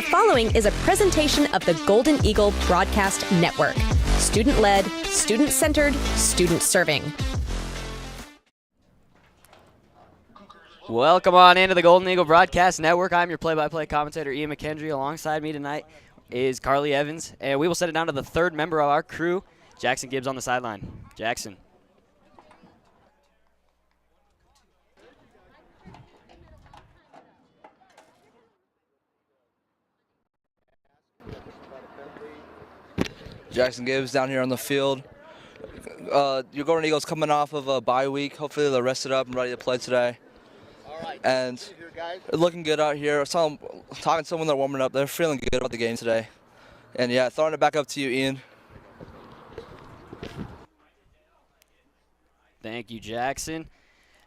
The following is a presentation of the Golden Eagle Broadcast Network. Student-led, student-centered, student-serving. Welcome on into the Golden Eagle Broadcast Network. I'm your play-by-play commentator, Ian MacHendrie. Alongside me tonight is Carly Evans, and we will set it down to the third member of our crew, Jackson Gibbs, on the sideline. Jackson. Jackson Gibbs down here on the field. Your Golden Eagles coming off of a bye week. Hopefully they're rested up and ready to play today. And they're looking good out here. Talking to someone they're warming up. They're feeling good about the game today. And yeah, throwing it back up to you, Ian. Thank you, Jackson.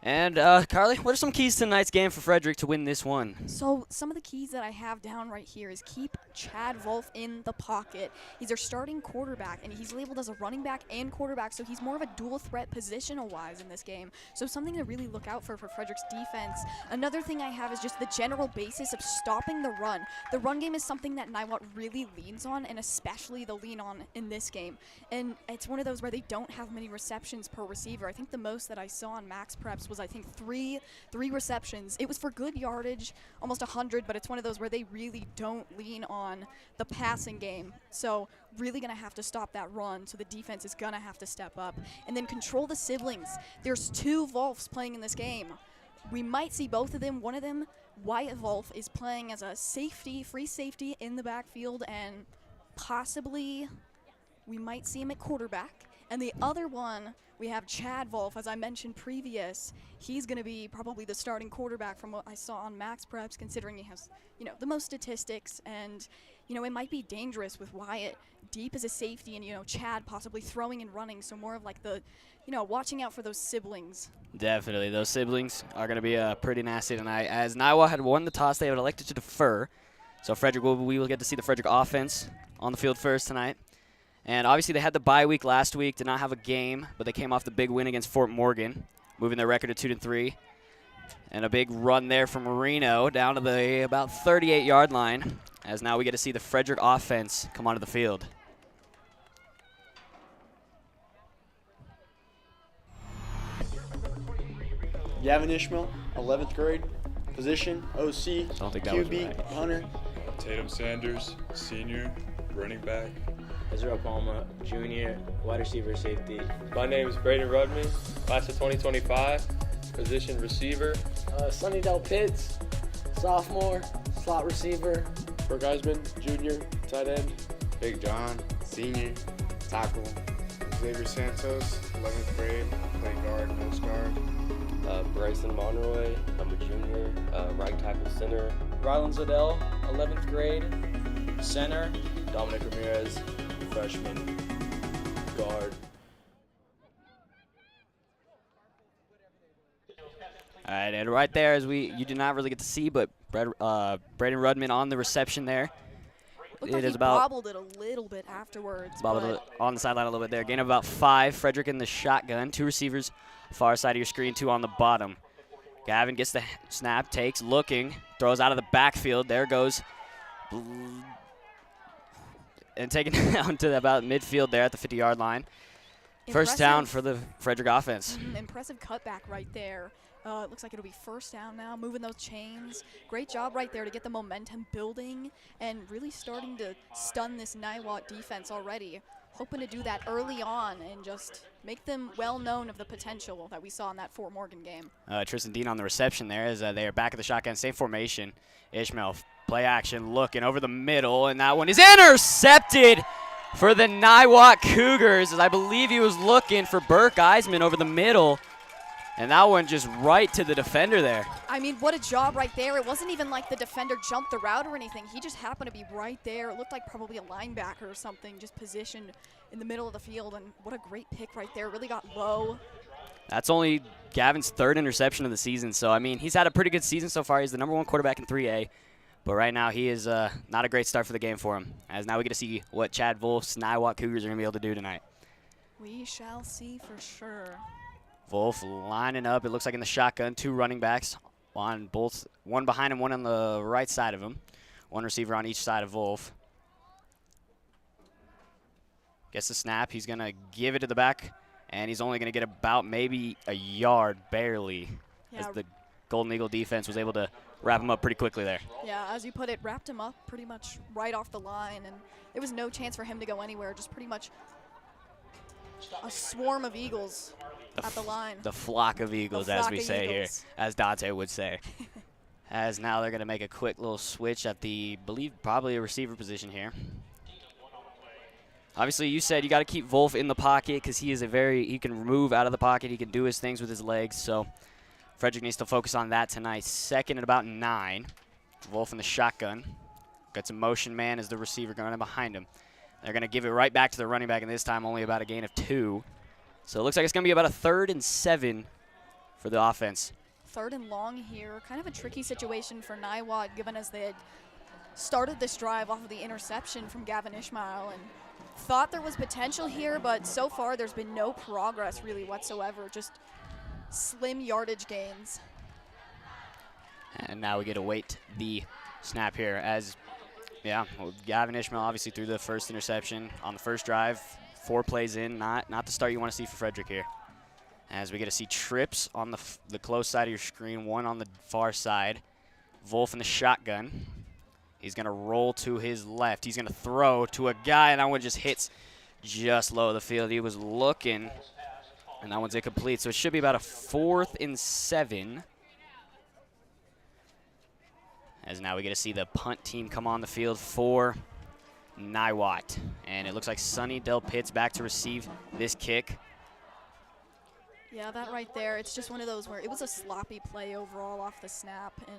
And Carly, what are some keys to tonight's game for Frederick to win this one? So some of the keys that I have down right here is keep Chad Wolf in the pocket. He's our starting quarterback, and he's labeled as a running back and quarterback, so he's more of a dual threat positional-wise in this game. So something to really look out for Frederick's defense. Another thing I have is just the general basis of stopping the run. The run game is something that Niwot really leans on, and especially the lean on in this game. And it's one of those where they don't have many receptions per receiver. I think the most that I saw on Max Preps was I think three receptions. It was for good yardage, almost 100, but it's one of those where they really don't lean on the passing game. So really going to have to stop that run, so the defense is going to have to step up. And then control the siblings. There's two Wolfs playing in this game. We might see both of them. One of them, Wyatt Wolf, is playing as a safety, free safety in the backfield, and possibly we might see him at quarterback. And the other one, we have Chad Wolf, as I mentioned previous. He's going to be probably the starting quarterback from what I saw on Max Preps, considering he has, the most statistics. And, it might be dangerous with Wyatt deep as a safety and, Chad possibly throwing and running. So more of like the, watching out for those siblings. Definitely. Those siblings are going to be pretty nasty tonight. As Niwot had won the toss, they had elected to defer. So we will get to see the Frederick offense on the field first tonight. And obviously they had the bye week last week, did not have a game, but they came off the big win against Fort Morgan, moving their record to 2-3. And a big run there from Marino down to the about 38-yard line, as now we get to see the Frederick offense come onto the field. Gavin Ishmael, 11th grade, position, OC, QB, right. Hunter. Tatum Sanders, senior, running back. Israel Palma, junior, wide receiver, safety. My name is Braden Rudman, class of 2025, position receiver. Sonny Del Pitts, sophomore, slot receiver. Brooke Eisman, junior, tight end. Big John, senior, tackle. Xavier Santos, 11th grade, play guard, nose guard. Bryson Monroy, I'm a junior, right tackle center. Rylan Zadel, 11th grade, center. Dominic Ramirez, freshman, guard. All right, and right there, as you did not really get to see, but Braden Rudman on the reception there. Looked like he bobbled it a little bit afterwards. Bobbled it on the sideline a little bit there. Gain of about 5. Frederick in the shotgun. 2 receivers, far side of your screen, 2 on the bottom. Gavin gets the snap, takes, looking, throws out of the backfield. There goes. And taken down to about midfield there at the 50-yard line. First down for the Frederick offense. Impressive cutback right there. It looks like it'll be first down now, moving those chains. Great job right there to get the momentum building and really starting to stun this Niwot defense already. Hoping to do that early on and just make them well known of the potential that we saw in that Fort Morgan game. Tristan Dean on the reception there as they are back at the shotgun, same formation. Ishmael, play action, looking over the middle, and that one is intercepted for the Niwot Cougars, as I believe he was looking for Burke Eisman over the middle. And that one just right to the defender there. I mean, what a job right there. It wasn't even like the defender jumped the route or anything. He just happened to be right there. It looked like probably a linebacker or something, just positioned in the middle of the field. And what a great pick right there. Really got low. That's only Gavin's 3rd interception of the season. So, I mean, he's had a pretty good season so far. He's the #1 quarterback in 3A. But right now, he is not a great start for the game for him. As now we get to see what Chad Wolf's Niwot Cougars are going to be able to do tonight. We shall see for sure. Wolf lining up, it looks like in the shotgun, 2 running backs on both, one behind him, one on the right side of him. One receiver on each side of Wolf. Gets the snap. He's going to give it to the back, and he's only going to get about maybe a yard, barely, as the Golden Eagle defense was able to wrap him up pretty quickly there. Yeah, as you put it, wrapped him up pretty much right off the line, and there was no chance for him to go anywhere, just pretty much a swarm of Eagles at the line. The flock of Eagles, as we say here, as Dante would say. As now they're going to make a quick little switch at the, believe, probably a receiver position here. Obviously, you said you got to keep Wolf in the pocket because he can move out of the pocket. He can do his things with his legs. So Frederick needs to focus on that tonight. Second at about 9. Wolf in the shotgun. Got some motion man as the receiver going behind him. They're going to give it right back to the running back, and this time only about a gain of 2. So it looks like it's going to be about a 3rd and 7 for the offense. 3rd and long here. Kind of a tricky situation for Niwot, given as they had started this drive off of the interception from Gavin Ishmael and thought there was potential here, but so far there's been no progress really whatsoever, just slim yardage gains. And now we get to wait the snap here as, Gavin Ishmael obviously threw the first interception on the first drive. 4 plays in, not the start you want to see for Frederick here. As we get to see trips on the close side of your screen, 1 on the far side. Wolf in the shotgun. He's going to roll to his left. He's going to throw to a guy, and that one just hits just low of the field. He was looking, and that one's incomplete. So it should be about a 4th and 7. As now we get to see the punt team come on the field for Niwot. And it looks like Sonny Del Pitts back to receive this kick. Yeah, that right there, it's just one of those where it was a sloppy play overall off the snap, and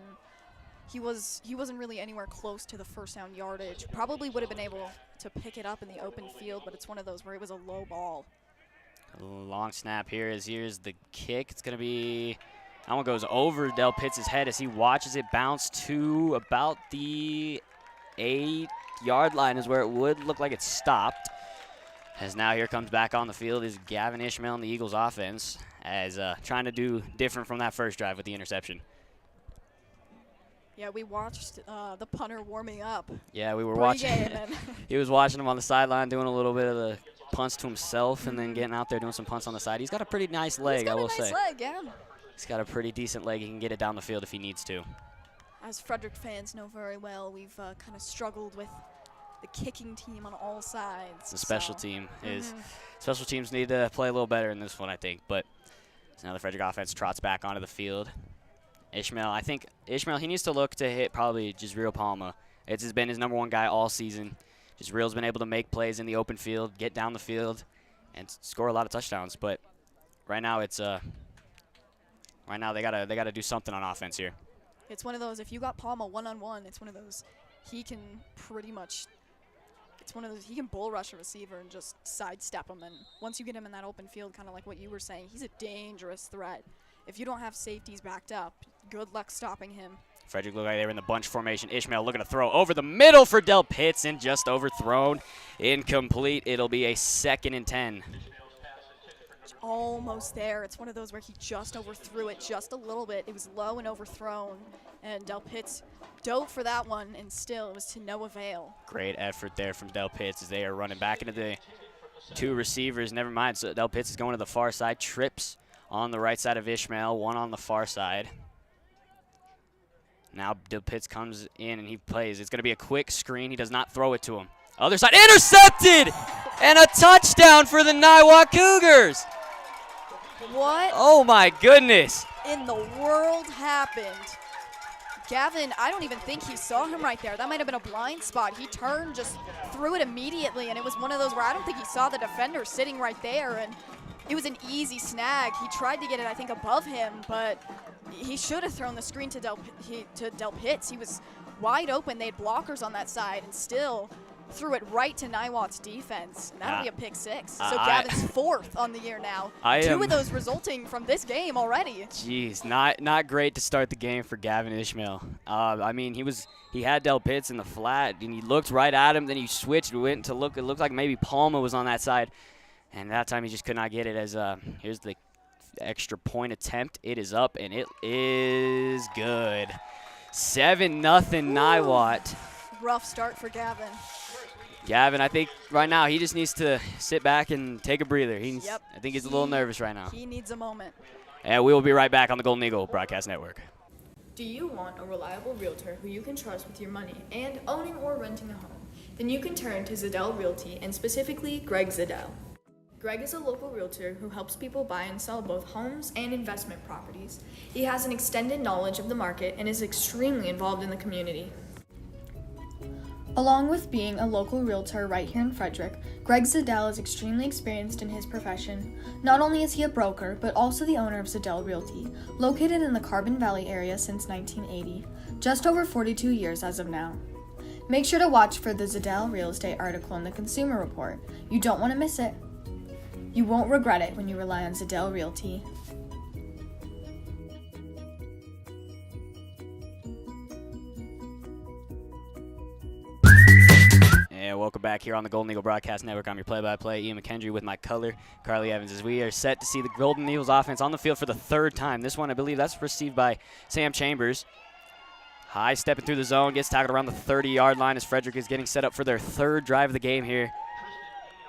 he wasn't really anywhere close to the first down yardage. Probably would have been able to pick it up in the open field, but it's one of those where it was a low ball. A long snap here here's the kick. It's going to be, that one goes over Del Pitts' head as he watches it bounce to about the 8-yard line is where it would look like it stopped. As now here comes back on the field is Gavin Ishmael in the Eagles offense as trying to do different from that first drive with the interception. Yeah, we watched the punter warming up. Yeah, we were watching. He was watching him on the sideline doing a little bit of the punts to himself and then getting out there doing some punts on the side. He's got a pretty nice leg, I will say. He's got a nice leg, yeah. He's got a pretty decent leg. He can get it down the field if he needs to. As Frederick fans know very well, we've kind of struggled with the kicking team on all sides. The special team is special teams need to play a little better in this one, I think. But so now the Frederick offense trots back onto the field. Ishmael, I think Ishmael, he needs to look to hit probably Jazreel Palma. It's been his #1 guy all season. Jazreel's been able to make plays in the open field, get down the field, and score a lot of touchdowns. But right now it's right now they gotta do something on offense here. It's one of those, if you got Palma one-on-one, it's one of those he can pretty much, it's one of those, he can bull rush a receiver and just sidestep him. And once you get him in that open field, kind of like what you were saying, he's a dangerous threat. If you don't have safeties backed up, good luck stopping him. Frederick looked like they were in the bunch formation. Ishmael looking to throw over the middle for Del Pitts and just overthrown. Incomplete. It'll be a 2nd and 10. Almost there. It's one of those where he just overthrew it just a little bit. It was low and overthrown, and Del Pitts dove for that one, and still it was to no avail. Great effort there from Del Pitts as they are running back into the 2 receivers. Never mind. So Del Pitts is going to the far side. Trips on the right side of Ishmael, 1 on the far side. Now Del Pitts comes in and he plays. It's going to be a quick screen. He does not throw it to him. Other side, intercepted! And a touchdown for the Niwot Cougars. What? Oh my goodness. In the world happened? Gavin, I don't even think he saw him right there. That might have been a blind spot. He turned, just threw it immediately, and it was one of those where I don't think he saw the defender sitting right there, and it was an easy snag. He tried to get it, I think, above him, but he should have thrown the screen to Del Pitts. He was wide open. They had blockers on that side, and still threw it right to Niwot's defense. And that'll be a pick 6. So Gavin's 4th on the year now. 2 of those resulting from this game already. Jeez, not great to start the game for Gavin Ishmael. I mean, he had Del Pitts in the flat, and he looked right at him. Then he switched, went to look. It looked like maybe Palma was on that side. And that time he just could not get it as here's the extra point attempt. It is up, and it is good. 7-0 Niwot. rough start for Gavin. Gavin, I think right now he just needs to sit back and take a breather. I think he's a little nervous right now. He needs a moment. And we will be right back on the Golden Eagle Broadcast Network. Do you want a reliable realtor who you can trust with your money and owning or renting a home? Then you can turn to Zadel Realty, and specifically Greg Zadel. Greg is a local realtor who helps people buy and sell both homes and investment properties. He has an extended knowledge of the market and is extremely involved in the community. Along with being a local realtor right here in Frederick, Greg Zadel is extremely experienced in his profession. Not only is he a broker, but also the owner of Zadel Realty, located in the Carbon Valley area since 1980, just over 42 years as of now. Make sure to watch for the Zadel real estate article in the Consumer Report. You don't want to miss it. You won't regret it when you rely on Zadel Realty. And welcome back here on the Golden Eagle Broadcast Network. I'm your play-by-play, Ian MacHendrie, with my color, Carly Evans, as we are set to see the Golden Eagles offense on the field for the third time. This one, I believe, that's received by Sam Chambers. High stepping through the zone, gets tackled around the 30-yard line as Frederick is getting set up for their third drive of the game here.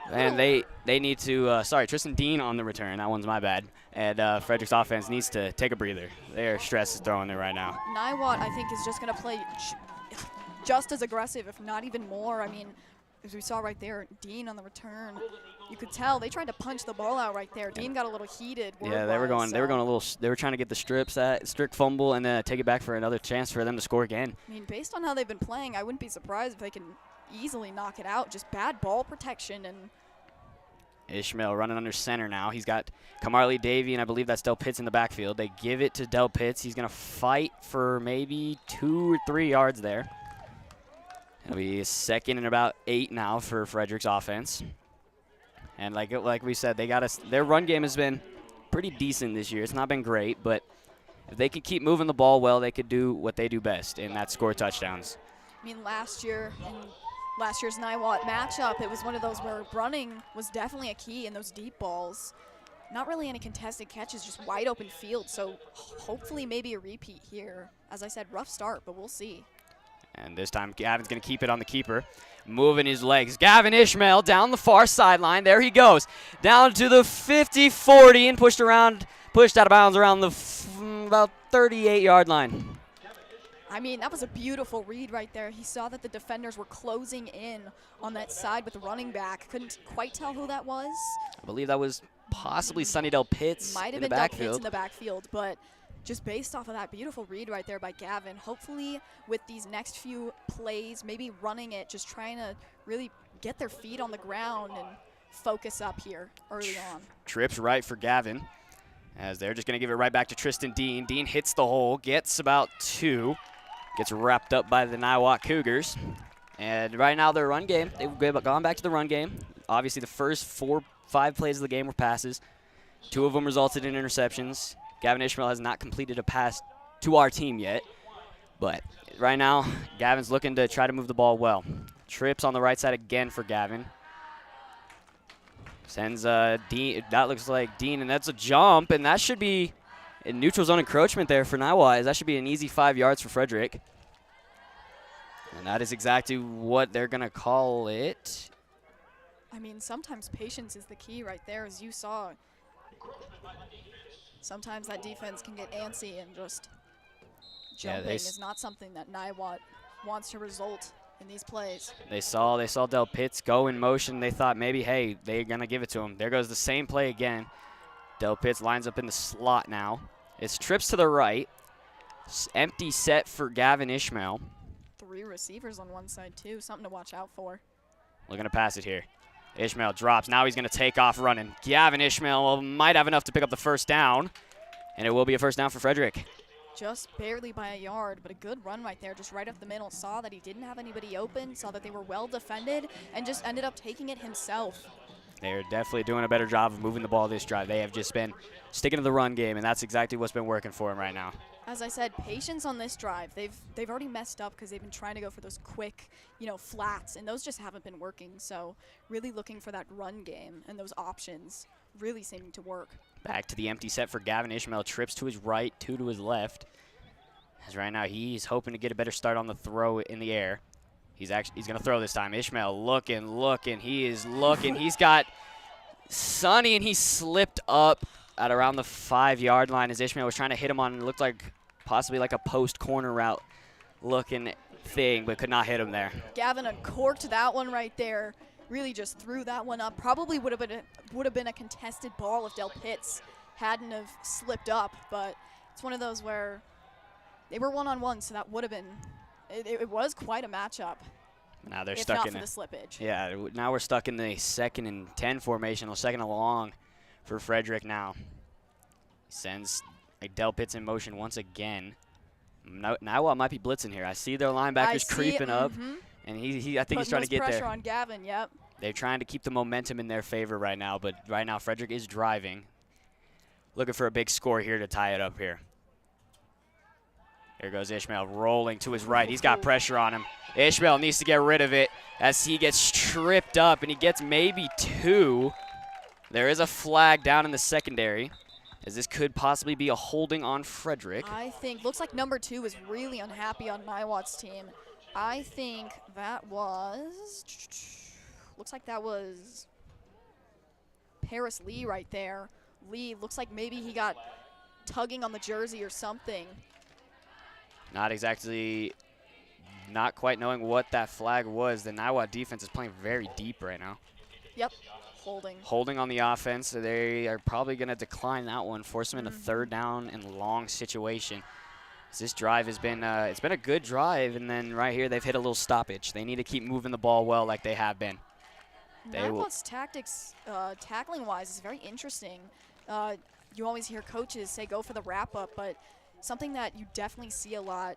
And they need to, Tristan Dean on the return. That one's my bad. And Frederick's offense needs to take a breather. Their stress is throwing there right now. Niwot, I think, is just going to play just as aggressive, if not even more. I mean, as we saw right there, Dean on the return. You could tell they tried to punch the ball out right there. Dean got a little heated. Yeah, they were going a little. They were trying to get the strict fumble and then take it back for another chance for them to score again. I mean, based on how they've been playing, I wouldn't be surprised if they can easily knock it out. Just bad ball protection. And Ishmael running under center now. He's got Kamarli Davey, and I believe that's Del Pitts in the backfield. They give it to Del Pitts. He's going to fight for maybe 2 or 3 yards there. It'll be second and about 8 now for Frederick's offense. And like we said, their run game has been pretty decent this year. It's not been great, but if they could keep moving the ball well, they could do what they do best, and that's score touchdowns. I mean, last year's Niwot matchup, it was one of those where running was definitely a key in those deep balls. Not really any contested catches, just wide open field. So hopefully maybe a repeat here. As I said, rough start, but we'll see. And this time Gavin's going to keep it on the keeper, moving his legs. Gavin Ishmael down the far sideline. There he goes. Down to the 50-40 and pushed out of bounds around the about 38-yard line. I mean, that was a beautiful read right there. He saw that the defenders were closing in on that side with the running back. Couldn't quite tell who that was. I believe that was possibly Sonny Del Pitts Might have been Del Pitts in the backfield, but just based off of that beautiful read right there by Gavin, hopefully with these next few plays, maybe running it, just trying to really get their feet on the ground and focus up here early on. Trips right for Gavin, as they're just going to give it right back to Tristan Dean. Dean hits the hole, gets about 2, gets wrapped up by the Niwot Cougars. And right now their run game, they've gone back to the run game. Obviously the first 4-5 plays of the game were passes. 2 of them resulted in interceptions. Gavin Ishmael has not completed a pass to our team yet. But right now, Gavin's looking to try to move the ball well. Trips on the right side again for Gavin. Sends Dean, that looks like Dean, and that's a jump, and that should be a neutral zone encroachment there for Niwot. That should be an easy 5 yards for Frederick. And that is exactly what they're going to call it. I mean, sometimes patience is the key right there, as you saw. Sometimes that defense can get antsy and just jumping is not something that Niwot wants to result in these plays. They saw Del Pitts go in motion. They thought maybe, hey, they're going to give it to him. There goes the same play again. Del Pitts lines up in the slot now. It's trips to the right. Empty set for Gavin Ishmael. 3 receivers on one side, too. Something to watch out for. Looking to pass it here. Ishmael drops. Now he's going to take off running. Gavin Ishmael might have enough to pick up the first down, and it will be a first down for Frederick. Just barely by a yard, but a good run right there, just right up the middle. Saw that he didn't have anybody open, saw that they were well defended, and just ended up taking it himself. They're definitely doing a better job of moving the ball this drive. They have just been sticking to the run game, and that's exactly what's been working for them right now. As I said, patience on this drive. They've already messed up because they've been trying to go for those quick, flats, and those just haven't been working. So really looking for that run game and those options really seeming to work. Back to the empty set for Gavin Ishmael. Trips to his right, 2 to his left. As right now he's hoping to get a better start on the throw in the air. He's going to throw this time. Ishmael looking. He is looking. He's got Sonny, and he slipped up at around the 5-yard line as Ishmael was trying to hit him on, it looked like possibly like a post corner route looking thing, but could not hit him there. Gavin uncorked that one right there. Really just threw that one up. Probably would have been a contested ball if Del Pitts hadn't have slipped up, but it's one of those where they were one-on-one, so that would have been it was quite a matchup. Now they're if stuck not in for the slippage. Yeah, now we're stuck in the 2nd and 10 formation, or 2nd and long for Frederick now. He sends Del Pitts in motion once again. Niwot might be blitzing here. I see their linebackers creeping up, and I think he's trying to get there. Pressure on Gavin, yep. They're trying to keep the momentum in their favor right now, but right now Frederick is driving. Looking for a big score here to tie it up here. Here goes Ishmael rolling to his right. He's got pressure on him. Ishmael needs to get rid of it as he gets tripped up, and he gets maybe 2. There is a flag down in the secondary, as this could possibly be a holding on Frederick. I think, looks like number 2 is really unhappy on Niwot's team. I think that was, looks like that was Paris Lee right there. Lee, looks like maybe he got tugging on the jersey or something. Not quite knowing what that flag was. The Niwot defense is playing very deep right now. Yep, holding. Holding on the offense, so they are probably going to decline that one, force them in a 3rd down and long situation. This drive has been, it's been a good drive, and then right here they've hit a little stoppage. They need to keep moving the ball well like they have been. Niwot's tactics, tackling-wise, is very interesting. You always hear coaches say go for the wrap-up, but something that you definitely see a lot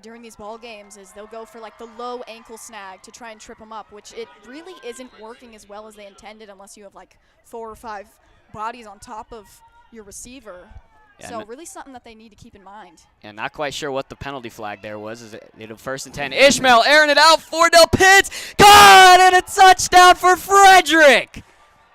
during these ball games is they'll go for like the low ankle snag to try and trip them up, which it really isn't working as well as they intended unless you have like 4 or 5 bodies on top of your receiver. Yeah, so really something that they need to keep in mind. And not quite sure what the penalty flag there was. Is it 1st and 10? Ishmael airing it out for Del Pitts. Got it, a touchdown for Frederick.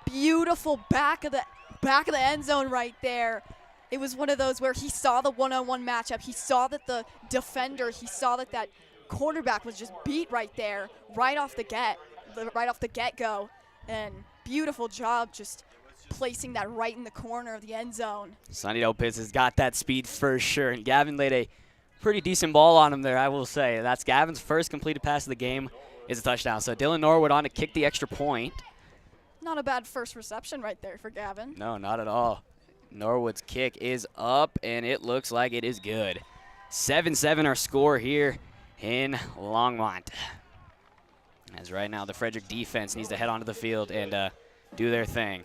Beautiful back of the end zone right there. It was one of those where he saw the one-on-one matchup. He saw that the defender, he saw that quarterback was just beat right there, right off the get-go. And beautiful job just placing that right in the corner of the end zone. Sonny Del Pitts has got that speed for sure, and Gavin laid a pretty decent ball on him there, I will say. That's Gavin's first completed pass of the game is a touchdown. So Dylan Norwood on to kick the extra point. Not a bad first reception right there for Gavin. No, not at all. Norwood's kick is up, and it looks like it is good. 7-7 our score here in Longmont. As right now the Frederick defense needs to head onto the field and do their thing.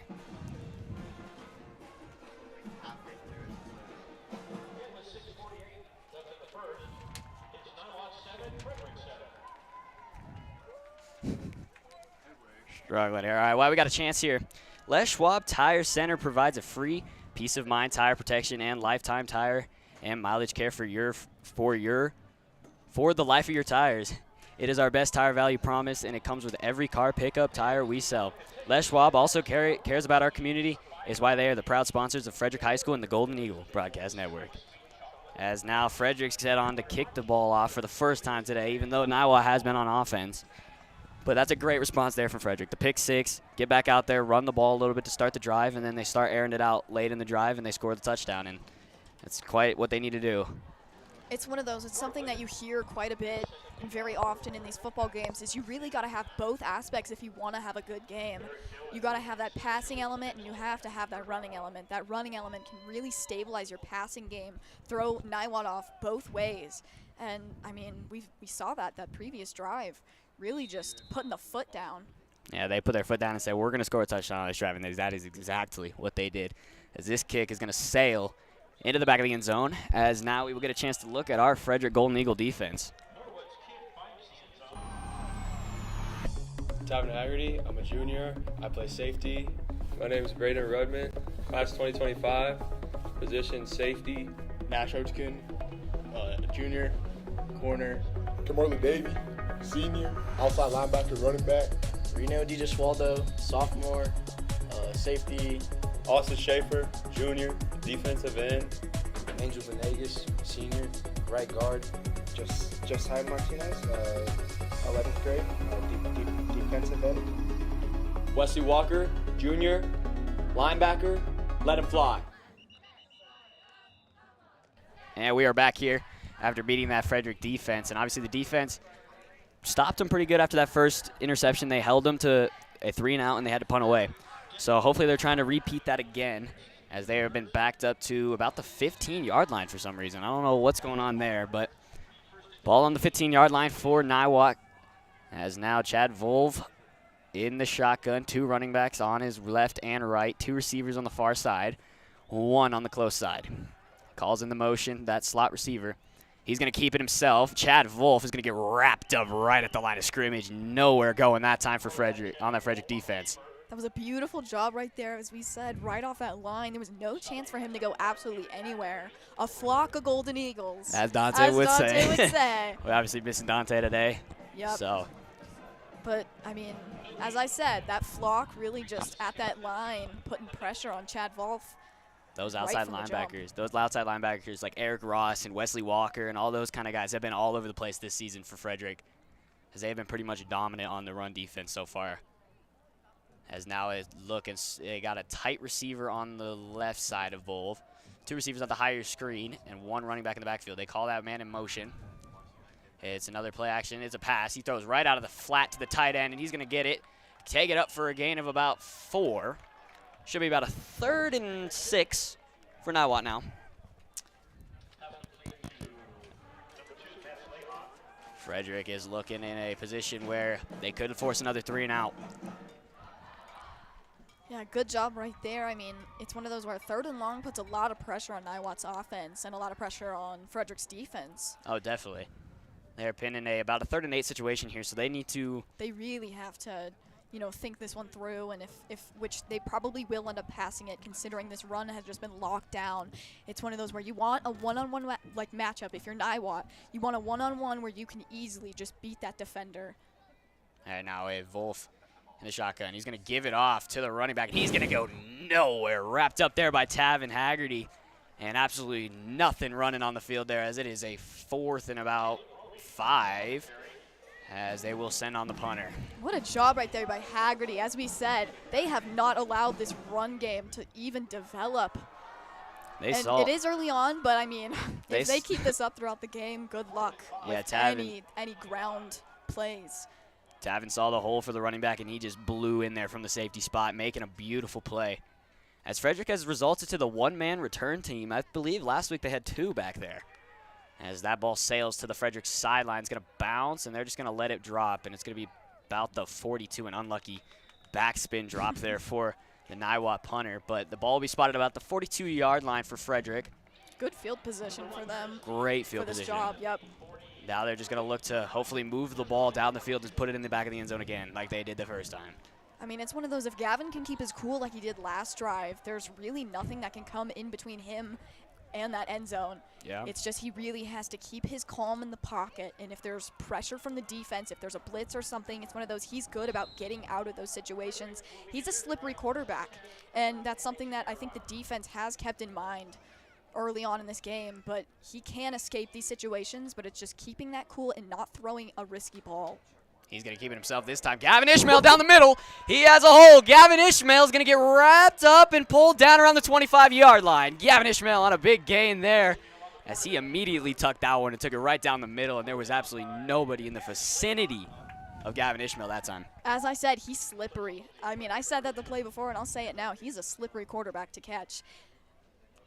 Struggling here. All right, well, we got a chance here. Les Schwab Tire Center provides a free peace of mind tire protection and lifetime tire and mileage care for the life of your tires. It is our best tire value promise, and it comes with every car pickup tire we sell. Les Schwab also cares about our community, is why they are the proud sponsors of Frederick High School and the Golden Eagle Broadcast Network. As now Frederick's set on to kick the ball off for the first time today, even though Niwot has been on offense. But that's a great response there from Frederick. The pick 6, get back out there, run the ball a little bit to start the drive, and then they start airing it out late in the drive, and they score the touchdown. And that's quite what they need to do. It's one of those, it's something that you hear quite a bit and very often in these football games is you really got to have both aspects if you want to have a good game. You got to have that passing element, and you have to have that running element. That running element can really stabilize your passing game, throw Niwot off both ways. And, I mean, we saw that previous drive. Really just putting the foot down. Yeah, they put their foot down and said, we're going to score a touchdown on this drive, and that is exactly what they did. As this kick is going to sail into the back of the end zone, as now we will get a chance to look at our Frederick Golden Eagle defense. MacHendrie, I'm a junior. I play safety. My name is Braden Rudman, class 2025, position safety. Nash Hodgkin, junior, corner. Kimberly Davey, senior, outside linebacker, running back. Reno DiGiswaldo, sophomore, safety. Austin Schaefer, junior, defensive end. Angel Venegas, senior, right guard. Josiah Martinez, grade, defensive end. Wesley Walker, junior, linebacker, let him fly. And we are back here after beating that Frederick defense. And obviously the defense stopped them pretty good after that first interception. They held them to a 3-and-out, and they had to punt away. So hopefully they're trying to repeat that again, as they have been backed up to about the 15-yard line for some reason. I don't know what's going on there, but ball on the 15-yard line for Niwot, as now Chad Volve in the shotgun. 2 running backs on his left and right, 2 receivers on the far side, 1 on the close side. Calls in the motion, that slot receiver. He's going to keep it himself. Chad Wolf is going to get wrapped up right at the line of scrimmage. Nowhere going that time for Frederick on that Frederick defense. That was a beautiful job right there. As we said, right off that line, there was no chance for him to go absolutely anywhere. A flock of Golden Eagles. As Dante would say. say. We're obviously missing Dante today. Yep. So. But, I mean, as I said, that flock really just at that line putting pressure on Chad Wolf. Those outside linebackers like Eric Ross and Wesley Walker and all those kind of guys have been all over the place this season for Frederick, as they have been pretty much dominant on the run defense so far. As now they got a tight receiver on the left side of Volve, 2 receivers at the higher screen, and 1 running back in the backfield. They call that man in motion. It's another play action. It's a pass. He throws right out of the flat to the tight end, and he's going to get it, take it up for a gain of about 4. Should be about a 3rd and 6 for Niwot now. Frederick is looking in a position where they could force another 3-and-out. Yeah, good job right there. I mean, it's one of those where 3rd and long puts a lot of pressure on Niwot's offense and a lot of pressure on Frederick's defense. Oh, definitely. They're pinning about a 3rd and 8 situation here, so they need to. They really have to, think this one through, and which they probably will end up passing it, considering this run has just been locked down. It's one of those where you want a one-on-one matchup. If you're Niwot, you want a one-on-one where you can easily just beat that defender. All right, now we have Wolf in the shotgun. He's going to give it off to the running back, and he's going to go nowhere. Wrapped up there by Tavin Haggerty, and absolutely nothing running on the field there, as it is a 4th and about 5. As they will send on the punter. What a job right there by Haggerty. As we said, they have not allowed this run game to even develop. It is early on, but I mean, if they keep this up throughout the game, good luck with any ground plays. Tavin saw the hole for the running back, and he just blew in there from the safety spot, making a beautiful play. As Frederick has resulted to the 1-man return team. I believe last week they had 2 back there. As that ball sails to the Frederick sideline, it's going to bounce, and they're just going to let it drop, and it's going to be about the 42, an unlucky backspin drop there for the Niwot punter. But the ball will be spotted about the 42-yard line for Frederick. Good field position for them. Great field position. For this job, yep. Now they're just going to look to hopefully move the ball down the field and put it in the back of the end zone again, like they did the first time. I mean, it's one of those, if Gavin can keep his cool like he did last drive, there's really nothing that can come in between him and that end zone. Yeah. It's just he really has to keep his calm in the pocket, and if there's pressure from the defense, if there's a blitz or something, it's one of those, he's good about getting out of those situations. He's a slippery quarterback, and that's something that I think the defense has kept in mind early on in this game, but he can escape these situations, but it's just keeping that cool and not throwing a risky ball. He's going to keep it himself this time. Gavin Ishmael down the middle. He has a hole. Gavin Ishmael is going to get wrapped up and pulled down around the 25-yard line. Gavin Ishmael on a big gain there, as he immediately tucked that one and took it right down the middle, and there was absolutely nobody in the vicinity of Gavin Ishmael that time. As I said, he's slippery. I mean, I said that the play before, and I'll say it now. He's a slippery quarterback to catch.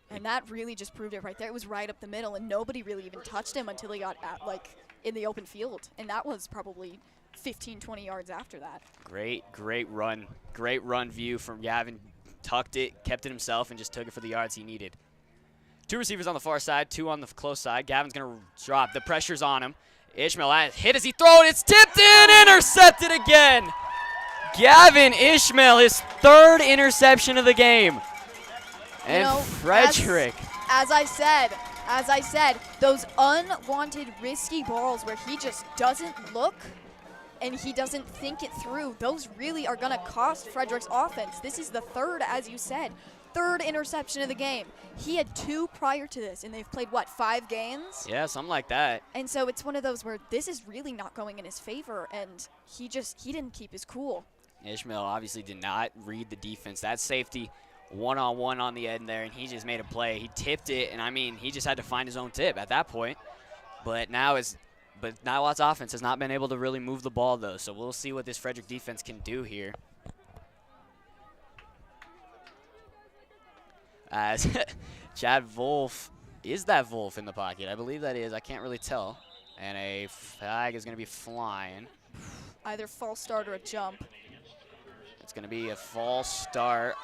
And that really just proved it right there. It was right up the middle, and nobody really even touched him until he got in the open field. And that was probably 15, 20 yards after that. Great run. Great run view from Gavin. Tucked it, kept it himself, and just took it for the yards he needed. 2 receivers on the far side, 2 on the close side. Gavin's going to drop. The pressure's on him. Ishmael hit as he throws it. It's tipped in, intercepted again. Gavin Ishmael, his 3rd interception of the game. And Frederick. As I said, those unwanted risky balls where he just doesn't look and he doesn't think it through, those really are going to cost Frederick's offense. This is the 3rd, as you said, third interception of the game. He had 2 prior to this, and they've played, what, 5 games? Yeah, something like that. And so it's one of those where this is really not going in his favor, and he didn't keep his cool. Ishmael obviously did not read the defense. That safety one-on-one on the end there, and he just made a play. He tipped it, and, I mean, he just had to find his own tip at that point. But Niwot's offense has not been able to really move the ball, though, so we'll see what this Frederick defense can do here. As Chad Wolf, is that Wolf in the pocket? I believe that is. I can't really tell. And a flag is going to be flying. Either false start or a jump. It's going to be a false start.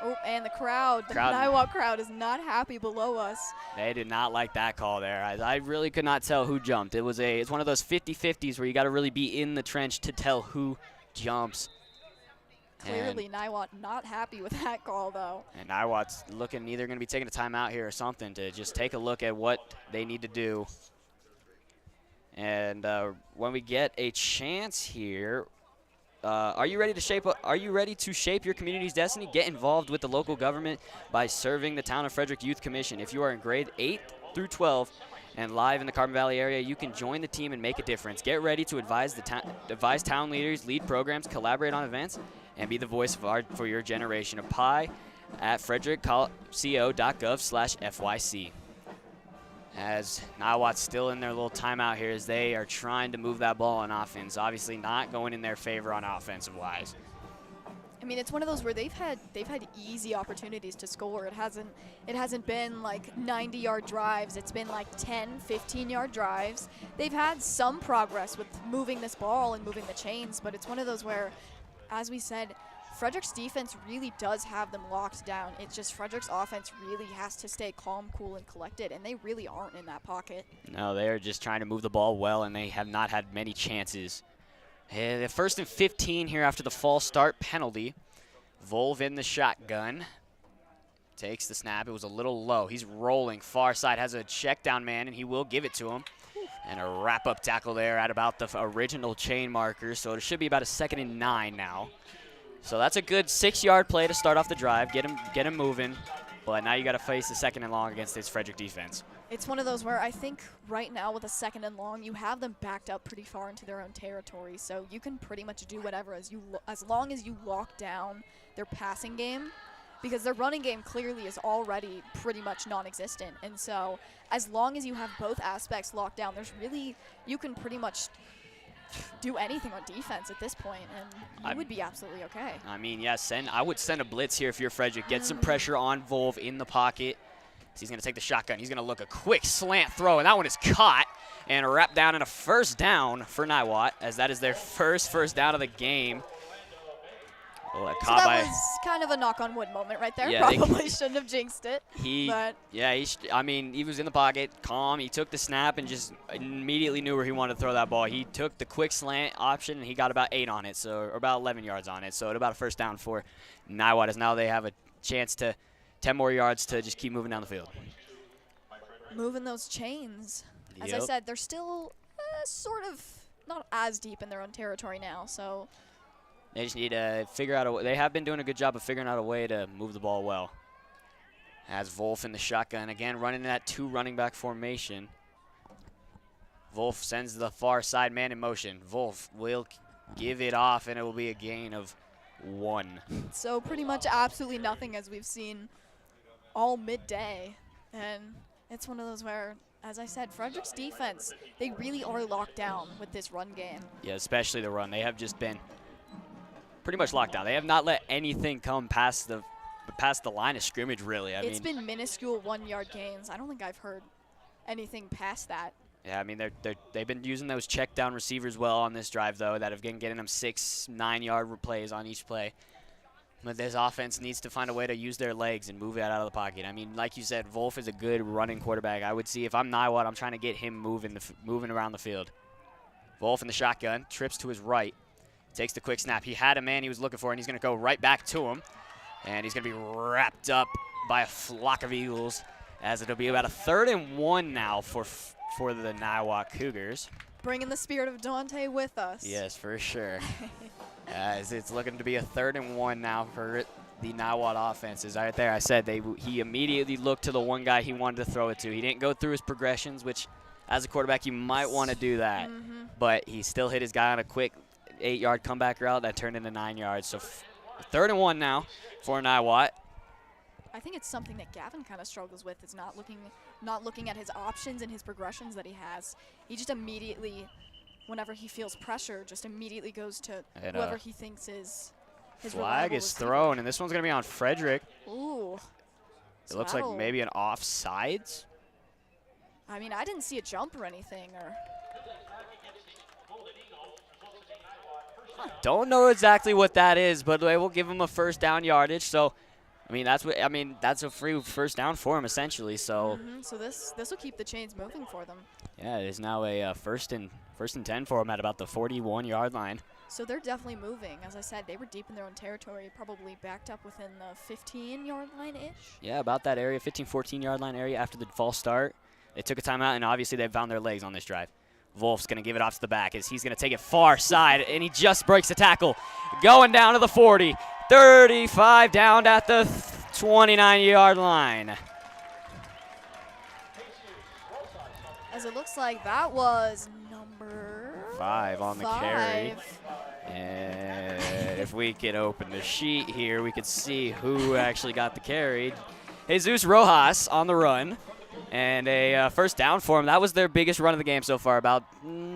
Oh, and the Niwot crowd is not happy below us. They did not like that call there. I really could not tell who jumped. It's one of those 50-50s where you got to really be in the trench to tell who jumps. Clearly, Niwot not happy with that call, though. And Niwot's looking either going to be taking a timeout here or something to just take a look at what they need to do. And when we get a chance here, are you ready to shape your community's destiny? Get involved with the local government by serving the Town of Frederick Youth Commission. If you are in grade 8 through 12 and live in the Carbon Valley area, you can join the team and make a difference. Get ready to advise town leaders, lead programs, collaborate on events, and be the voice for your generation. Apply at frederickco.gov/FYC. As Niwot's still in their little timeout here as they are trying to move that ball on offense. Obviously not going in their favor on offensive-wise. I mean, it's one of those where they've had easy opportunities to score. It hasn't been like 90-yard drives. It's been like 10, 15-yard drives. They've had some progress with moving this ball and moving the chains, but it's one of those where, as we said, Frederick's defense really does have them locked down. It's just Frederick's offense really has to stay calm, cool, and collected, and they really aren't in that pocket. No, they are just trying to move the ball well, and they have not had many chances. The 1st and 15 here after the false start penalty. Volv in the shotgun. Takes the snap. It was a little low. He's rolling far side. Has a check down man, and he will give it to him. And a wrap-up tackle there at about the original chain marker. So it should be about a 2nd and 9 now. So that's a good 6-yard play to start off the drive, get him moving. But now you got to face a 2nd and long against this Frederick defense. It's one of those where I think right now with a 2nd and long, you have them backed up pretty far into their own territory. So you can pretty much do whatever as long as you lock down their passing game, because their running game clearly is already pretty much non-existent. And so as long as you have both aspects locked down, you can pretty much do anything on defense at this point, and you would be absolutely okay. I mean, yeah, I would send a blitz here if you're Frederick. Get some pressure on Volv in the pocket. So he's going to take the shotgun. He's going to look a quick slant throw, and that one is caught and wrapped down in a 1st down for Niwot, as that is their first down of the game. So that was kind of a knock-on-wood moment right there. Yeah, probably shouldn't have jinxed it. He was in the pocket, calm. He took the snap and just immediately knew where he wanted to throw that ball. He took the quick slant option, and he got about 8 on it, or about 11 yards on it. So at about a 1st down for Niwot, as now they have a chance to 10 more yards to just keep moving down the field. Moving those chains. As I said, they're still sort of not as deep in their own territory now, so they just need to figure out a way. They have been doing a good job of figuring out a way to move the ball well. Has Wolf in the shotgun again, running that 2 running back formation. Wolf sends the far side man in motion. Wolf will give it off, and it will be a gain of 1. So pretty much absolutely nothing, as we've seen all midday. And it's one of those where, as I said, Frederick's defense, they really are locked down with this run game. Yeah, especially the run. They have just been pretty much locked down. They have not let anything come past the line of scrimmage, really. It's been minuscule 1-yard gains. I don't think I've heard anything past that. Yeah, I mean, they've been using those check down receivers well on this drive, though, that have been getting them 6, 9-yard plays on each play. But this offense needs to find a way to use their legs and move it out of the pocket. I mean, like you said, Wolf is a good running quarterback. I would see if I'm Niwot, I'm trying to get him moving around the field. Wolf in the shotgun, trips to his right. Takes the quick snap. He had a man he was looking for, and he's going to go right back to him. And he's going to be wrapped up by a flock of Eagles, as it'll be about a 3rd and 1 now for the Niwot Cougars. Bringing the spirit of Dante with us. Yes, for sure. As it's looking to be a 3rd and 1 now for the Niwot offense is right there. I said he immediately looked to the one guy he wanted to throw it to. He didn't go through his progressions, which as a quarterback you might want to do that. But he still hit his guy on a quick 8-yard comeback route that turned into 9 yards. So 3rd and 1 now for Niwot. I think it's something that Gavin kind of struggles with, is not looking at his options and his progressions that he has. He just immediately, whenever he feels pressure, just immediately goes to whoever he thinks is his flag is thrown, and this one's going to be on Frederick. Ooh. It looks like maybe an offsides. I mean, I didn't see a jump or anything. Don't know exactly what that is, but they will give him a 1st down yardage. So, that's a free 1st down for him essentially. So, so this will keep the chains moving for them. Yeah, it is now a first and 10 for him at about the 41-yard line. So they're definitely moving. As I said, they were deep in their own territory, probably backed up within the 15-yard line-ish. Yeah, about that area, 15, 14-yard line area after the false start. They took a timeout, and obviously they found their legs on this drive. Wolf's going to give it off to the back as he's going to take it far side, and he just breaks the tackle. Going down to the 40, 35 down at the 29-yard line. As it looks like that was number 5 on the carry. And if we could open the sheet here, we could see who actually got the carry. Jesus Rojas on the run. And a 1st down for him. That was their biggest run of the game so far, about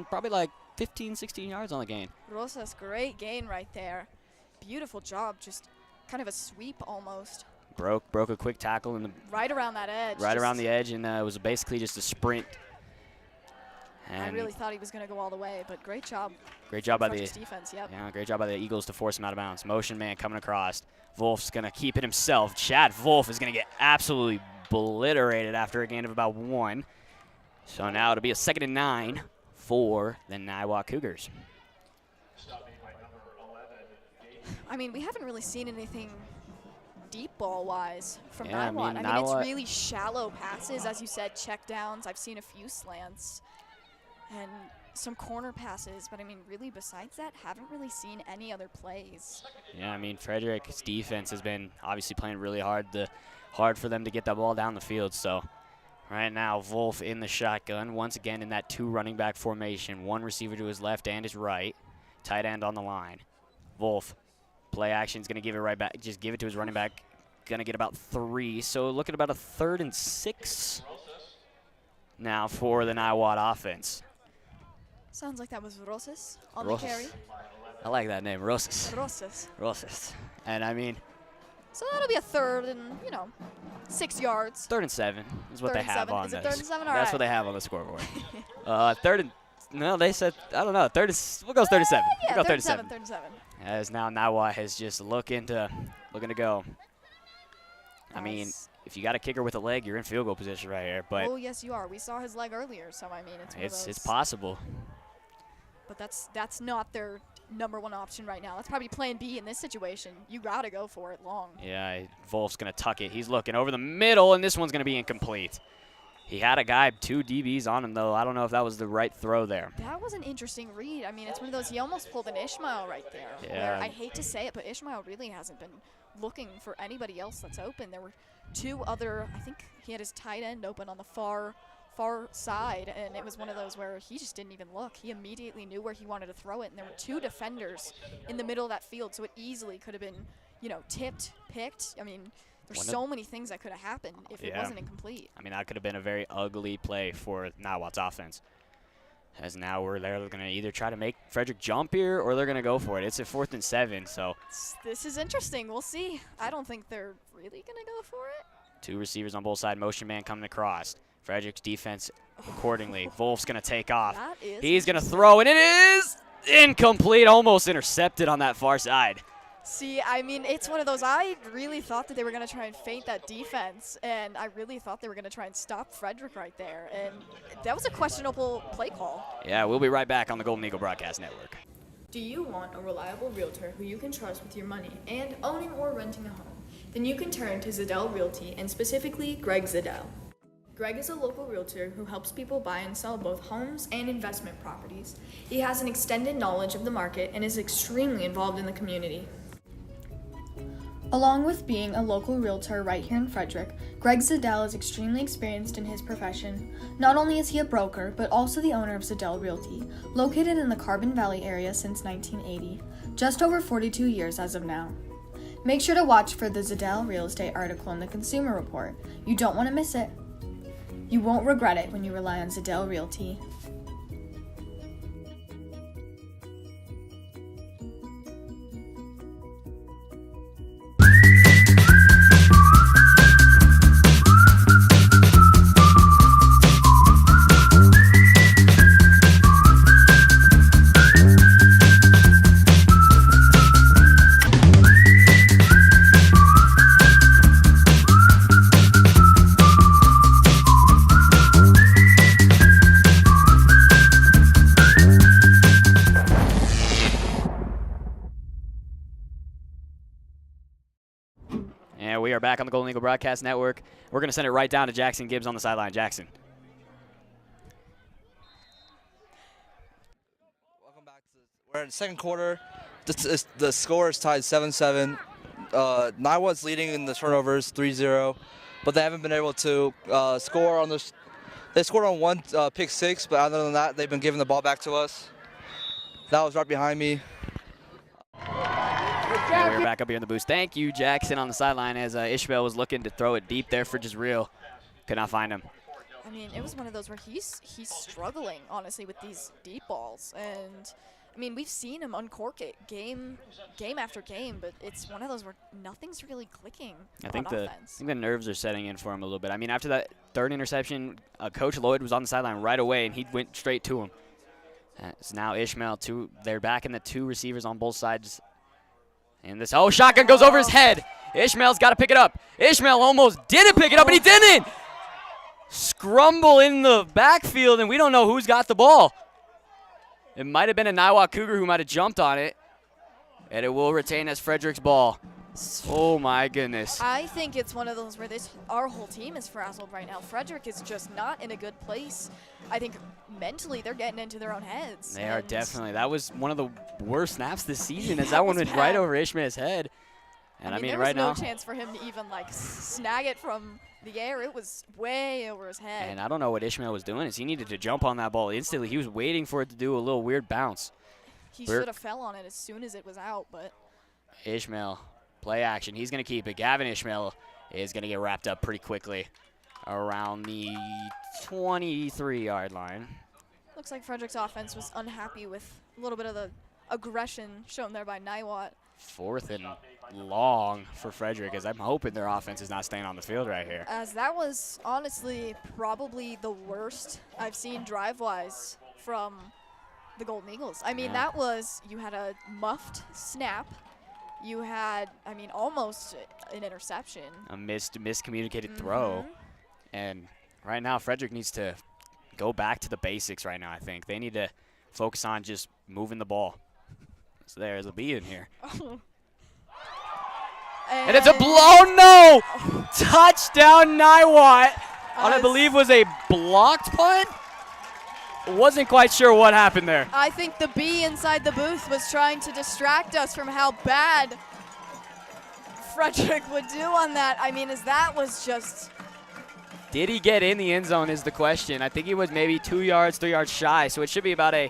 probably like 15, 16 yards on the gain. Rosas, great gain right there. Beautiful job, just kind of a sweep almost. Broke a quick tackle in the right around that edge. Right around the edge, and it was basically just a sprint. And I really thought he was going to go all the way, but great job. Great job by the defense. Yep. Yeah, great job by the Eagles to force him out of bounds. Motion man coming across. Wolf's going to keep it himself. Chad Wolf is going to get absolutely obliterated after a gain of about 1. So now it'll be a 2nd and 9 for the Niwot Cougars. I mean, we haven't really seen anything deep ball-wise from Yeah, Niwot. I mean, it's really shallow passes, as you said, check downs. I've seen a few slants and some corner passes, but I mean, really besides that, haven't really seen any other plays. Yeah, I mean, Frederick's defense has been obviously playing really hard for them to get that ball down the field. So right now, Wolf in the shotgun, once again in that 2 running back formation, 1 receiver to his left and his right, tight end on the line. Wolf, play action, is going to give it right back, just give it to his running back, going to get about 3. So look at about a 3rd and 6 now for the Niwot offense. Sounds like that was Rosas on the carry. I like that name, Rosas. Rosas. And I mean, so that'll be a 3rd and, 6 yards. 3rd and 7 is what they have on this. Is it 3rd and 7? That's what they have on the scoreboard. 3rd and, no, they said, I don't know, we'll go 3rd and 7. Yeah, we'll go 3rd and 7. 3rd and 7. As now Niwot has just looking to go. I mean, if you got a kicker with a leg, you're in field goal position right here. But oh, yes, you are. We saw his leg earlier, so I mean, it's possible. But that's not their number 1 option right now. That's probably plan B in this situation. You got to go for it long. Yeah, Wolf's going to tuck it. He's looking over the middle, and this one's going to be incomplete. He had a guy, 2 DBs on him, though. I don't know if that was the right throw there. That was an interesting read. I mean, it's one of those, he almost pulled an Ishmael right there. Yeah. Where I hate to say it, but Ishmael really hasn't been looking for anybody else that's open. There were 2 other, I think he had his tight end open on the far side, and it was one of those where he just didn't even look. He immediately knew where he wanted to throw it, and there were 2 defenders in the middle of that field, so it easily could have been, tipped, picked. I mean, there's so many things that could have happened if it wasn't incomplete. I mean, that could have been a very ugly play for Niwot's offense. As now they're going to either try to make Frederick jump here or they're going to go for it. It's a 4th and 7, so. This is interesting. We'll see. I don't think they're really going to go for it. 2 receivers on both sides. Motion man coming across. Frederick's defense accordingly. Wolf's going to take off. He's going to throw, and it is incomplete. Almost intercepted on that far side. See, I mean, it's one of those, I really thought that they were going to try and feint that defense, and I really thought they were going to try and stop Frederick right there, and that was a questionable play call. Yeah, we'll be right back on the Golden Eagle Broadcast Network. Do you want a reliable realtor who you can trust with your money and owning or renting a home? Then you can turn to Zadel Realty, and specifically Greg Zadel. Greg is a local realtor who helps people buy and sell both homes and investment properties. He has an extended knowledge of the market and is extremely involved in the community. Along with being a local realtor right here in Frederick, Greg Zadel is extremely experienced in his profession. Not only is he a broker, but also the owner of Zadel Realty, located in the Carbon Valley area since 1980, just over 42 years as of now. Make sure to watch for the Zadel real estate article in the Consumer Report. You don't want to miss it. You won't regret it when you rely on Zadel Realty. And we are back on the Golden Eagle Broadcast Network. We're going to send it right down to Jackson Gibbs on the sideline. Jackson. Welcome back. We're in the second quarter. The score is tied 7-7. Niwot's leading in the turnovers 3-0, but they haven't been able to score on this. They scored on one pick six, but other than that, they've been giving the ball back to us. That was right behind me. And we're back up here in the booth. Thank you, Jackson, on the sideline as Ishmael was looking to throw it deep there for Jezreel. Could not find him. I mean, it was one of those where he's struggling, honestly, with these deep balls. And, I mean, we've seen him uncork it game after game, but it's one of those where nothing's really clicking I think on offense. the nerves are setting in for him a little bit. I mean, after that third interception, Coach Loyd was on the sideline right away, and he went straight to him. It's now Ishmael. They're back in the two receivers on both sides. And this, shotgun goes over his head. Ishmael's got to pick it up. Ishmael almost didn't pick it up, and he didn't. Scrumble in the backfield, and we don't know who's got the ball. It might have been a Niwot Cougar who might have jumped on it, and it will retain as Frederick's ball. Oh, my goodness. I think it's one of those where our whole team is frazzled right now. Frederick is just not in a good place. I think mentally they're getting into their own heads. They are definitely. That was one of the worst snaps this season as that one went right over Ishmael's head. And I mean there right was no now, chance for him to even snag it from the air. It was way over his head. And I don't know what Ishmael was doing. Is he needed to jump on that ball instantly. He was waiting for it to do a little weird bounce. He should have fell on it as soon as it was out, but Ishmael, play action. He's going to keep it. Gavin Ishmael is going to get wrapped up pretty quickly around the 23-yard line. Looks like Frederick's offense was unhappy with a little bit of the aggression shown there by Niwot. 4th and long for Frederick, as I'm hoping their offense is not staying on the field right here. As that was honestly probably the worst I've seen drive-wise from the Golden Eagles. I mean, that was, you had a muffed snap. You had, I mean, almost an interception. A miscommunicated throw. And right now, Frederick needs to go back to the basics right now, I think. They need to focus on just moving the ball. So there's a B in here. And it's a blow. No! Touchdown, Niwot. On, I believe, was a blocked punt. Wasn't quite sure what happened there. I think the B inside the booth was trying to distract us from how bad Frederick would do on that. I mean, that was just... Did he get in the end zone is the question. I think he was maybe 2 yards, 3 yards shy, so it should be about a...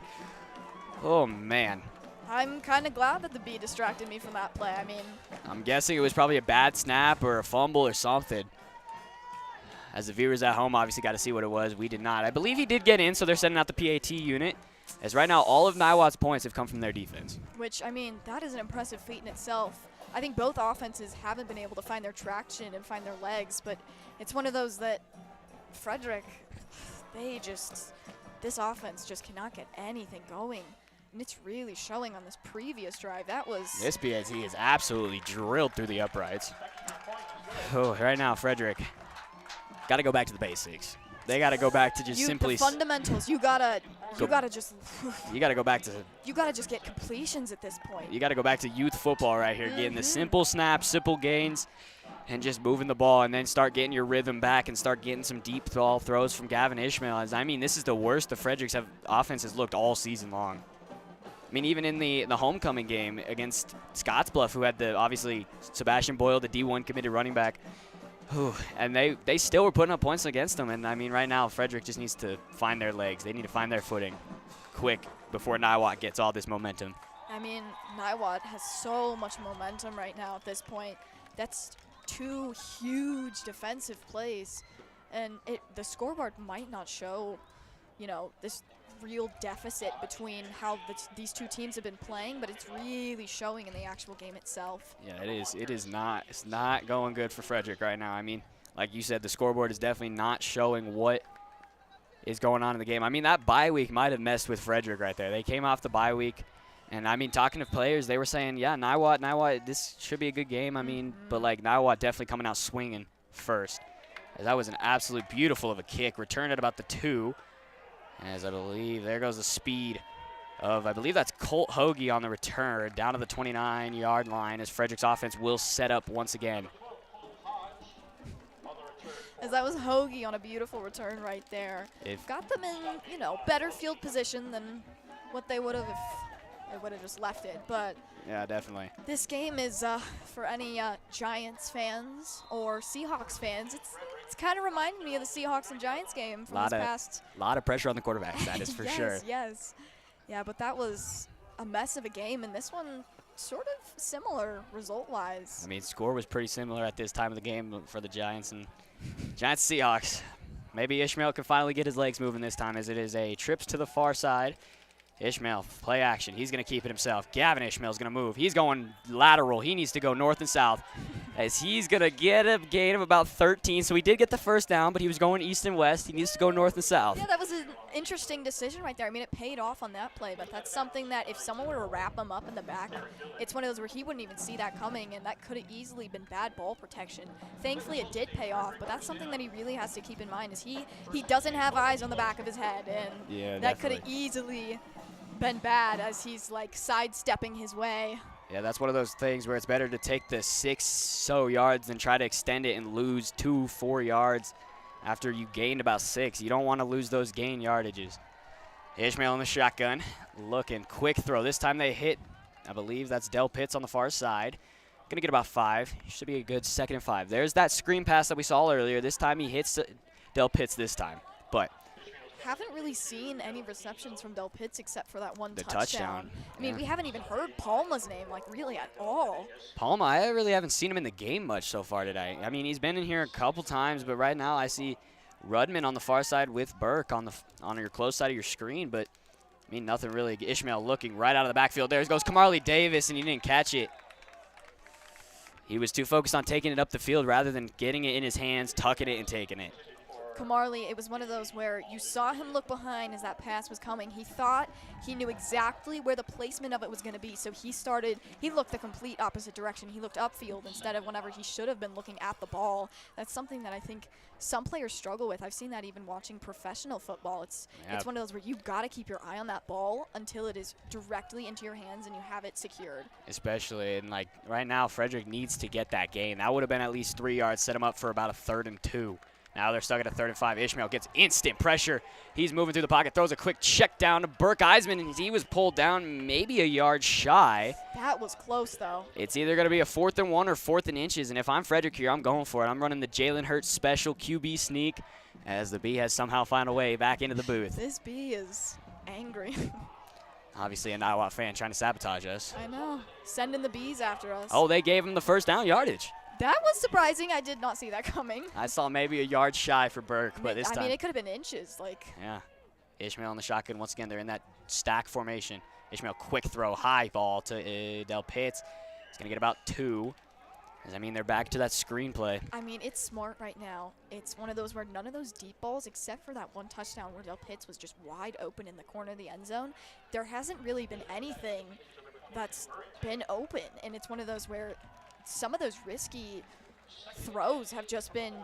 Oh, man. I'm kind of glad that the B distracted me from that play. I mean... I'm guessing it was probably a bad snap or a fumble or something. As the viewers at home obviously got to see what it was. We did not. I believe he did get in, so they're sending out the PAT unit. As right now, all of Niwot's points have come from their defense. Which, I mean, that is an impressive feat in itself. I think both offenses haven't been able to find their traction and find their legs, but it's one of those that Frederick, this offense just cannot get anything going. And it's really showing on this previous drive. This PAT is absolutely drilled through the uprights. Oh, right now, Frederick got to go back to the basics. They got to go back to just simply the fundamentals. You gotta just. You got to go back to. You gotta just get completions at this point. You got to go back to youth football right here, getting the simple snaps, simple gains, and just moving the ball, and then start getting your rhythm back and start getting some deep ball throws from Gavin Ishmael. I mean, this is the worst the Frederick's offense has looked all season long. I mean, even in the homecoming game against Scottsbluff, who had obviously Sebastian Boyle, the D1 committed running back, and they still were putting up points against them. And I mean, right now, Frederick just needs to find their legs. They need to find their footing quick before Niwot gets all this momentum. I mean, Niwot has so much momentum right now at this point. That's 2 huge defensive plays, and the scoreboard might not show, this real deficit between how these 2 teams have been playing, but it's really showing in the actual game itself. Yeah, it is. It's not going good for Frederick right now. I mean, like you said, the scoreboard is definitely not showing what is going on in the game. I mean, that bye week might have messed with Frederick right there. They came off the bye week, and I mean, talking to players, they were saying, yeah, Niwot, this should be a good game. I mean, but like Niwot definitely coming out swinging first. That was an absolute beautiful of a kick, returned at about the 2. As I believe, there goes the speed of, I believe that's Colt Hoagie on the return, down to the 29-yard line as Frederick's offense will set up once again. As that was Hoagie on a beautiful return right there. Got them in, better field position than what they would have if they would have just left it. But yeah, definitely. This game is, for any Giants fans or Seahawks fans, it's kind of reminding me of the Seahawks and Giants game from this past. A lot of pressure on the quarterbacks, that is for sure. Yes. Yeah, but that was a mess of a game, and this one sort of similar result-wise. I mean, score was pretty similar at this time of the game for the Giants and Seahawks. Maybe Ishmael can finally get his legs moving this time, as it is a trips to the far side. Ishmael, play action. He's going to keep it himself. Gavin Ishmael's going to move. He's going lateral. He needs to go north and south, as he's going to get a gain of about 13. So he did get the first down, but he was going east and west. He needs to go north and south. Yeah, that was an interesting decision right there. I mean, it paid off on that play, but that's something that if someone were to wrap him up in the back, it's one of those where he wouldn't even see that coming, and that could have easily been bad ball protection. Thankfully, it did pay off, but that's something that he really has to keep in mind, is he doesn't have eyes on the back of his head, and that could have easily been bad as he's like sidestepping his way. Yeah, that's one of those things where it's better to take the 6 yards than try to extend it and lose 2-4 yards after you gained about 6. You don't want to lose those gain yardages. Ishmael in the shotgun, looking, quick throw. This time they hit, I believe that's Del Pitts on the far side. Gonna get about 5. Should be a good 2nd and 5. There's that screen pass that we saw earlier. This time he hits Del Pitts this time, but haven't really seen any receptions from Del Pitts except for that one touchdown. I mean, we haven't even heard Palma's name, like, really at all. Palma, I really haven't seen him in the game much so far today. I mean, he's been in here a couple times, but right now I see Rudman on the far side with Burke on your close side of your screen, but I mean, nothing really. Ishmael looking right out of the backfield. There goes Kamarley Davis, and he didn't catch it. He was too focused on taking it up the field rather than getting it in his hands, tucking it, and taking it. Kamarley, it was one of those where you saw him look behind as that pass was coming. He thought he knew exactly where the placement of it was going to be, so he looked the complete opposite direction. He looked upfield instead of whenever he should have been looking at the ball. That's something that I think some players struggle with. I've seen that even watching professional football. It's one of those where you've got to keep your eye on that ball until it is directly into your hands and you have it secured. Especially, and like right now, Frederick needs to get that gain. That would have been at least 3 yards, set him up for about a 3rd and 2. Now they're stuck at a 3rd and 5. Ishmael gets instant pressure. He's moving through the pocket, throws a quick check down to Burke Eisman, and he was pulled down maybe a yard shy. That was close, though. It's either going to be a 4th and 1 or 4th and inches, and if I'm Frederick here, I'm going for it. I'm running the Jalen Hurts special QB sneak as the B has somehow found a way back into the booth. This B is angry. Obviously a Niwot fan trying to sabotage us. I know. Sending the Bs after us. Oh, they gave him the 1st down yardage. That was surprising. I did not see that coming. I saw maybe a yard shy for Burke, but this time. I mean, it could have been inches. Yeah. Ishmael in the shotgun. Once again, they're in that stack formation. Ishmael, quick throw, high ball to Del Pitts. He's going to get about 2. I mean, they're back to that screenplay. I mean, it's smart right now. It's one of those where none of those deep balls, except for that one touchdown where Del Pitts was just wide open in the corner of the end zone, there hasn't really been anything that's been open. And it's one of those where some of those risky throws have just been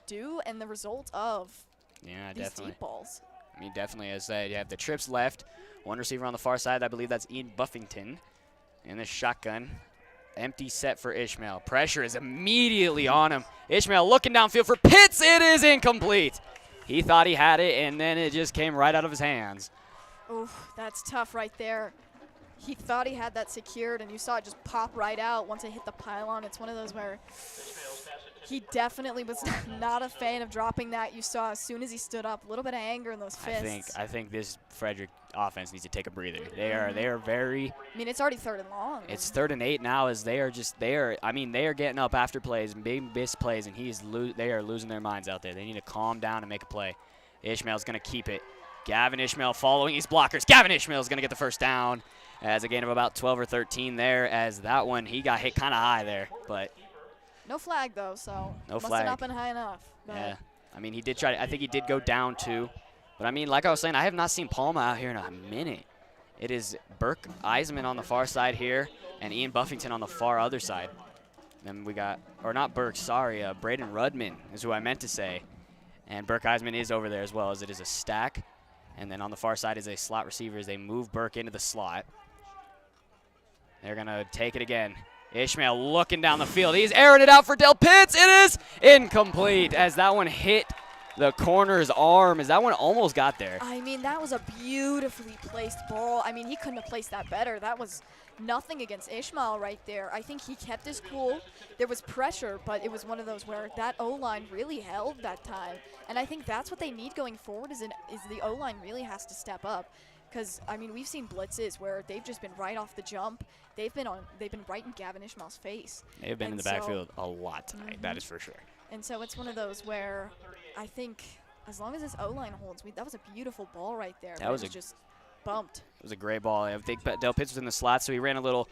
due and the result of these deep balls. I mean, definitely, as you have the trips left. One receiver on the far side, I believe that's Ian Buffington in the shotgun. Empty set for Ishmael. Pressure is immediately on him. Ishmael looking downfield for Pitts. It is incomplete. He thought he had it, and then it just came right out of his hands. Oh, that's tough right there. he thought he had that secured, and you saw it just pop right out once it hit the pylon. It's one of those where he definitely was not a fan of dropping that. You saw as soon as he stood up, a little bit of anger in those fists. I think this Frederick offense needs to take a breather. They are very. I mean, it's already 3rd and long. It's 3rd and 8 now, as they are getting up after plays and big missed plays, and they are losing their minds out there. They need to calm down and make a play. Ishmael's going to keep it. Gavin Ishmael following his blockers. Gavin Ishmael is going to get the first down as a gain of about 12 or 13 there, as that one, he got hit kind of high there, but. No flag, though, so no must flag. have not been high enough. Yeah, I mean, he did try. I think he did go down, too. But, I mean, like I was saying, I have not seen Palma out here in a minute. It is Burke Eisman on the far side here and Ian Buffington on the far other side. Then we got, or not Burke, sorry, Braden Rudman is who I meant to say. And Burke Eisman is over there as well, as it is a stack. And then on the far side is a slot receiver as they move Burke into the slot. They're going to take it again. Ishmael looking down the field. He's airing it out for Del Pitts. It is incomplete as that one hit the corner's arm, as that one almost got there. I mean, that was a beautifully placed ball. I mean, he couldn't have placed that better. That was nothing against Ishmael right there. I think he kept his cool. There was pressure, but it was one of those where that O-line really held that time. And I think that's what they need going forward is the O-line really has to step up. Because, I mean, we've seen blitzes where they've just been right off the jump. They've been right in Gavin Ishmael's face. They've been in the backfield a lot tonight, that is for sure. And so it's one of those where I think as long as this O-line holds, that was a beautiful ball right there. That was just bumped. It was a great ball. I think Del Pitts was in the slot, so he ran a little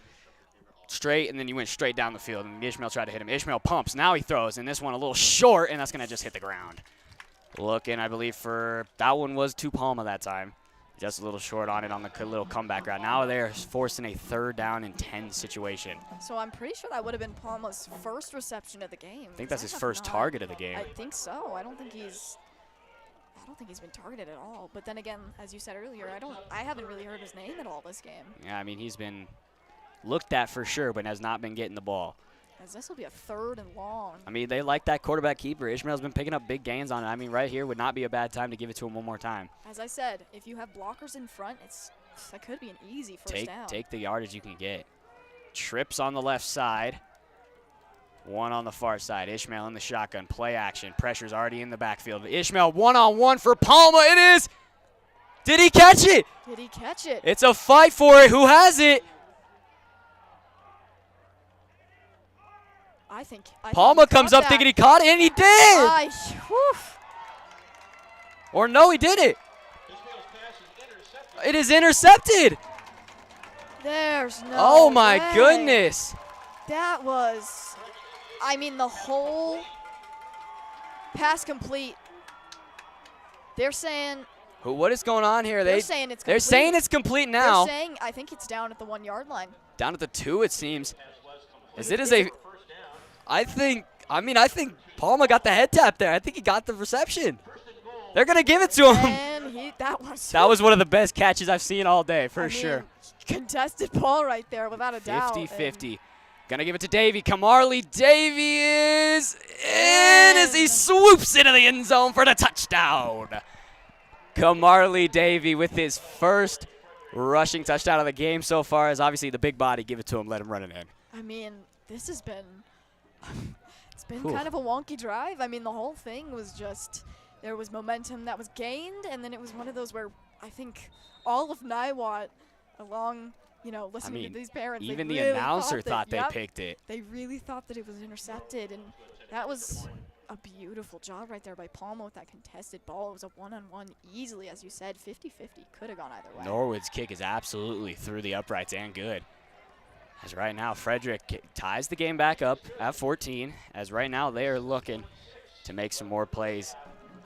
straight, and then he went straight down the field, and Ishmael tried to hit him. Ishmael pumps. Now he throws, and this one a little short, and that's going to just hit the ground. Looking, I believe, for that one was to Palma that time. Just a little short on it on the little comeback route. Now they're forcing a 3rd down and 10 situation. situation. I'm pretty sure that would have been Palma's first reception of the game. I think that's his first target of the game. I think so. I don't think he's been targeted at all. But then again, as you said earlier, I haven't really heard his name at all this game. Yeah, I mean, he's been looked at for sure, but has not been getting the ball. As this will be a 3rd and long. I mean, they like that quarterback keeper. Ishmael's been picking up big gains on it. I mean, right here would not be a bad time to give it to him one more time. As I said, if you have blockers in front, that could be an easy first down. Take the yardage you can get. Trips on the left side. One on the far side. Ishmael in the shotgun. Play action. Pressure's already in the backfield. Ishmael one-on-one for Palma. It is. Did he catch it? Did he catch it? It's a fight for it. Who has it? I think Palma comes up thinking he caught it, and he did. Or no, he didn't. It is intercepted. There's no Oh, my way. goodness. That was, I mean, the whole pass complete. They're saying. What is going on here? They're saying it's complete. They're saying it's complete now. They're saying, I think it's down at the 1 yard line. Down at the 2, it seems. I think Palma got the head tap there. I think he got the reception. They're going to give it to him. And that was one of the best catches I've seen all day, for sure. Contested ball right there, without a doubt. 50-50. Going to give it to Davey. Kamarly Davey is in as he swoops into the end zone for the touchdown. Kamarly Davey with his first rushing touchdown of the game so far, is obviously the big body. Give it to him, let him run it in. I mean, this has been kind of a wonky drive. I mean, the whole thing was just, there was momentum that was gained, and then it was one of those where I think all of Niwot, along, listening to these parents, even the really announcer thought they picked it. They really thought that it was intercepted, and that was a beautiful job right there by Palma with that contested ball. It was a one-on-one easily, as you said, 50-50. Could have gone either way. Norwood's kick is absolutely through the uprights and good. As right now, Frederick ties the game back up at 14, as right now they are looking to make some more plays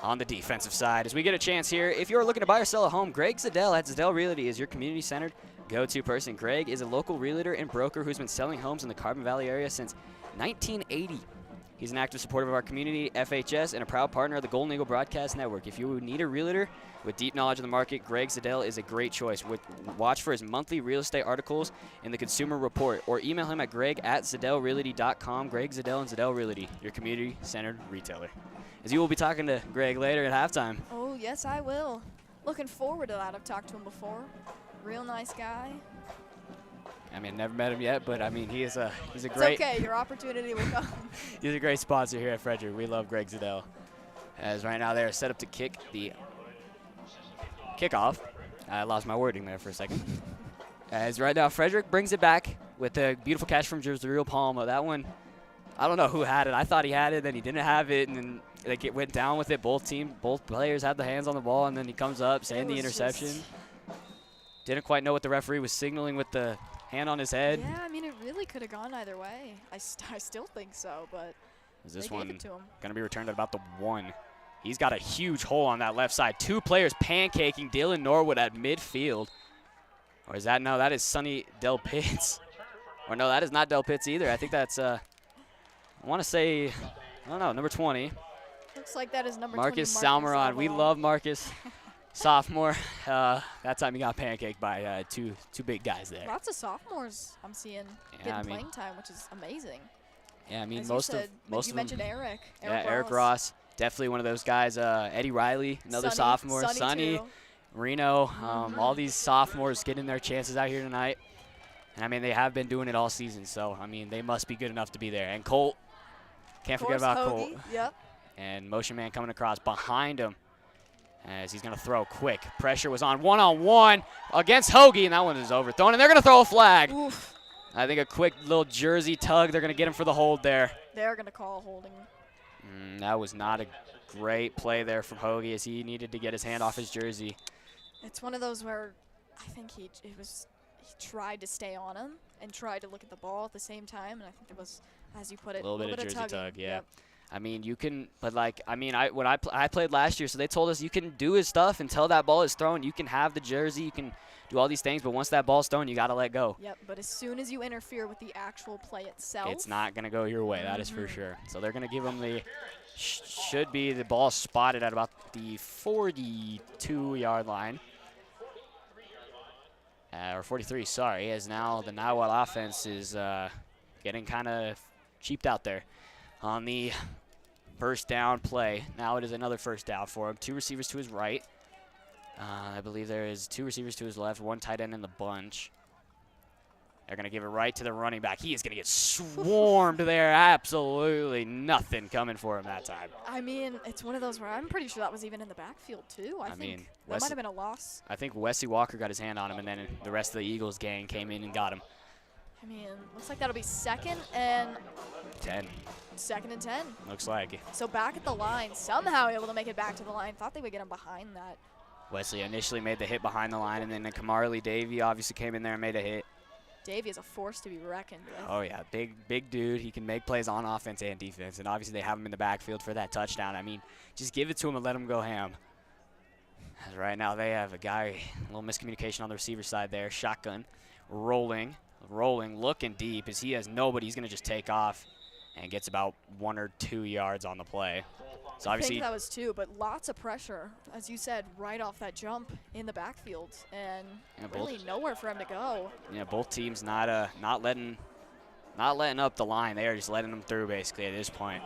on the defensive side. As we get a chance here, if you're looking to buy or sell a home, Greg Zadel at Zadel Realty is your community-centered go-to person. Greg is a local realtor and broker who's been selling homes in the Carbon Valley area since 1980. He's an active supporter of our community, FHS, and a proud partner of the Golden Eagle Broadcast Network. If you need a realtor with deep knowledge of the market, Greg Zadel is a great choice. Watch for his monthly real estate articles in the Consumer Report, or email him at greg@zadelrealty.com. Greg Zadel and Zadel Realty, your community-centered retailer. As you will be talking to Greg later at halftime. Oh, yes, I will. Looking forward to that. I've talked to him before. Real nice guy. never met him yet, but I mean, he's a It's great. okay. Your opportunity will come. He's a great sponsor here at Frederick. We love Greg Zadel. As right now they're set up to kick the kickoff. I lost my wording there for a second. As right now Frederick brings it back with a beautiful catch from Jezreel Palma. That one, I don't know who had it. I thought he had it, then he didn't have it, and then it went down with it. Both players had the hands on the ball, and then he comes up saying the interception. Didn't quite know what the referee was signaling with the hand on his head. Yeah, I mean, it really could have gone either way. I still think so, but Is this they gave one it to him. going to be returned at about the 1? He's got a huge hole on that left side. 2 players pancaking Dylan Norwood at midfield. Or is that, no, that is Sonny Del Pitts. Or no, that is not Del Pitts either. I think that's, I want to say, I don't know, number 20. Looks like that is number Marcus 20, Salmeron. We love Marcus. Sophomore. That time he got pancaked by two big guys there. Lots of sophomores I'm seeing getting playing time, which is amazing. Yeah, I mean, As most you of said, you mentioned them. Eric. Eric Ross. Definitely one of those guys. Eddie Riley, another sophomore. Sonny, Reno. All these sophomores getting their chances out here tonight. And, I mean, they have been doing it all season. So, I mean, they must be good enough to be there. And Colt. Can't forget about Colt. Yep. And motion man coming across behind him as he's going to throw quick. Pressure was on one-on-one against Hoagie, and that one is overthrown. And they're going to throw a flag. Oof. I think a quick little jersey tug. They're going to get him for the hold there. They're going to call holding. That was not a great play there from Hoagie as he needed to get his hand off his jersey. It's one of those where I think he tried to stay on him and tried to look at the ball at the same time, and I think it was, as you put it, a little bit of jersey tug, yeah. Yep. I mean, you can, but like, I mean, when I played last year, so they told us you can do his stuff until that ball is thrown. You can have the jersey, you can do all these things, but once that ball's thrown, you got to let go. Yep, but as soon as you interfere with the actual play itself, it's not going to go your way, that is for sure. So they're going to give him the, should be the ball spotted at about the 42-yard line. Or 43, sorry, as now the Niwot offense is getting kind of cheaped out there on the first down play. Now it is another first down for him. 2 receivers to his right. I believe there is 2 receivers to his left, 1 tight end in the bunch. They're going to give it right to the running back. He is going to get swarmed there. Absolutely nothing coming for him that time. I mean, it's one of those where I'm pretty sure that was even in the backfield, too. I think that might have been a loss. I think Wesley Walker got his hand on him, and then the rest of the Eagles gang came in and got him. I mean, looks like that'll be 2nd and 10. 2nd and 10. Looks like. So back at the line, somehow able to make it back to the line. Thought they would get him behind that. Wesley initially made the hit behind the line, and then Kamarly Davey obviously came in there and made a hit. Davey is a force to be reckoned with. Oh, yeah, big dude. He can make plays on offense and defense, and obviously they have him in the backfield for that touchdown. I mean, just give it to him and let him go ham. As right now they have a guy, a little miscommunication on the receiver side there. Shotgun, rolling, looking deep as he has nobody. He's going to just take off and gets about 1 or 2 yards on the play. So obviously, I think that was 2, but lots of pressure, as you said, right off that jump in the backfield, and really nowhere for him to go. Yeah, both teams not letting up the line. They are just letting them through basically at this point.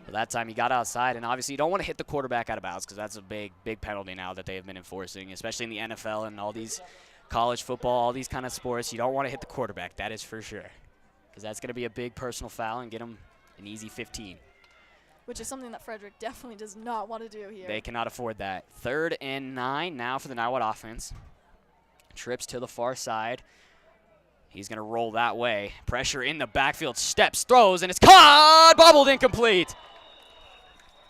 But that time he got outside, and obviously you don't want to hit the quarterback out of bounds because that's a big penalty now that they have been enforcing, especially in the NFL and all these college football, all these kind of sports. You don't want to hit the quarterback, that is for sure, because that's going to be a big personal foul and get him an easy 15. Which is something that Frederick definitely does not want to do here. They cannot afford that. 3rd and 9 now for the Niwot offense. Trips to the far side. He's going to roll that way. Pressure in the backfield. Steps, throws, and it's caught! Bobbled incomplete.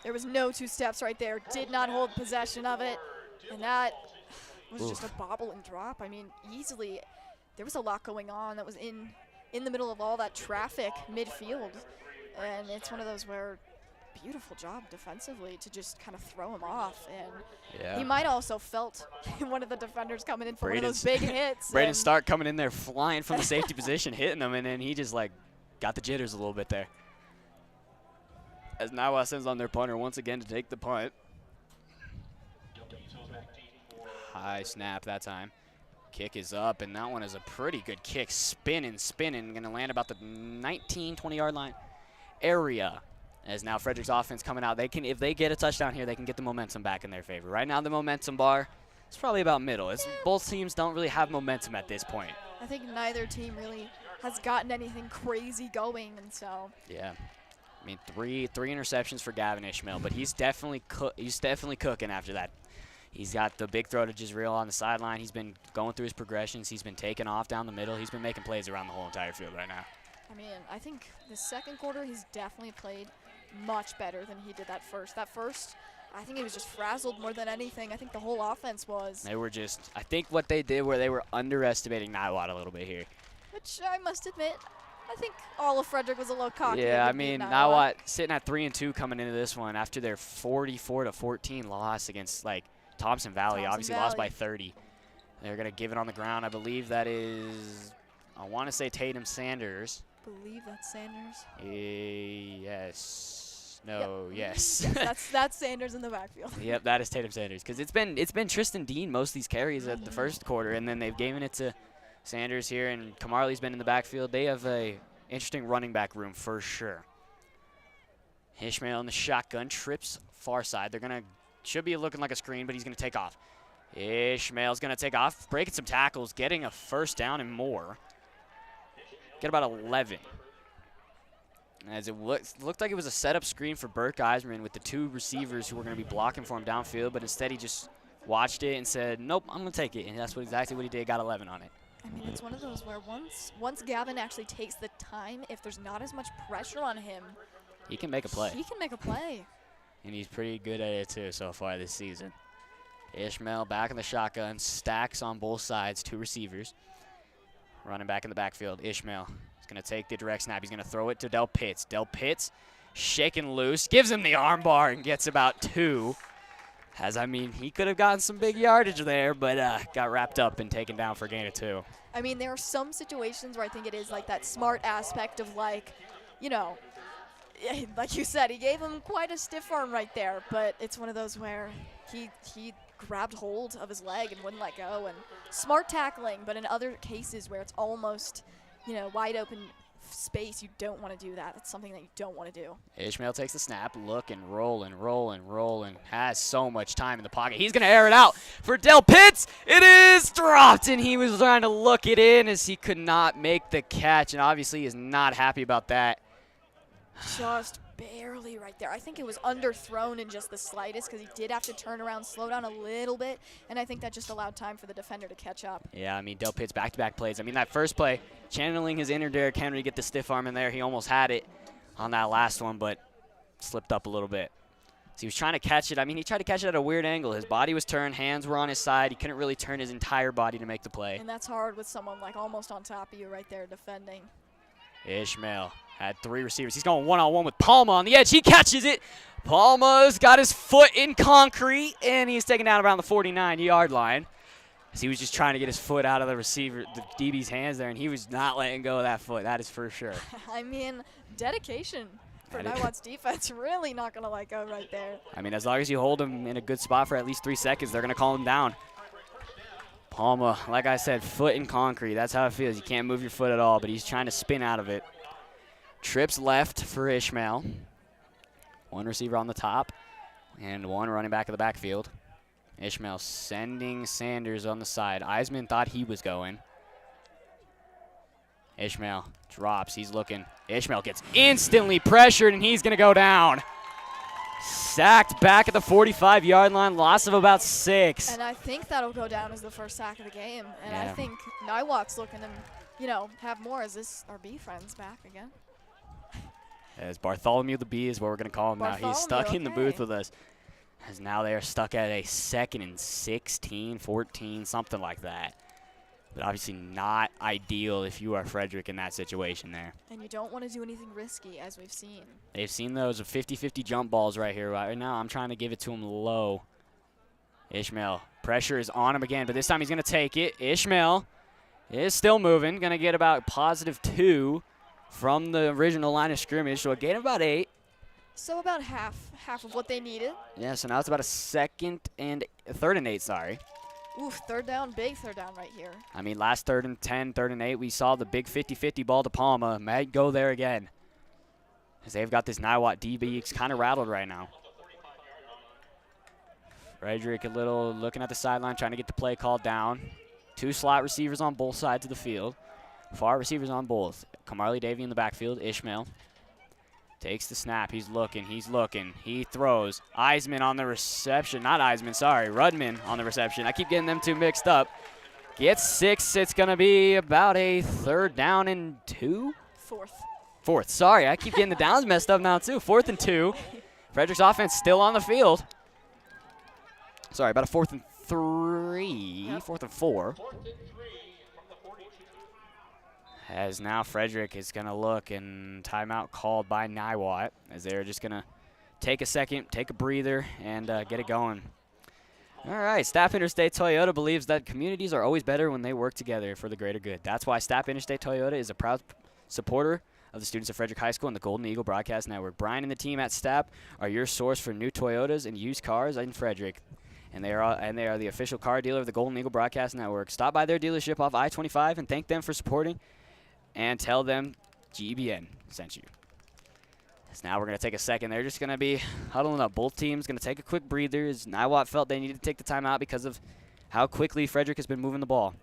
There was no 2 steps right there. Did not hold possession of it. And that was just a bobble and drop. I mean, easily, there was a lot going on that was in the middle of all that traffic midfield. And it's one of those where beautiful job defensively to just kind of throw him off. And he might also felt one of the defenders coming in for one of those big hits. Braden Stark coming in there flying from the safety position, hitting him, and then he just like got the jitters a little bit there. As Niwot sends on their punter once again to take the punt. High snap that time. Kick is up, and that one is a pretty good kick. Spinning, going to land about the 19, 20-yard line area. As now Frederick's offense coming out, if they get a touchdown here, they can get the momentum back in their favor. Right now the momentum bar is probably about middle. Both teams don't really have momentum at this point. I think neither team really has gotten anything crazy going, and so. Yeah. I mean, three interceptions for Gavin Ishmael, but he's definitely cooking after that. He's got the big throw to Jezreel on the sideline. He's been going through his progressions. He's been taking off down the middle. He's been making plays around the whole entire field right now. I mean, I think the second quarter he's definitely played much better than he did that first. That first, I think he was just frazzled more than anything. I think the whole offense was. They were just, I think what they did where they were underestimating Niwot a little bit here. Which I must admit, I think all of Frederick was a little cocky. Yeah, I mean, Niwot sitting at 3-2 coming into this one after their 44-14 loss against, like, Thompson Valley. Obviously lost by 30. They're going to give it on the ground. I believe that is, I want to say Tatum Sanders. I believe that's Sanders. Yes. No, yep. Yes. That's Sanders in the backfield. Yep, that is Tatum Sanders. Because it's been Tristan Dean most of these carries at the first quarter, and then they've given it to Sanders here, and Camarley's been in the backfield. They have a interesting running back room for sure. Ishmael in the shotgun, trips far side. They're going to, should be looking like a screen, but he's going to take off. Ishmael's going to take off, breaking some tackles, getting a first down and more. Get about 11. As it looked like it was a setup screen for Burke Eisman with the two receivers who were going to be blocking for him downfield, but instead he just watched it and said, nope, I'm going to take it. And that's exactly what he did, got 11 on it. I mean, it's one of those where once Gavin actually takes the time, if there's not as much pressure on him, he can make a play. He can make a play. And he's pretty good at it, too, so far this season. Ishmael back in the shotgun, stacks on both sides, two receivers. Running back in the backfield, Ishmael is going to take the direct snap. He's going to throw it to Del Pitts. Del Pitts shaking loose, gives him the armbar and gets about 2. As, I mean, he could have gotten some big yardage there, but got wrapped up and taken down for a gain of 2. I mean, there are some situations where I think it is like that smart aspect of, like, you know, like you said, he gave him quite a stiff arm right there, but it's one of those where he grabbed hold of his leg and wouldn't let go, and smart tackling, but in other cases where it's almost, you know, wide open space, you don't want to do that. It's something that you don't want to do. Ishmael takes the snap, look and roll and roll and roll, and has so much time in the pocket. He's going to air it out for Del Pitts. It is dropped, and he was trying to look it in as he could not make the catch, and obviously he is not happy about that. Just barely right there. I think it was underthrown in just the slightest because he did have to turn around, slow down a little bit, and I think that just allowed time for the defender to catch up. Yeah, I mean, Del Pitts back-to-back plays. I mean, that first play, channeling his inner Derrick Henry to get the stiff arm in there. He almost had it on that last one, but slipped up a little bit. So he was trying to catch it. I mean, he tried to catch it at a weird angle. His body was turned, hands were on his side. He couldn't really turn his entire body to make the play. And that's hard with someone like almost on top of you right there defending. Ishmael had 3 receivers. He's going one-on-one with Palma on the edge. He catches it. Palma's got his foot in concrete, and he's taken down around the 49-yard line. As he was just trying to get his foot out of the receiver, the DB's hands there, and he was not letting go of that foot. That is for sure. I mean, dedication for Niwot's defense. Really not going to let go right there. I mean, as long as you hold him in a good spot for at least 3 seconds, they're going to call him down. Palma, like I said, foot in concrete. That's how it feels. You can't move your foot at all, but he's trying to spin out of it. Trips left for Ishmael. 1 receiver on the top and 1 running back in the backfield. Ishmael sending Sanders on the side. Eisman thought he was going. Ishmael drops. He's looking. Ishmael gets instantly pressured, and he's going to go down. Sacked back at the 45-yard line, loss of about 6. And I think that'll go down as the first sack of the game. And yeah. I think Niwot's looking to, you know, have more as this our B friend's back again. As Bartholomew the Bee is what we're going to call him now. He's stuck in the booth with us. As now they are stuck at a 2nd and 16, 14, something like that. But obviously not ideal if you are Frederick in that situation there. And you don't want to do anything risky, as we've seen. They've seen those 50-50 jump balls right here. Right now I'm trying to give it to him low. Ishmael, pressure is on him again, but this time he's going to take it. Ishmael is still moving. Going to get about +2 from the original line of scrimmage, so a gain of about 8. So about half of what they needed. Yeah, so now it's about a 3rd and 8, sorry. Oof, third down, big third down right here. I mean, last 3rd and 10, 3rd and 8, we saw the big 50-50 ball to Palma. Might go there again. As they've got this Niwot DB kind of rattled right now. Frederick a little looking at the sideline, trying to get the play called down. Two slot receivers on both sides of the field. Far receivers on both. Kamarly Davey in the backfield. Ishmael takes the snap. He's looking. He throws. Eisman on the reception. Not Eisman, sorry. Rudman on the reception. I keep getting them two mixed up. Gets 6. It's going to be about a 3rd down and 2? Fourth. Sorry, I keep getting the downs messed up now, too. 4th and 2. Frederick's offense still on the field. Sorry, about a 4th and 3. 4th and 4. As now Frederick is going to look, and timeout called by Niwot, as they're just going to take a second, take a breather, and get it going. All right, Stapp Interstate Toyota believes that communities are always better when they work together for the greater good. That's why Stapp Interstate Toyota is a proud supporter of the students of Frederick High School and the Golden Eagle Broadcast Network. Brian and the team at Stapp are your source for new Toyotas and used cars in Frederick. And they are the official car dealer of the Golden Eagle Broadcast Network. Stop by their dealership off I-25 and thank them for supporting, and tell them GBN sent you. So now we're going to take a second. They're just going to be huddling up. Both teams going to take a quick breather as Niwot felt they needed to take the timeout because of how quickly Frederick has been moving the ball.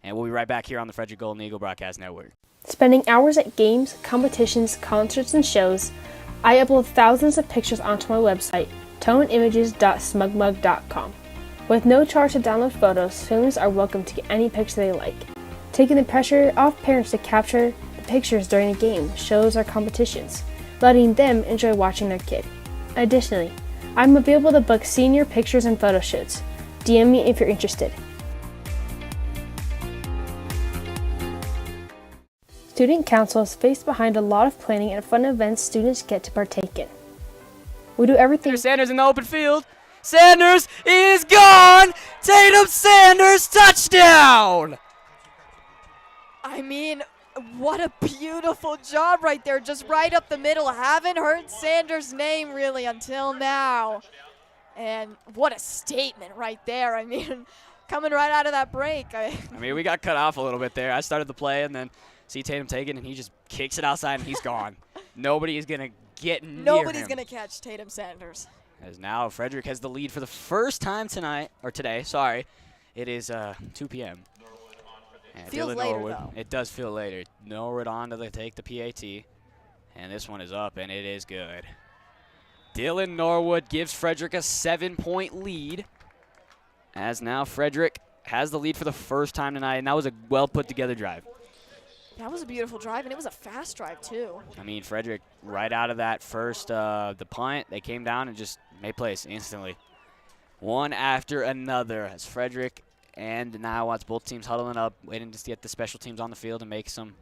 And we'll be right back here on the Frederick Golden Eagle Broadcast Network. Spending hours at games, competitions, concerts, and shows, I upload thousands of pictures onto my website, toneimages.smugmug.com. With no charge to download photos, students are welcome to get any picture they like. Taking the pressure off parents to capture the pictures during a game, shows, or competitions, letting them enjoy watching their kid. Additionally, I'm available to book senior pictures and photo shoots. DM me if you're interested. Student Council is faced behind a lot of planning and fun events students get to partake in. We do everything. Sanders in the open field. Sanders is gone! Tatum Sanders, touchdown! I mean, what a beautiful job right there, just right up the middle. Haven't heard Sanders' name really until now. And what a statement right there. I mean, coming right out of that break. I mean, we got cut off a little bit there. I started the play and then see Tatum take it, and he just kicks it outside, and he's gone. Nobody is going to get near him. Nobody's going to catch Tatum Sanders. As now Frederick has the lead for the first time today. Sorry. It is 2 p.m. Feels later, though. It does feel later. Norwood on to take the PAT. And this one is up, and it is good. Dylan Norwood gives Frederick a 7-point lead. As now Frederick has the lead for the first time tonight, and that was a well-put-together drive. That was a beautiful drive, and it was a fast drive, too. I mean, Frederick, right out of that first, the punt, they came down and just made plays instantly. One after another as Frederick and Niwot, both teams huddling up, waiting to get the special teams on the field and make some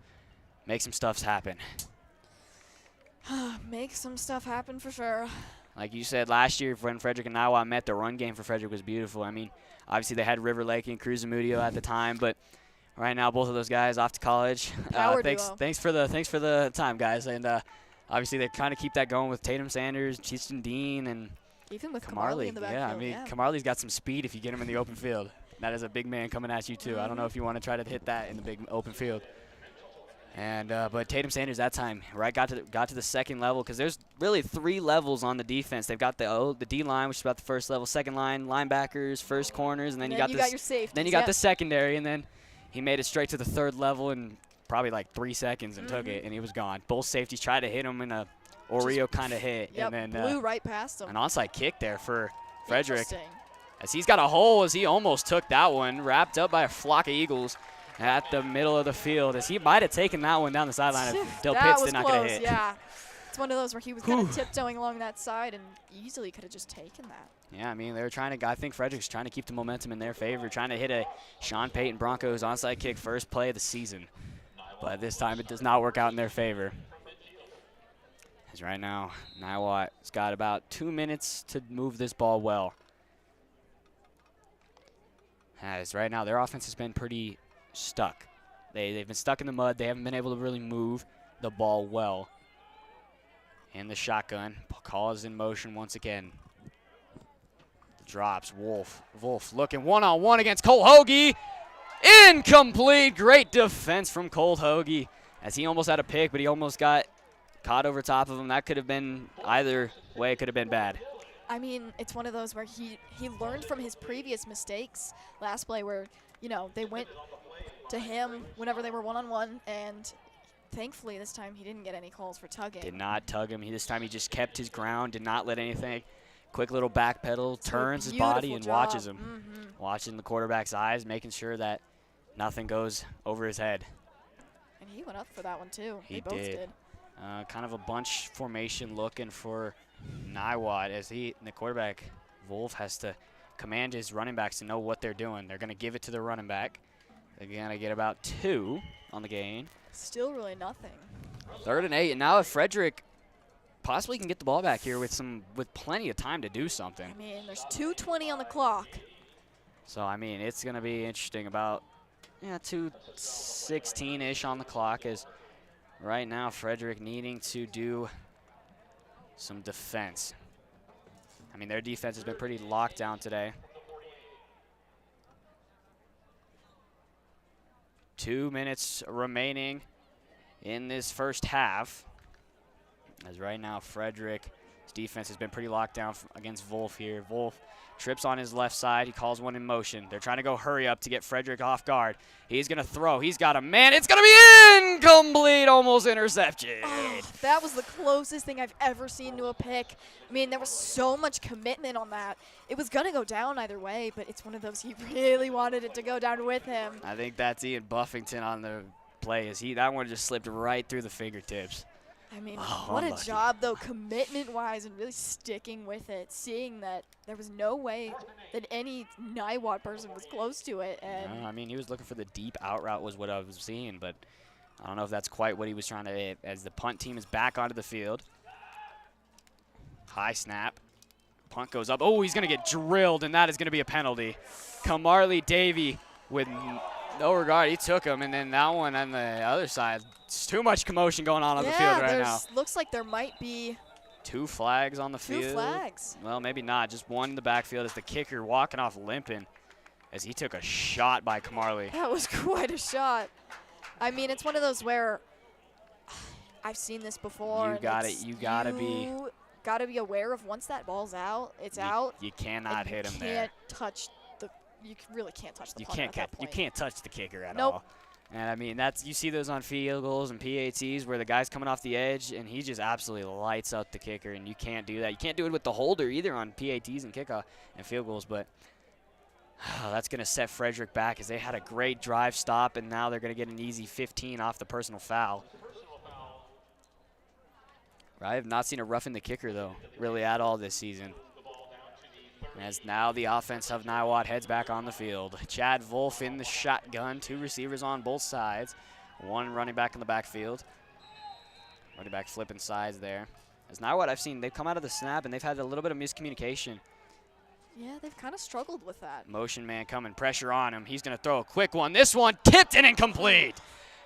stuffs happen. Make some stuff happen for sure. Like you said, last year when Frederick and Niwot met, the run game for Frederick was beautiful. I mean, obviously they had River Lake and Cruz Zamudio at the time, but right now both of those guys off to college. Thanks for the time, guys. And obviously they kind of keep that going with Tatum Sanders, Cheeston Dean, and even with Kamarly in the backfield. Yeah, I mean, Kamarly's got some speed if you get him in the open field. That is a big man coming at you, too. I don't know if you want to try to hit that in the big open field. And but Tatum Sanders that time, right, got to the second level, because there's really 3 levels on the defense. They've got the D line, which is about the first level, second line, linebackers, first corners, and then you got your safeties. Then you got the secondary, and then he made it straight to the 3rd level in probably like 3 seconds and took it, and he was gone. Both safeties tried to hit him in a Oreo kind of hit, and then blew right past him. An onside kick there for Frederick. As he's got a hole, as he almost took that one, wrapped up by a flock of Eagles at the middle of the field, as he might have taken that one down the sideline if Del Pitts did not get a hit. Yeah, it's one of those where he was kind of tiptoeing along that side and easily could have just taken that. Yeah, I mean, they were trying to, I think Frederick's trying to keep the momentum in their favor, trying to hit a Sean Payton Broncos onside kick first play of the season. But this time it does not work out in their favor. As right now, Niwot's got about 2 minutes to move this ball well. As right now, their offense has been pretty stuck. They've been stuck in the mud. They haven't been able to really move the ball well. And the shotgun. Call is in motion once again. Drops. Wolf looking one-on-one against Cole Hoagie. Incomplete. Great defense from Cole Hoagie. As he almost had a pick, but he almost got caught over top of him. That could have been either way. It could have been bad. I mean, it's one of those where he learned from his previous mistakes last play where, you know, they went to him whenever they were one-on-one, and thankfully this time he didn't get any calls for tugging. Did not tug him. This time he just kept his ground, did not let anything. Quick little back pedal, turns his body and watches him. Watching the quarterback's eyes, making sure that nothing goes over his head. And he went up for that one too. He both did. Kind of a bunch formation looking for Niwot as the quarterback, Wolf, has to command his running backs to know what they're doing. They're going to give it to the running back. They're going to get about 2 on the gain. Still really nothing. 3rd and 8, and now if Frederick possibly can get the ball back here with plenty of time to do something. I mean, there's 2:20 on the clock. So, I mean, it's going to be interesting. About 2:16-ish on the clock, as right now Frederick needing to do some defense. I mean, their defense has been pretty locked down today. 2 minutes remaining in this first half. As right now, Frederick's defense has been pretty locked down against Wolf here. Wolf trips on his left side. He calls one in motion. They're trying to go hurry up to get Frederick off guard. He's going to throw. He's got a man. It's going to be incomplete, almost interception. Oh, that was the closest thing I've ever seen to a pick. I mean, there was so much commitment on that. It was going to go down either way, but it's one of those he really wanted it to go down with him. I think that's Ian Buffington on the play. That one just slipped right through the fingertips. I mean, what a job, though, commitment-wise, and really sticking with it, seeing that there was no way that any Niwot person was close to it. And I mean, he was looking for the deep out route was what I was seeing, but I don't know if that's quite what he was trying to hit. As the punt team is back onto the field. High snap. Punt goes up. Oh, he's going to get drilled, and that is going to be a penalty. Kamarley Davey with no regard. He took him, and then that one on the other side. It's too much commotion going on the field right now. Looks like there might be 2 flags on the field. 2 flags. Well, maybe not. Just one in the backfield as the kicker walking off limping as he took a shot by Kamarley. That was quite a shot. I mean, it's one of those where I've seen this before. You gotta be aware of once that ball's out, it's out. You cannot hit him there. You can't touch the. You really can't touch the punter at that point. You can't touch the kicker at all. And I mean, you see those on field goals and PATs where the guy's coming off the edge and he just absolutely lights out the kicker, and you can't do that. You can't do it with the holder either on PATs and kickoff and field goals, but that's going to set Frederick back as they had a great drive stop, and now they're going to get an easy 15 off the personal foul. I have not seen a roughing the kicker, though, really at all this season. As now the offense of Niwot heads back on the field. Chad Wolf in the shotgun. 2 receivers on both sides. 1 running back in the backfield. Running back flipping sides there. As Niwot, I've seen, they've come out of the snap and they've had a little bit of miscommunication. Yeah, they've kind of struggled with that. Motion man coming, pressure on him. He's going to throw a quick one. This one tipped and incomplete.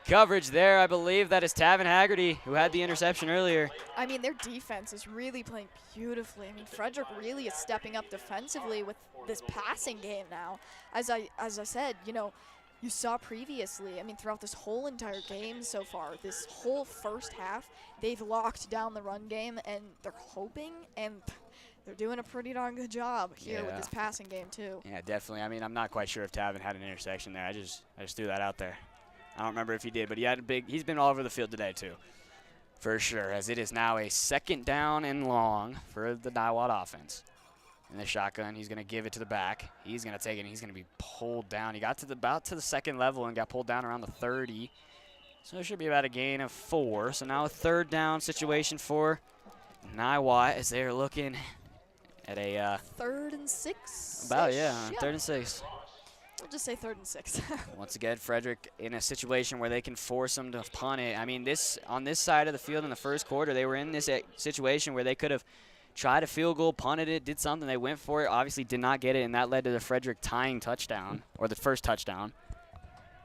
Coverage there, I believe that is Tavin Haggerty, who had the interception earlier. I mean, their defense is really playing beautifully. I mean, Frederick really is stepping up defensively with this passing game now. As I said, you know, you saw previously, I mean, throughout this whole entire game so far, this whole first half, they've locked down the run game, and they're hoping, and they're doing a pretty darn good job here with this passing game, too. Yeah, definitely. I mean, I'm not quite sure if Tavin had an intersection there. I just threw that out there. I don't remember if he did, but he's been all over the field today too, for sure, as it is now a 2nd down and long for the Niwot offense. In the shotgun, he's going to give it to the back. He's going to take it, and he's going to be pulled down. He got to about to the 2nd level and got pulled down around the 30. So it should be about a gain of 4. So now a 3rd down situation for Niwot as they're looking at a 3rd and 6. About, 3rd and 6. We'll just say 3rd and 6. Once again, Frederick in a situation where they can force them to punt it. I mean, on this side of the field in the first quarter, they were in this situation where they could have tried a field goal, punted it, did something. They went for it, obviously did not get it, and that led to the Frederick tying touchdown, or the first touchdown.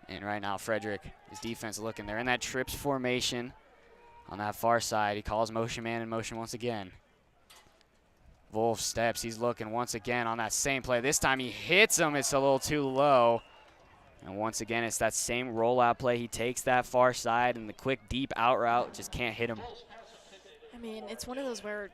And right now, Frederick, his defense looking. They're in that trips formation on that far side. He calls motion man in motion once again. Wolf steps. He's looking once again on that same play. This time he hits him. It's a little too low. And once again, it's that same rollout play. He takes that far side, and the quick, deep out route just can't hit him. I mean, it's one of those where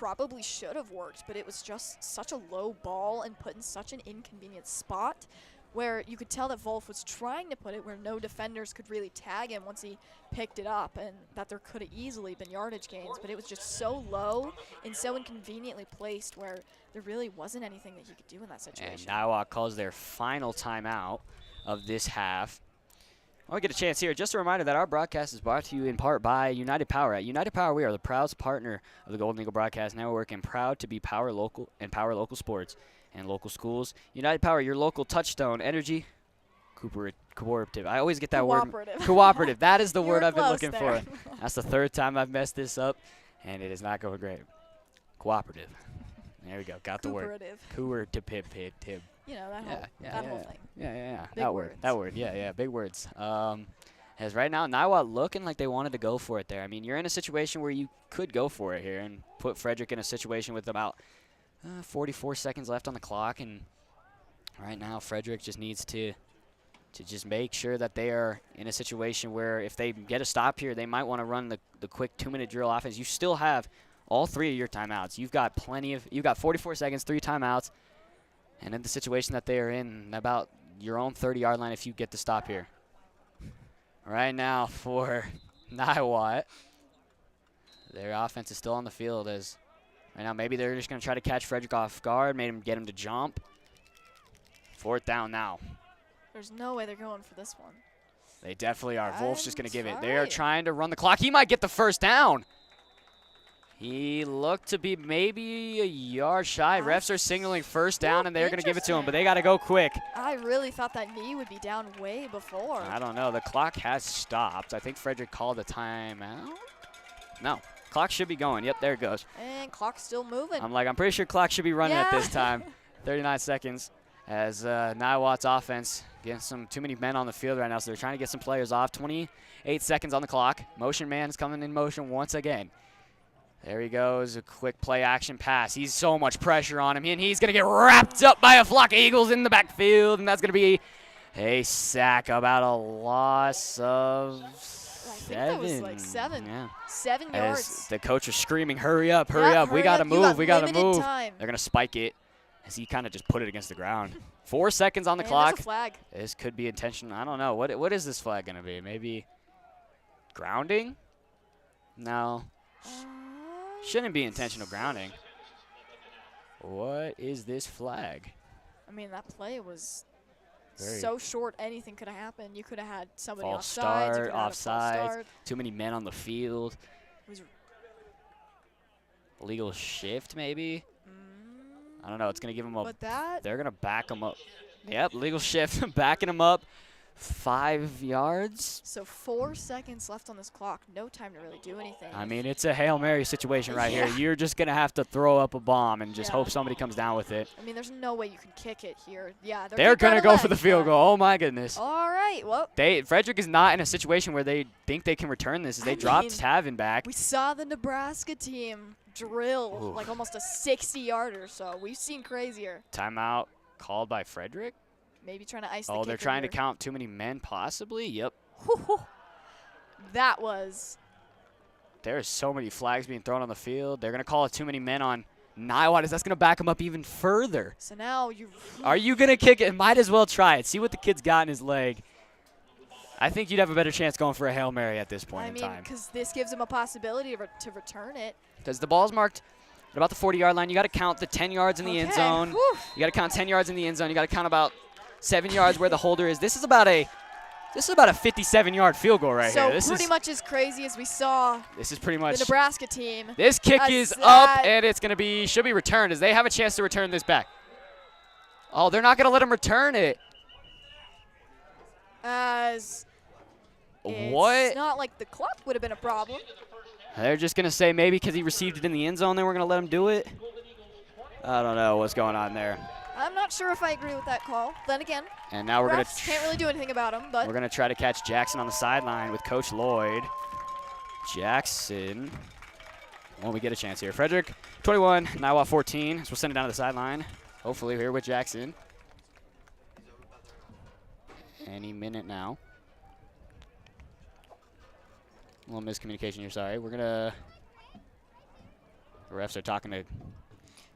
probably should have worked, but it was just such a low ball and put in such an inconvenient spot where you could tell that Wolf was trying to put it where no defenders could really tag him once he picked it up, and that there could have easily been yardage gains, but it was just so low and so inconveniently placed where there really wasn't anything that he could do in that situation. And Niwot calls their final timeout of this half. I'll get a chance here. Just a reminder that our broadcast is brought to you in part by United Power. At United Power, we are the proud partner of the Golden Eagle Broadcast Network and proud to be power local sports and local schools. United Power, your local touchstone energy cooperative. I always get that word. Cooperative. That is the word I've been looking for. That's the third time I've messed this up, and it is not going great. Cooperative. There we go. Got the word. Cooperative. You know, that whole thing. Yeah. Big words. That word. Yeah. Big words. As right now, Niwot looking like they wanted to go for it there. I mean, you're in a situation where you could go for it here and put Frederick in a situation with about 44 seconds left on the clock, and right now Frederick just needs to just make sure that they are in a situation where if they get a stop here, they might want to run the quick 2-minute drill offense. You still have all 3 of your timeouts. You've got 44 seconds, 3 timeouts, and in the situation that they are in, about your own 30-yard line if you get the stop here. Right now for Niwot, their offense is still on the field as right now maybe they're just going to try to catch Frederick off guard, get him to jump. 4th down now. There's no way they're going for this one. They definitely are. Wolf's just going to give it. They are trying to run the clock. He might get the first down. He looked to be maybe a yard shy. Refs are signaling first down, and they're going to give it to him, but they got to go quick. I really thought that knee would be down way before. I don't know. The clock has stopped. I think Frederick called a timeout. No. Clock should be going. Yep, there it goes. And clock's still moving. I'm pretty sure clock should be running at this time. 39 seconds as Niwot's offense getting some too many men on the field right now, so they're trying to get some players off. 28 seconds on the clock. Motion man is coming in motion once again. There he goes, a quick play action pass. He's so much pressure on him, and he's going to get wrapped up by a flock of Eagles in the backfield, and that's going to be a sack, about a loss of 7. I think that was like 7. Yeah. 7 As yards. the coach is screaming, hurry up. We got to move. We got to move. Time. They're going to spike it as he kind of just put it against the ground. 4 seconds on the clock. There's a flag. This could be intentional. I don't know. What is this flag going to be? Maybe grounding? No. Shouldn't be intentional grounding. What is this flag? I mean, that play was Very so short, anything could have happened. You could have had somebody false offside. start, offside. Too many men on the field. It was illegal shift, maybe? I don't know. It's going to give them a... They're going to back them up. Yep, legal shift, backing them up. 5 yards. So 4 seconds left on this clock. No time to really do anything. I mean, it's a Hail Mary situation right here. You're just going to have to throw up a bomb and just hope somebody comes down with it. I mean, there's no way you can kick it here. Yeah, they're going to go for the field goal. Oh, my goodness. All right. Well, Frederick is not in a situation where they think they can return this. They dropped Tavin back. We saw the Nebraska team drill like almost a 60-yarder, so we've seen crazier. Timeout called by Frederick. Maybe trying to ice the kicker. Oh, they're trying here. to count too many men, possibly? Yep. That was. There's so many flags being thrown on the field. They're going to call it too many men on Niwot. That's going to back him up even further. So now you. Are you going to kick it? Might as well try it. See what the kid's got in his leg. I think you'd have a better chance going for a Hail Mary at this point in time. I mean, because this gives him a possibility to return it. Because the ball's marked at about the 40-yard line. You got to count the 10 yards in the end zone. Whew. You got to count 10 yards in the end zone. You got to count about 7 yards where the holder is. This is about a 57-yard field goal right here. So pretty much as crazy as we saw. This is pretty much the Nebraska team. This kick is up, and it's going to should be returned as they have a chance to return this back. Oh, they're not going to let him return it. As what? It's not like the clock would have been a problem. They're just going to say maybe because he received it in the end zone, they weren't going to let him do it. I don't know what's going on there. I'm not sure if I agree with that call. Then again, and now we're going to can't really do anything about him. But we're going to try to catch Jackson on the sideline with Coach Loyd. Jackson, when we get a chance here. Frederick, 21, Niwot 14. So we'll send it down to the sideline. Hopefully here with Jackson. Any minute now. A little miscommunication here, sorry. We're The refs are talking to.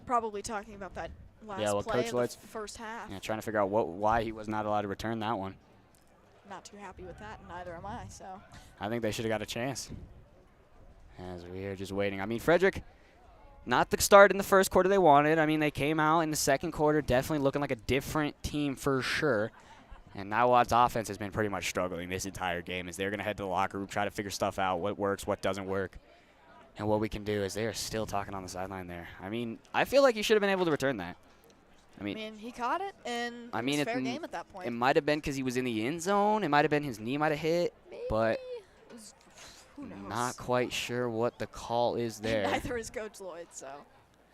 Probably talking about that last play Coach of Loyd's the first half. Yeah, trying to figure out why he was not allowed to return that one. Not too happy with that, and neither am I. So. I think they should have got a chance. As we are just waiting. I mean, Frederick, not the start in the first quarter they wanted. I mean, they came out in the second quarter definitely looking like a different team for sure. And Niwot's offense has been pretty much struggling this entire game as they're going to head to the locker room, try to figure stuff out, what works, what doesn't work. And what we can do is they are still talking on the sideline there. I mean, I feel like he should have been able to return that. I mean, he caught it, and I mean, it was fair game at that point. It might have been because he was in the end zone. It might have been his knee might have hit. Maybe. But who knows? Not quite sure what the call is there. Neither is Coach Loyd, so.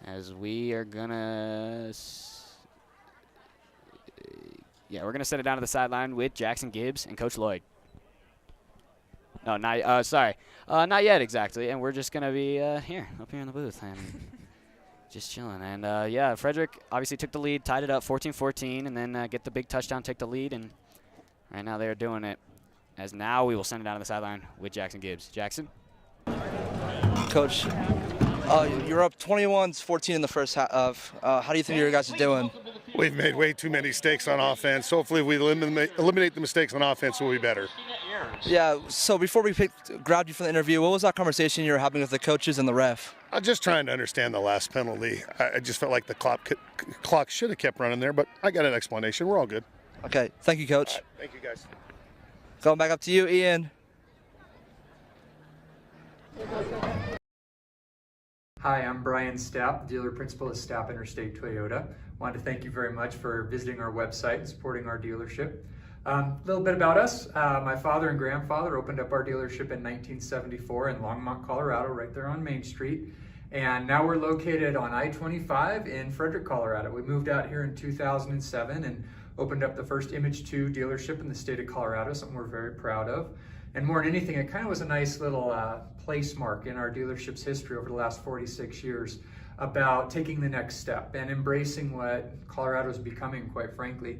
As we are going to we're going to send it down to the sideline with Jackson Gibbs and Coach Loyd. No, not yet exactly. And we're just going to be here, up here in the booth and just chilling. And, Frederick obviously took the lead, tied it up 14-14, and then get the big touchdown, take the lead. And right now they're doing it. As now we will send it down to the sideline with Jackson Gibbs. Jackson? Coach, you're up 21-14 in the first half. How do you think your guys are doing? We've made way too many mistakes on offense. Hopefully if we eliminate the mistakes on offense, we'll be better. Yeah, so before we grabbed you for the interview, what was that conversation you were having with the coaches and the ref? I'm just trying to understand the last penalty. I just felt like the clock should have kept running there, but I got an explanation. We're all good. Okay, thank you, Coach. Right, thank you, guys. Going back up to you, Ian. Hi, I'm Brian Stapp, dealer principal at Stapp Interstate Toyota. Wanted to thank you very much for visiting our website and supporting our dealership. A little bit about us. My father and grandfather opened up our dealership in 1974 in Longmont, Colorado, right there on Main Street. And now we're located on I-25 in Frederick, Colorado. We moved out here in 2007 and opened up the first Image 2 dealership in the state of Colorado, something we're very proud of. And more than anything, it kind of was a nice little place mark in our dealership's history over the last 46 years about taking the next step and embracing what Colorado is becoming, quite frankly.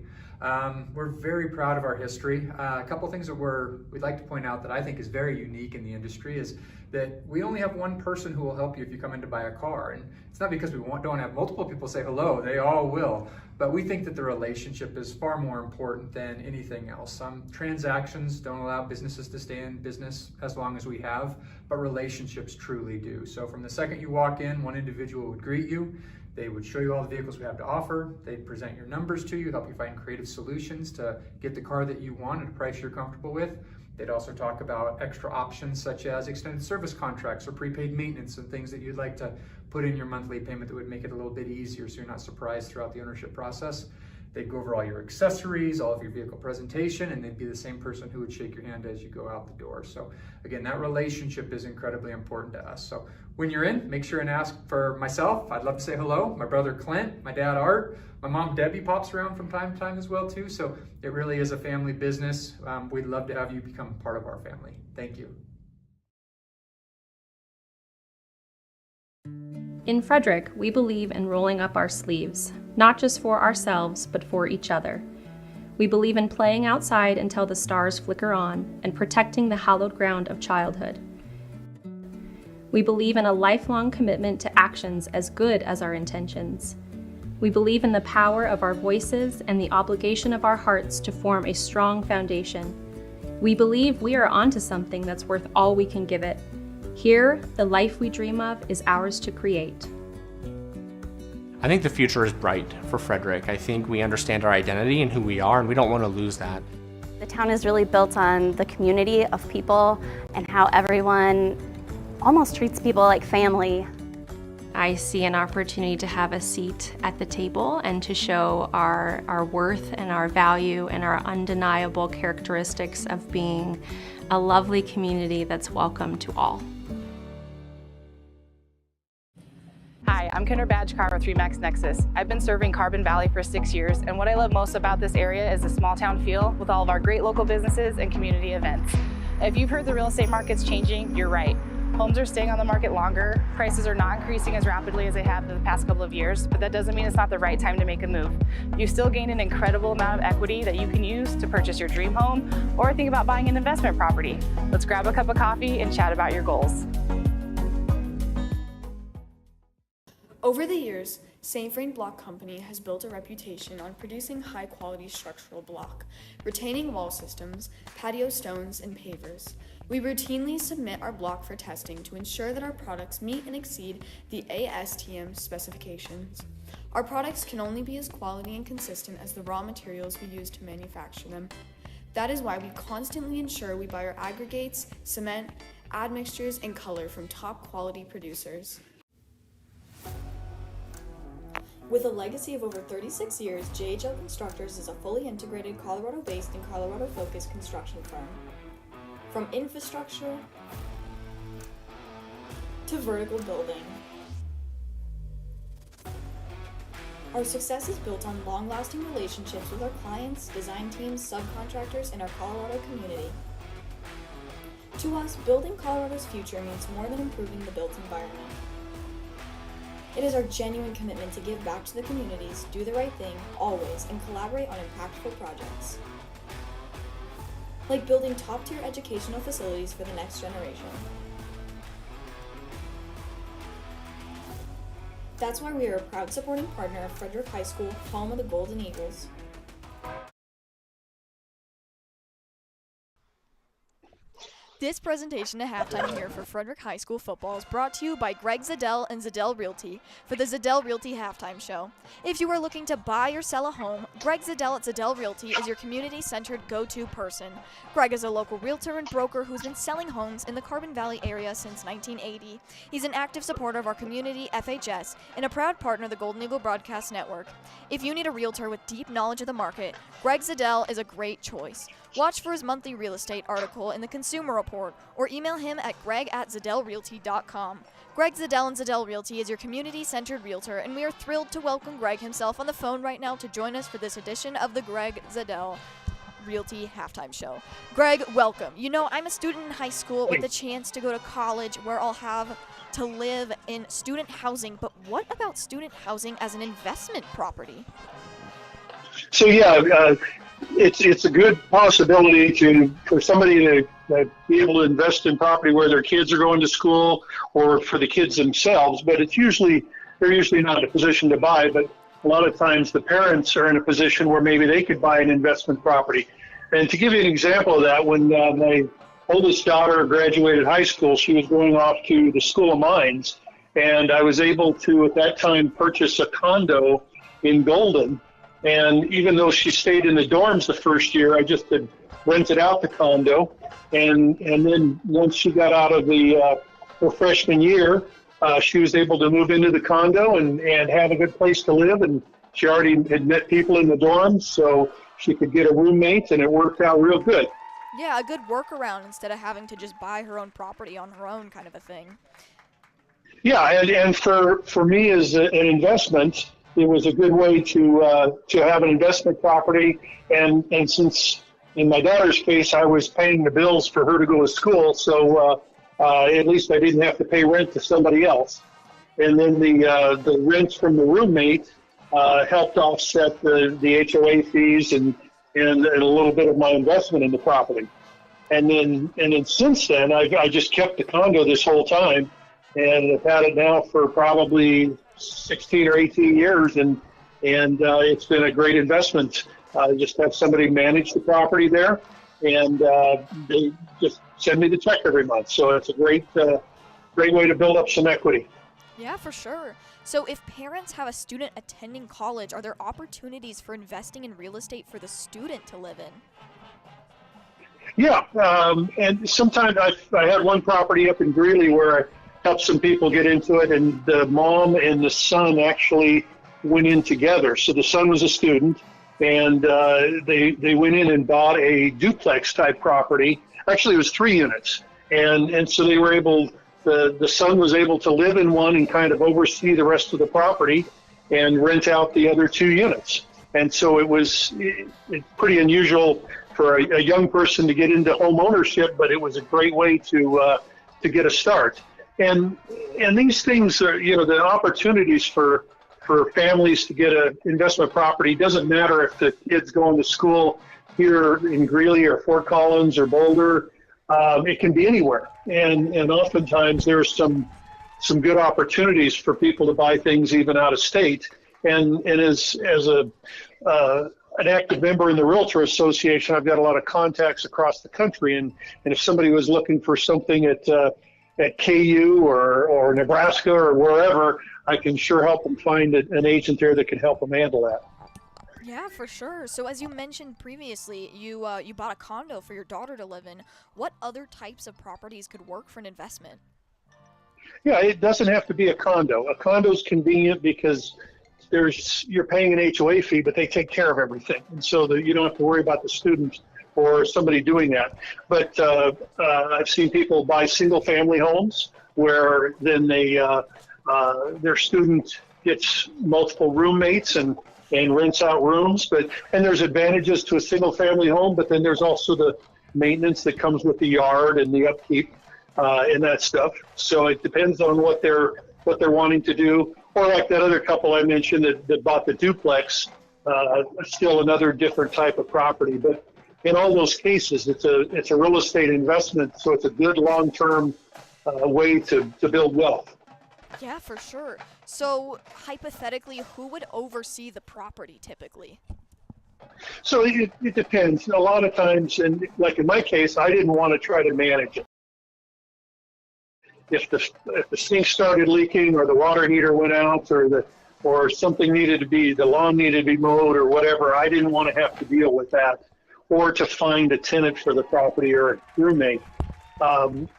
We're very proud of our history. A couple things that we'd like to point out that I think is very unique in the industry is that we only have one person who will help you if you come in to buy a car. And it's not because we don't have multiple people say hello, they all will. But we think that the relationship is far more important than anything else. Transactions don't allow businesses to stay in business as long as we have, but relationships truly do. So from the second you walk in, one individual would greet you. They would show you all the vehicles we have to offer. They'd present your numbers to you, help you find creative solutions to get the car that you want at a price you're comfortable with. They'd also talk about extra options such as extended service contracts or prepaid maintenance and things that you'd like to put in your monthly payment that would make it a little bit easier so you're not surprised throughout the ownership process. They'd go over all your accessories, all of your vehicle presentation, and they'd be the same person who would shake your hand as you go out the door. So again, that relationship is incredibly important to us. So when you're in, make sure and ask for myself. I'd love to say hello. My brother Clint, my dad Art, my mom Debbie pops around from time to time as well too. So it really is a family business. We'd love to have you become part of our family. Thank you. In Frederick, we believe in rolling up our sleeves, not just for ourselves, but for each other. We believe in playing outside until the stars flicker on and protecting the hallowed ground of childhood. We believe in a lifelong commitment to actions as good as our intentions. We believe in the power of our voices and the obligation of our hearts to form a strong foundation. We believe we are onto something that's worth all we can give it. Here, the life we dream of is ours to create. I think the future is bright for Frederick. I think we understand our identity and who we are, and we don't want to lose that. The town is really built on the community of people and how everyone almost treats people like family. I see an opportunity to have a seat at the table and to show our worth and our value and our undeniable characteristics of being a lovely community that's welcome to all. Hi, I'm Kendra Badge-Carr with Remax Nexus. I've been serving Carbon Valley for 6 years, and what I love most about this area is the small town feel with all of our great local businesses and community events. If you've heard the real estate market's changing, you're right. Homes are staying on the market longer, prices are not increasing as rapidly as they have in the past couple of years, but that doesn't mean it's not the right time to make a move. You still gain an incredible amount of equity that you can use to purchase your dream home or think about buying an investment property. Let's grab a cup of coffee and chat about your goals. Over the years, St. Vrain Block Company has built a reputation on producing high-quality structural block, retaining wall systems, patio stones, and pavers. We routinely submit our block for testing to ensure that our products meet and exceed the ASTM specifications. Our products can only be as quality and consistent as the raw materials we use to manufacture them. That is why we constantly ensure we buy our aggregates, cement, admixtures, and color from top quality producers. With a legacy of over 36 years, JHL Constructors is a fully integrated Colorado-based and Colorado-focused construction firm. From infrastructure to vertical building, our success is built on long-lasting relationships with our clients, design teams, subcontractors, and our Colorado community. To us, building Colorado's future means more than improving the built environment. It is our genuine commitment to give back to the communities, do the right thing, always, and collaborate on impactful projects. Like building top-tier educational facilities for the next generation. That's why we are a proud supporting partner of Frederick High School, home of the Golden Eagles. This presentation at halftime here for Frederick High School football is brought to you by Greg Zadel and Zadel Realty for the Zadel Realty Halftime Show. If you are looking to buy or sell a home, Greg Zadel at Zadel Realty is your community-centered go-to person. Greg is a local realtor and broker who's been selling homes in the Carbon Valley area since 1980. He's an active supporter of our community, FHS, and a proud partner of the Golden Eagle Broadcast Network. If you need a realtor with deep knowledge of the market, Greg Zadel is a great choice. Watch for his monthly real estate article in the Consumer Report or email him at greg@zadelrealty.com. Greg Zadel and Zadel Realty is your community-centered realtor, and we are thrilled to welcome Greg himself on the phone right now to join us for this edition of the Greg Zadel Realty Halftime Show. Greg, welcome. You know, I'm a student in high school with a chance to go to college where I'll have to live in student housing, but what about student housing as an investment property? So yeah, it's a good possibility for somebody to be able to invest in property where their kids are going to school or for the kids themselves, but they're usually not in a position to buy, but a lot of times the parents are in a position where maybe they could buy an investment property. And to give you an example of that, when my oldest daughter graduated high school, she was going off to the School of Mines, and I was able to at that time purchase a condo in Golden. And even though she stayed in the dorms the first year, I just had rented out the condo. And then once she got out of her freshman year, she was able to move into the condo and have a good place to live. And she already had met people in the dorms, so she could get a roommate, and it worked out real good. Yeah, a good workaround instead of having to just buy her own property on her own kind of a thing. Yeah, and for me as an investment, it was a good way to have an investment property, and since in my daughter's case I was paying the bills for her to go to school, so at least I didn't have to pay rent to somebody else. And then the rent from the roommate helped offset the HOA fees and a little bit of my investment in the property. And then since then I just kept the condo this whole time, and I've had it now for probably 16 or 18 years, and it's been a great investment. Just have somebody manage the property there, and they just send me the check every month. So it's a great way to build up some equity. Yeah, for sure. So if parents have a student attending college, are there opportunities for investing in real estate for the student to live in? Yeah, and sometimes I had one property up in Greeley where I helped some people get into it, and the mom and the son actually went in together. So the son was a student, and they went in and bought a duplex type property. Actually, it was 3 units, and so they were able. The son was able to live in one and kind of oversee the rest of the property, and rent out the other 2 units. And so it's pretty unusual for a young person to get into home ownership, but it was a great way to get a start. And these things are, the opportunities for families to get an investment property. Doesn't matter if the kid's going to school here in Greeley or Fort Collins or Boulder. It can be anywhere. And oftentimes there's some some good opportunities for people to buy things even out of state. And as an active member in the Realtor Association, I've got a lot of contacts across the country. And if somebody was looking for something at KU or Nebraska or wherever, I can sure help them find an agent there that can help them handle that. Yeah, for sure. So as you mentioned previously, you bought a condo for your daughter to live in. What other types of properties could work for an investment? Yeah, it doesn't have to be a condo. A condo's convenient because you're paying an HOA fee, but they take care of everything, and so that you don't have to worry about the student or somebody doing that. But I've seen people buy single-family homes where then their student gets multiple roommates and rents out rooms. And there's advantages to a single-family home, but then there's also the maintenance that comes with the yard and the upkeep and that stuff. So it depends on what they're wanting to do. Or like that other couple I mentioned that bought the duplex, still another different type of property. But in all those cases, it's a real estate investment, so it's a good long-term way to build wealth. Yeah, for sure. So hypothetically, who would oversee the property typically? So it depends. A lot of times, and like in my case, I didn't want to try to manage it. If the sink started leaking or the water heater went out or something the lawn needed to be mowed or whatever, I didn't want to have to deal with that or to find a tenant for the property or a roommate.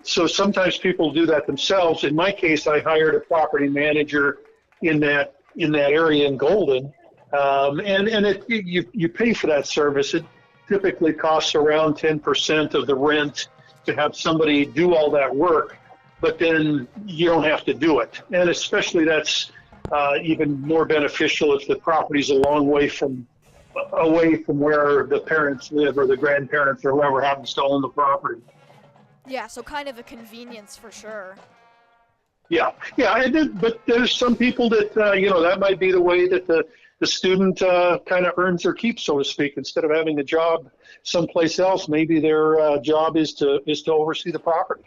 So sometimes people do that themselves. In my case, I hired a property manager in that area in Golden, and you pay for that service. It typically costs around 10% of the rent to have somebody do all that work, but then you don't have to do it. And especially that's even more beneficial if the property's a long way away from where the parents live or the grandparents or whoever happens to own the property. Yeah, so kind of a convenience for sure. Yeah, but there's some people that, that might be the way that the student kind of earns their keep, so to speak. Instead of having a job someplace else, maybe their job is to oversee the property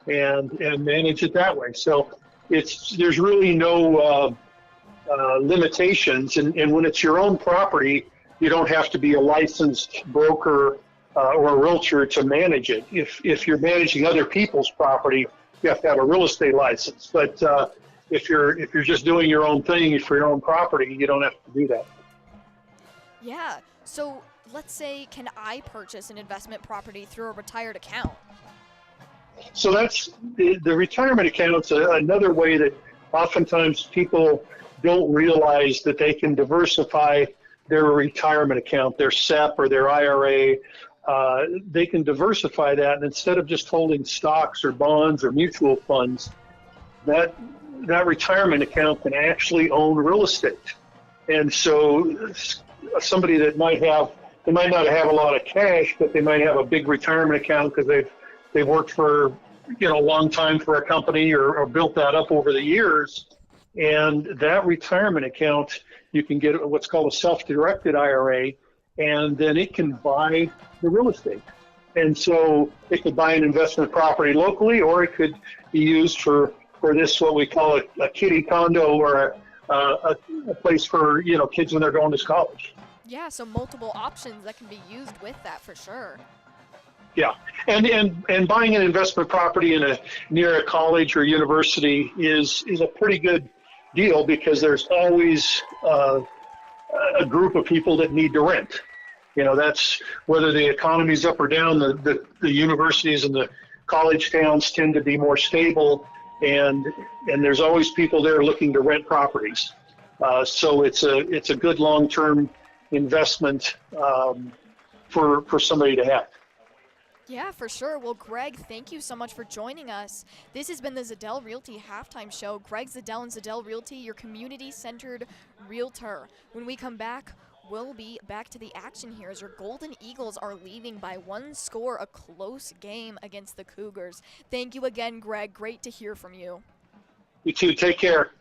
and manage it that way. So there's really no limitations. And when it's your own property, you don't have to be a licensed broker or a realtor to manage it. If you're managing other people's property, you have to have a real estate license. But if you're just doing your own thing for your own property, you don't have to do that. Yeah. So let's say, can I purchase an investment property through a retired account? So that's the retirement account's another way that oftentimes people don't realize that they can diversify their retirement account, their SEP or their IRA. They can diversify that, and instead of just holding stocks or bonds or mutual funds, that retirement account can actually own real estate. And so somebody that might not have a lot of cash, but they might have a big retirement account because they've worked for a long time for a company or built that up over the years. And that retirement account, you can get what's called a self-directed IRA, and then it can buy the real estate. And so it could buy an investment property locally, or it could be used for this, what we call a kiddie condo or a place for, kids when they're going to college. Yeah, so multiple options that can be used with that for sure. Yeah, and buying an investment property near a college or university is a pretty good deal because there's always a group of people that need to rent. That's whether the economy's up or down. The universities and the college towns tend to be more stable, and there's always people there looking to rent properties. So it's a good long-term investment for somebody to have. Yeah, for sure. Well, Greg, thank you so much for joining us. This has been the Zadel Realty Halftime Show. Greg Zadel and Zadel Realty, your community-centered realtor. When we come back, we'll be back to the action here as your Golden Eagles are leading by one score, a close game against the Cougars. Thank you again, Greg. Great to hear from you. You too. Take care.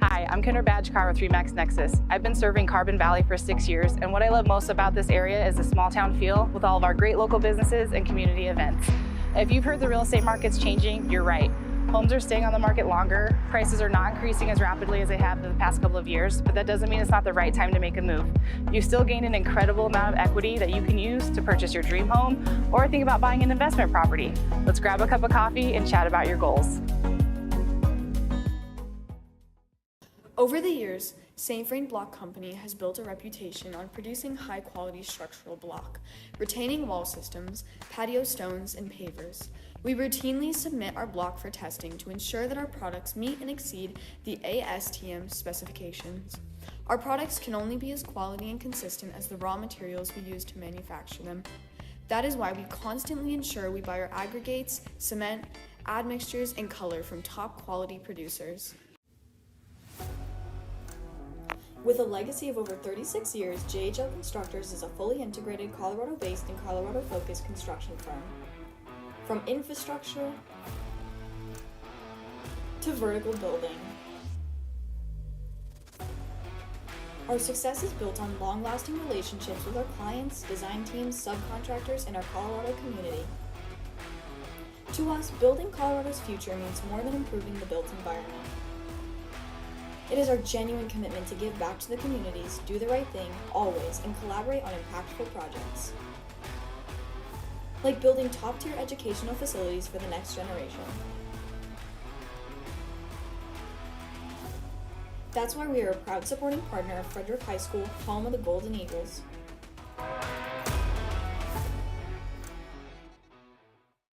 Hi, I'm Kinder Badge Car with MacHendrie. I've been serving Carbon Valley for 6 years, and what I love most about this area is the small town feel with all of our great local businesses and community events. If you've heard the real estate market's changing, you're right. Homes are staying on the market longer, prices are not increasing as rapidly as they have in the past couple of years, but that doesn't mean it's not the right time to make a move. You still gain an incredible amount of equity that you can use to purchase your dream home or think about buying an investment property. Let's grab a cup of coffee and chat about your goals. Over the years, St. Vrain Block Company has built a reputation on producing high-quality structural block, retaining wall systems, patio stones, and pavers. We routinely submit our block for testing to ensure that our products meet and exceed the ASTM specifications. Our products can only be as quality and consistent as the raw materials we use to manufacture them. That is why we constantly ensure we buy our aggregates, cement, admixtures, and color from top-quality producers. With a legacy of over 36 years, JHL Constructors is a fully integrated Colorado-based and Colorado-focused construction firm. From infrastructure to vertical building, our success is built on long-lasting relationships with our clients, design teams, subcontractors, and our Colorado community. To us, building Colorado's future means more than improving the built environment. It is our genuine commitment to give back to the communities, do the right thing, always, and collaborate on impactful projects. Like building top-tier educational facilities for the next generation. That's why we are a proud supporting partner of Frederick High School, home of the Golden Eagles.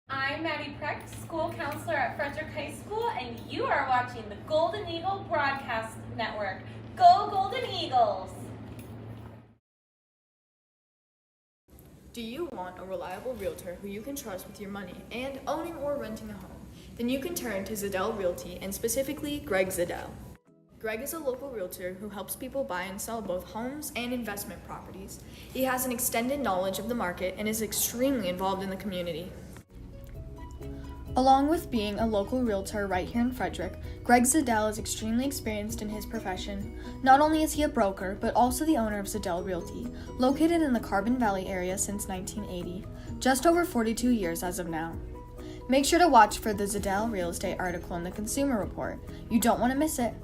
I'm Maddie Precht, school counselor at Frederick High School, and you are watching the Golden Eagle Broadcast Network. Go Golden Eagles! Do you want a reliable realtor who you can trust with your money and owning or renting a home? Then you can turn to Zadel Realty, and specifically Greg Zadel. Greg is a local realtor who helps people buy and sell both homes and investment properties. He has an extended knowledge of the market and is extremely involved in the community. Along with being a local realtor right here in Frederick, Greg Zadel is extremely experienced in his profession. Not only is he a broker, but also the owner of Zadel Realty, located in the Carbon Valley area since 1980, just over 42 years as of now. Make sure to watch for the Zadel real estate article in the Consumer Report. You don't want to miss it.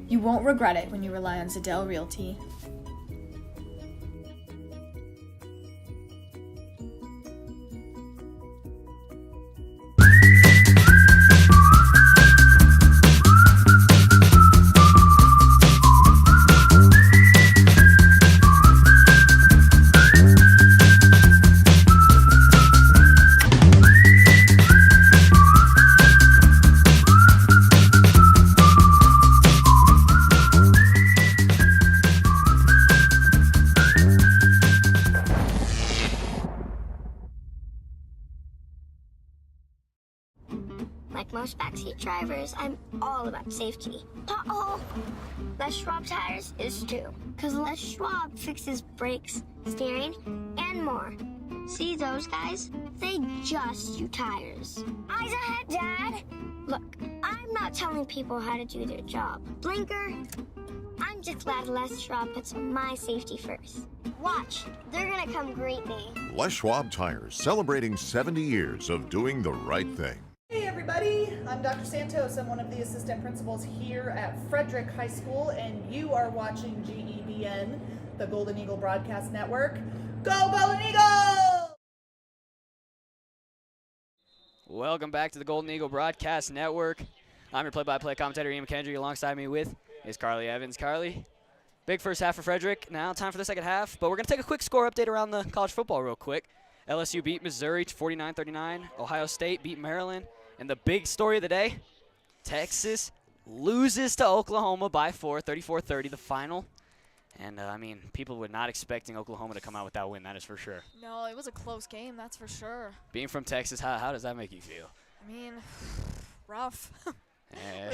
You won't regret it when you rely on Zadel Realty. Like most backseat drivers, I'm all about safety. Uh-oh! Les Schwab tires is too. Because Les Schwab fixes brakes, steering, and more. See those guys? They just do tires. Eyes ahead, Dad! Look, I'm not telling people how to do their job. Blinker, I'm just glad Les Schwab puts my safety first. Watch, they're gonna come greet me. Les Schwab Tires, celebrating 70 years of doing the right thing. Hey everybody, I'm Dr. Santos. I'm one of the assistant principals here at Frederick High School, and you are watching GEBN, the Golden Eagle Broadcast Network. Go Golden Eagles! Welcome back to the Golden Eagle Broadcast Network. I'm your play-by-play commentator, Ian MacHendrie. Alongside me is Carly Evans. Carly, big first half for Frederick. Now time for the second half, but we're going to take a quick score update around the college football real quick. LSU beat Missouri 49-39. Ohio State beat Maryland. And the big story of the day, Texas loses to Oklahoma by 4, 34-30, the final. And, people were not expecting Oklahoma to come out with that win, that is for sure. No, it was a close game, that's for sure. Being from Texas, how does that make you feel? I mean, rough.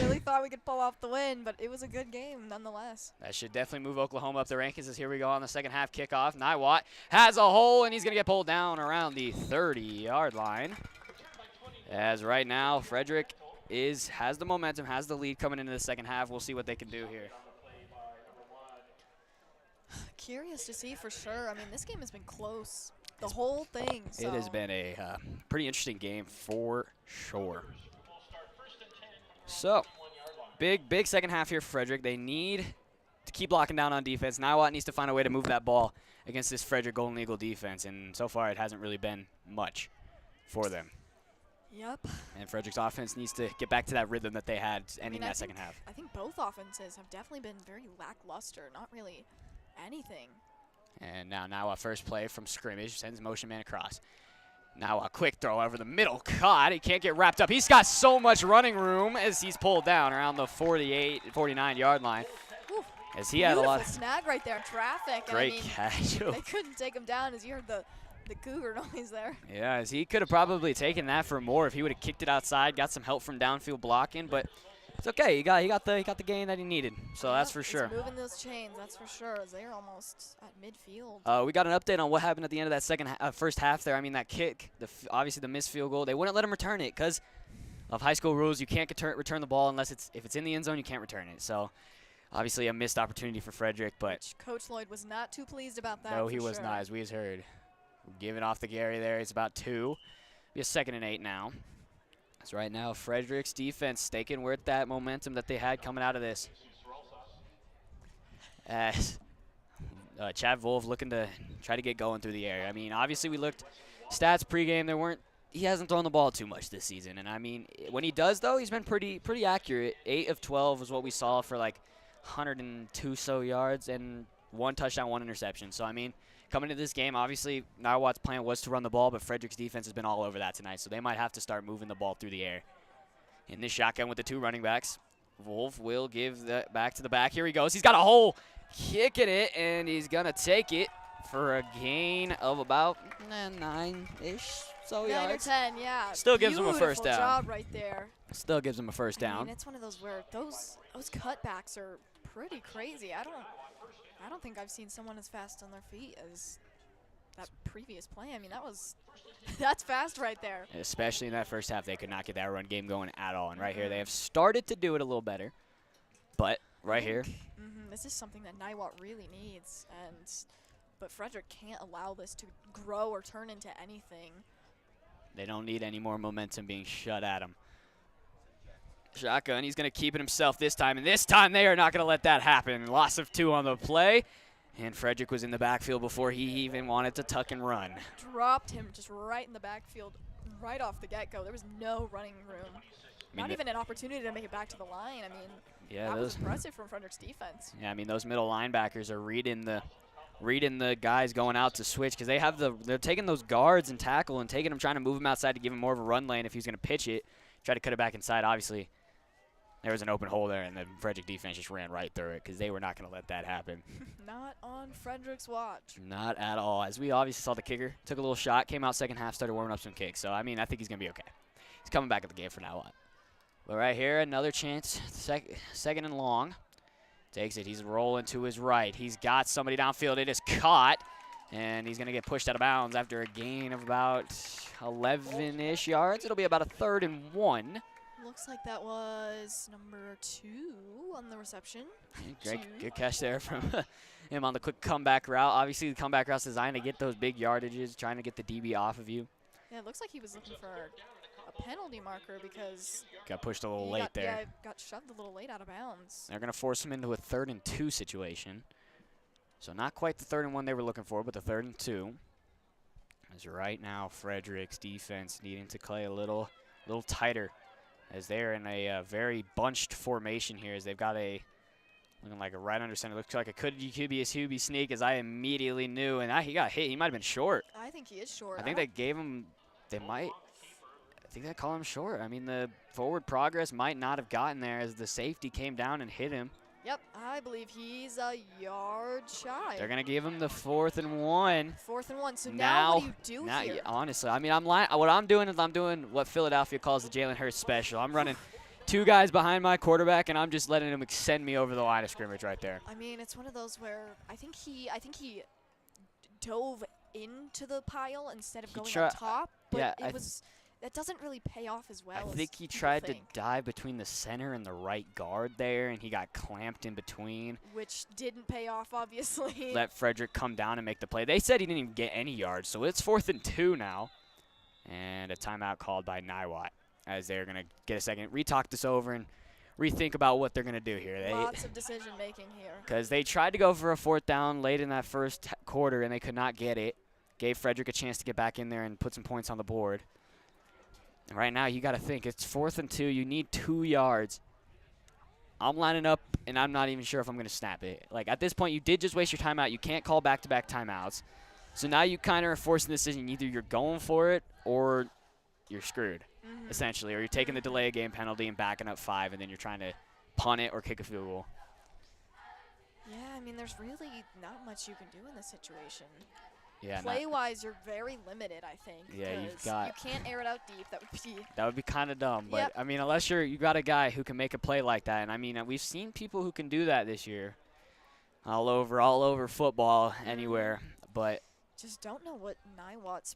Really thought we could pull off the win, but it was a good game nonetheless. That should definitely move Oklahoma up the rankings as here we go on the second half kickoff. Niwot has a hole, and he's going to get pulled down around the 30-yard line. As right now, Frederick has the momentum, has the lead coming into the second half. We'll see what they can do here. Curious to see for sure. I mean, this game has been close the whole thing. So. It has been a pretty interesting game for sure. So, big second half here for Frederick. They need to keep locking down on defense. Niwot needs to find a way to move that ball against this Frederick Golden Eagle defense, and so far it hasn't really been much for them. Yep. And Frederick's offense needs to get back to that rhythm that they had ending that second half. I think both offenses have definitely been very lackluster, not really anything. And now a first play from scrimmage, sends motion man across. Now a quick throw over the middle, caught. He can't get wrapped up. He's got so much running room as he's pulled down around the 49-yard line. Ooh, as he had a lot of snag right there, traffic. Great catch. They couldn't take him down as you heard the Cougar noise there. Yeah, as he could have probably taken that for more if he would have kicked it outside, got some help from downfield blocking, but it's okay. He got the gain that he needed, so that's for sure. He's moving those chains, that's for sure, as they're almost at midfield. We got an update on what happened at the end of that first half there. I mean, that kick, obviously the missed field goal, they wouldn't let him return it because of high school rules. You can't return the ball unless if it's in the end zone, you can't return it. So obviously a missed opportunity for Frederick, but Coach Loyd was not too pleased about that. No, he was not, as we has heard. Giving off the Gary there. It's about 2. Be a 2nd and 8 now. So right now, Frederick's defense staking with that momentum that they had coming out of this. As Chad Wolf looking to try to get going through the air. I mean, obviously we looked stats pregame. He hasn't thrown the ball too much this season. And I mean, when he does though, he's been pretty accurate. 8 of 12 is what we saw for like 102 so yards and 1 touchdown, 1 interception. So I mean, coming into this game, obviously, Niwot's plan was to run the ball, but Frederick's defense has been all over that tonight, so they might have to start moving the ball through the air. In this shotgun with the 2 running backs, Wolf will give that back to the back. Here he goes. He's got a hole, kicking it, and he's going to take it for a gain of about 9-ish so 9 yards. or 10, yeah. Still gives him a first down. Beautiful job right there. Still gives him a first down. I mean, it's one of those where those cutbacks are pretty crazy. I don't think I've seen someone as fast on their feet as that previous play. I mean, that's fast right there. Especially in that first half, they could not get that run game going at all. And right here, they have started to do it a little better. But right here. This is something that Niwot really needs. But Frederick can't allow this to grow or turn into anything. They don't need any more momentum being shut at them. Shotgun, he's going to keep it himself this time, and this time they are not going to let that happen. Loss of 2 on the play, and Frederick was in the backfield before he even wanted to tuck and run. Dropped him just right in the backfield, right off the get-go. There was no running room. Not even an opportunity to make it back to the line. I mean, yeah, that was impressive from Frederick's defense. Yeah, I mean, those middle linebackers are reading the guys going out to switch because they're taking those guards and tackle and taking them, trying to move them outside to give him more of a run lane if he's going to pitch it. Try to cut it back inside, obviously. There was an open hole there, and the Frederick defense just ran right through it because they were not going to let that happen. Not on Frederick's watch. Not at all. As we obviously saw the kicker, took a little shot, came out second half, started warming up some kicks. So, I mean, I think he's going to be okay. He's coming back at the game for now on. But right here, another chance, second and long. Takes it. He's rolling to his right. He's got somebody downfield. It is caught, and he's going to get pushed out of bounds after a gain of about 11-ish yards. It'll be about a 3rd and 1. Looks like that was number 2 on the reception. Great, good catch there from him on the quick comeback route. Obviously, the comeback route's designed to get those big yardages, trying to get the DB off of you. Yeah, it looks like he was looking for a penalty marker because got pushed a little late there. Yeah, got shoved a little late out of bounds. They're going to force him into a 3rd and 2 situation. So not quite the 3rd and 1 they were looking for, but the 3rd and 2. As right now, Frederick's defense needing to play a little tighter, as they're in a very bunched formation here, as they've got looking like a right under center. Looks like a could be a Hubie sneak, as I immediately knew, and he got hit. He might have been short. I think he is short. I think they gave him, I think they call him short. I mean, the forward progress might not have gotten there as the safety came down and hit him. Yep, I believe he's a yard shy. They're going to give him the 4th and 1. 4th and 1. So now what do you do here? Honestly, I mean, what I'm doing is I'm doing what Philadelphia calls the Jalen Hurts special. I'm running 2 guys behind my quarterback, and I'm just letting him send me over the line of scrimmage right there. I mean, it's one of those where I think he dove into the pile instead of going on top. But that doesn't really pay off as well. I think he tried to dive between the center and the right guard there, and he got clamped in between. Which didn't pay off, obviously. Let Frederick come down and make the play. They said he didn't even get any yards, so it's 4th and 2 now. And a timeout called by Niwot as they're going to get a second, retalk this over, and rethink about what they're going to do here. Lots of decision-making here. Because they tried to go for a 4th down late in that first quarter, and they could not get it. Gave Frederick a chance to get back in there and put some points on the board. And right now, you got to think, it's 4th and 2. You need 2 yards. I'm lining up, and I'm not even sure if I'm going to snap it. Like, at this point, you did just waste your timeout. You can't call back-to-back timeouts. So now you kind of are forcing the decision. Either you're going for it or you're screwed, essentially. Or you're taking the delay of game penalty and backing up 5, and then you're trying to punt it or kick a field goal. Yeah, I mean, there's really not much you can do in this situation. Yeah, play-wise, you're very limited, I think. Yeah, you can't air it out deep. That would be kind of dumb. But Yep. I mean, unless you got a guy who can make a play like that, and I mean, we've seen people who can do that this year, all over football, anywhere. But just don't know what Niwot's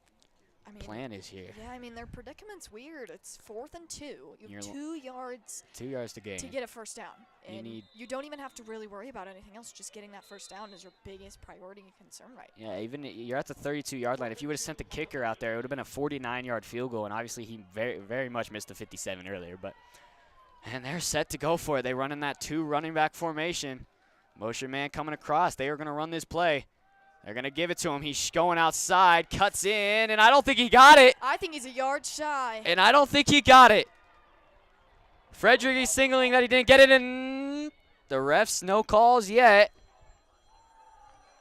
plan is here. Yeah, I mean, their predicament's weird. It's 4th and 2. You have 2 yards. 2 yards to gain. To get a first down. And you don't even have to really worry about anything else. Just getting that first down is your biggest priority and concern right now. Yeah, even you're at the 32-yard line. If you would have sent the kicker out there, it would have been a 49-yard field goal. And obviously, he very, very much missed the 57 earlier. And they're set to go for it. They run in that 2 running back formation. Motion man coming across. They are going to run this play. They're going to give it to him. He's going outside, cuts in, and I don't think he got it. I think he's a yard shy. And I don't think he got it. Frederick is signaling that he didn't get it, and the refs, no calls yet.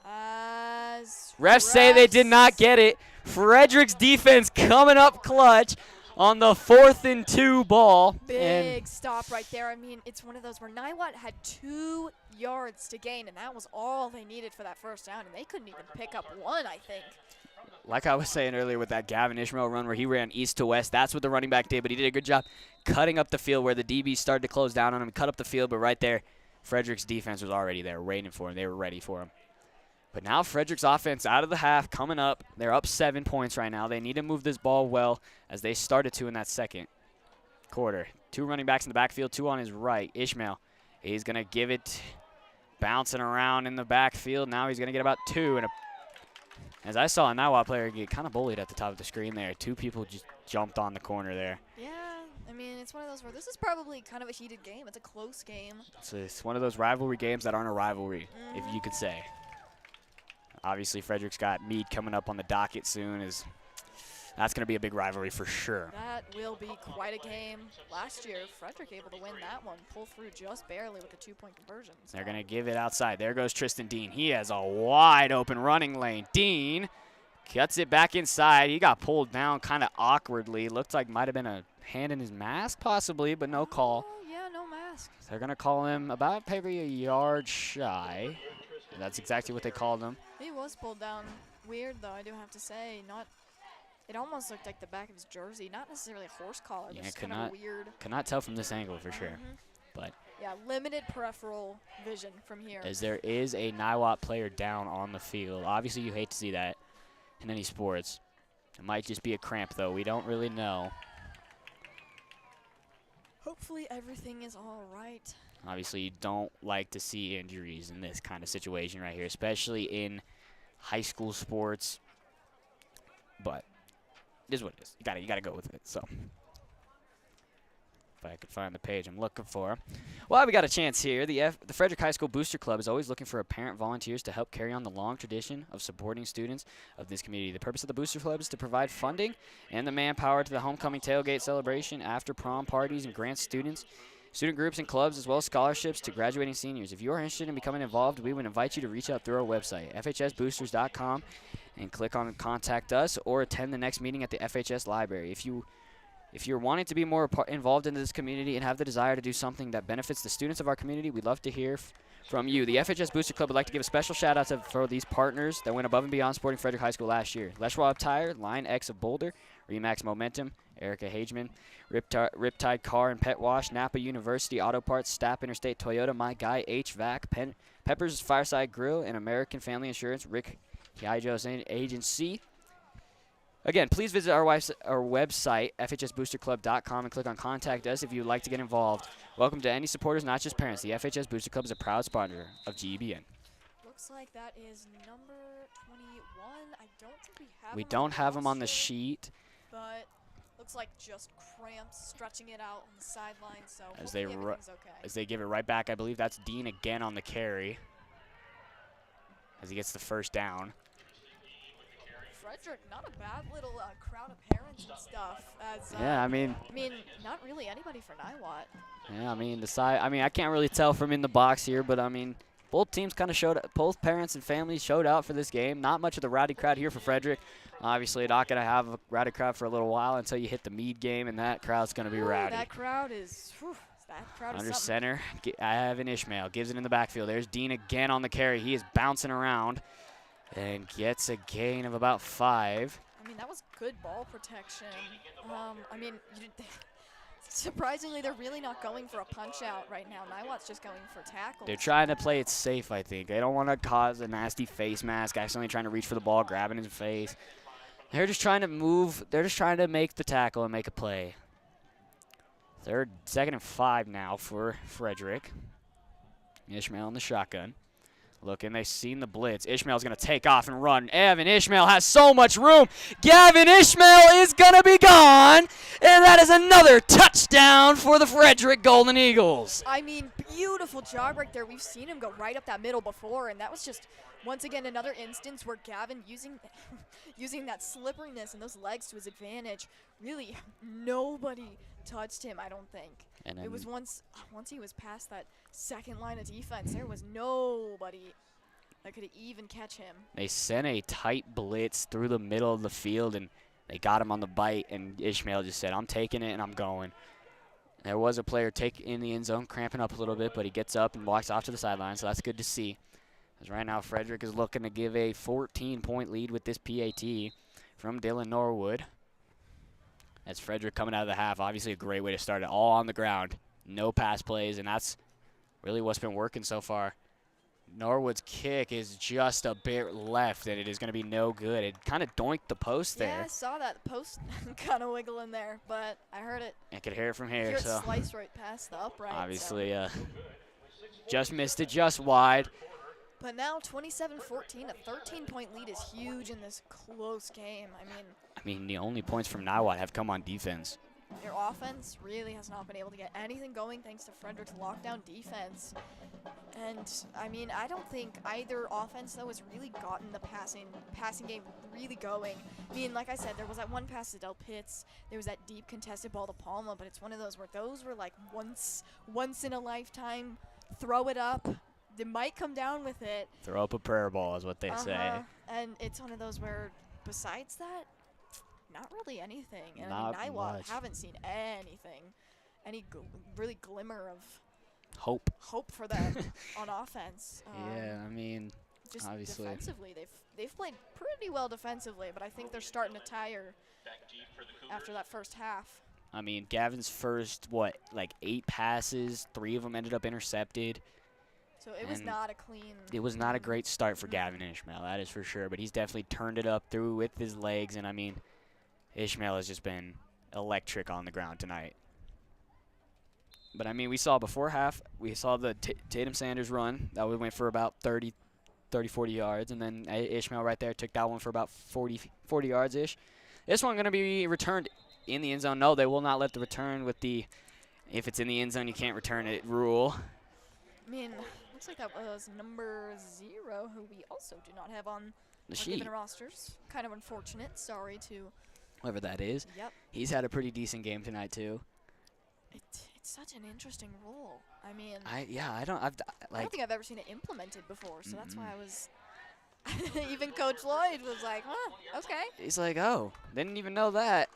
Refs say they did not get it. Frederick's defense coming up clutch on the 4th and 2 ball. Big stop right there. I mean, it's one of those where Niwot had 2 yards to gain, and that was all they needed for that first down, and they couldn't even pick up 1, I think. Like I was saying earlier with that Gavin Ishmael run where he ran east to west, that's what the running back did, but he did a good job cutting up the field where the DB started to close down on him, cut up the field, but right there, Frederick's defense was already there waiting for him. They were ready for him. But now Frederick's offense out of the half, coming up. They're up 7 points right now. They need to move this ball well as they started to in that second quarter. 2 running backs in the backfield, 2 on his right. Ishmael, he's going to give it bouncing around in the backfield. Now he's going to get about 2. And as I saw a Niwot player get kind of bullied at the top of the screen there. 2 people just jumped on the corner there. Yeah, I mean, it's one of those where this is probably kind of a heated game. It's a close game. It's one of those rivalry games that aren't a rivalry, if you could say. Obviously, Frederick's got Meade coming up on the docket soon. That's going to be a big rivalry for sure. That will be quite a game. Last year, Frederick able to win that one, pull through just barely with a 2-point conversion. So. They're going to give it outside. There goes Tristan Dean. He has a wide open running lane. Dean cuts it back inside. He got pulled down kind of awkwardly. Looked like might have been a hand in his mask possibly, but no call. Oh, yeah, no mask. So they're going to call him about maybe a yard shy. That's exactly what they called him. He was pulled down. Weird, though, I do have to say. It almost looked like the back of his jersey. Not necessarily a horse collar. Yeah, Just kind of weird. Could not tell from this angle for sure. But yeah, limited peripheral vision from here. As there is a Niwot player down on the field. Obviously, you hate to see that in any sports. It might just be a cramp, though. We don't really know. Hopefully everything is all right. Obviously, you don't like to see injuries in this kind of situation right here, especially in high school sports. But it is what it is. You gotta go with it. So if I could find the page I'm looking for. Well, we got a chance here. The Frederick High School Booster Club is always looking for apparent volunteers to help carry on the long tradition of supporting students of this community. The purpose of the Booster Club is to provide funding and the manpower to the homecoming tailgate celebration, after prom parties, and grant student groups and clubs, as well as scholarships to graduating seniors. If you are interested in becoming involved, we would invite you to reach out through our website, fhsboosters.com, and click on Contact Us, or attend the next meeting at the FHS Library. If you're wanting to be more involved in this community and have the desire to do something that benefits the students of our community, we'd love to hear from you. The FHS Booster Club would like to give a special shout-out for these partners that went above and beyond supporting Frederick High School last year. Les Schwab Tire, Line X of Boulder, Remax Momentum, Erica Hageman, Riptide Car and Pet Wash, Napa University Auto Parts, Stapp Interstate Toyota, My Guy HVAC, Pepper's Fireside Grill, and American Family Insurance, Rick Hijo's Agency. Again, please visit our website, fhsboosterclub.com, and click on Contact Us if you would like to get involved. Welcome to any supporters, not just parents. The FHS Booster Club is a proud sponsor of GEBN. Looks like that is number 21. I don't think We don't have him on the sheet. But looks like just cramps, stretching it out on the sideline. So As they give it right back, I believe that's Dean again on the carry as he gets the first down. Frederick, not a bad little crowd of parents and stuff. Yeah, I mean, not really anybody for Niwot. Yeah, I mean, I can't really tell from in the box here, but I mean, both teams kind of showed up. Both parents and families showed out for this game. Not much of the rowdy crowd here for Frederick. Obviously, not going to have a rowdy crowd for a little while until you hit the Meade game, and that crowd's going to be rowdy. That crowd is Under something. center, Gavin Ishmael gives it in the backfield. There's Dean again on the carry. He is bouncing around and gets a gain of about 5. I mean, that was good ball protection. Surprisingly, they're really not going for a punch-out right now. Niwot's just going for tackles. They're trying to play it safe, I think. They don't want to cause a nasty face mask, accidentally trying to reach for the ball, grabbing his face. They're just trying to move. They're just trying to make the tackle and make a play. Second and 5 now for Frederick. Ishmael in the shotgun. Looking, they've seen the blitz. Ishmael's going to take off and run. Gavin Ishmael has so much room. Gavin Ishmael is going to be gone. And that is another touchdown for the Frederick Golden Eagles. I mean, beautiful jog right there. We've seen him go right up that middle before, and that was just, once again, another instance where Gavin using that slipperiness and those legs to his advantage. Really, nobody touched him, I don't think. And it was once he was past that second line of defense, there was nobody that could even catch him. They sent a tight blitz through the middle of the field, and they got him on the bite, and Ishmael just said, I'm taking it and I'm going. There was a player in the end zone, cramping up a little bit, but he gets up and walks off to the sideline, so that's good to see. Because right now Frederick is looking to give a 14-point lead with this PAT from Dylan Norwood. That's Frederick coming out of the half. Obviously a great way to start it. All on the ground. No pass plays, and that's really what's been working so far. Norwood's kick is just a bit left, and it is going to be no good. It kind of doinked the post there. Yeah, I saw that. The post kind of wiggling there, but I heard it. I could hear it from here. Hear it so slice right past the upright. Obviously, just missed it just wide. But now 27-14, a 13-point lead is huge in this close game. I mean, the only points from Niwot have come on defense. Their offense really has not been able to get anything going thanks to Frederick's lockdown defense. And, I mean, I don't think either offense, though, has really gotten the passing game really going. I mean, like I said, there was that one pass to Del Pitts. There was that deep contested ball to Palma, but it's one of those where those were like once in a lifetime, throw it up. They might come down with it. Throw up a prayer ball is what they say. And it's one of those where, besides that, not really anything. And Not I mean, Niwot much. haven't seen anything, any really glimmer of Hope for them on offense. Yeah, I mean, just obviously. defensively, they've played pretty well defensively, but I think they're starting to tire after that first half. I mean, Gavin's first, 8 passes, 3 of them ended up intercepted. So it was not a clean. It was not a great start for Gavin Ishmael, that is for sure. But he's definitely turned it up through with his legs. And, I mean, Ishmael has just been electric on the ground tonight. But, I mean, we saw before half, we saw the Tatum Sanders run. That went for about 40 yards. And then Ishmael right there took that one for about 40 yards-ish. This one going to be returned in the end zone. No, they will not let the return with the if it's in the end zone, you can't return it rule. I mean, looks like that was number 0, who we also do not have on The our sheet. given rosters. Kind of unfortunate. Sorry to. Whoever that is. Yep. He's had a pretty decent game tonight, too. It's such an interesting rule. I mean. I don't think I've ever seen it implemented before, so that's why I was. Even Coach Loyd was like, huh, okay. He's like, oh, didn't even know that.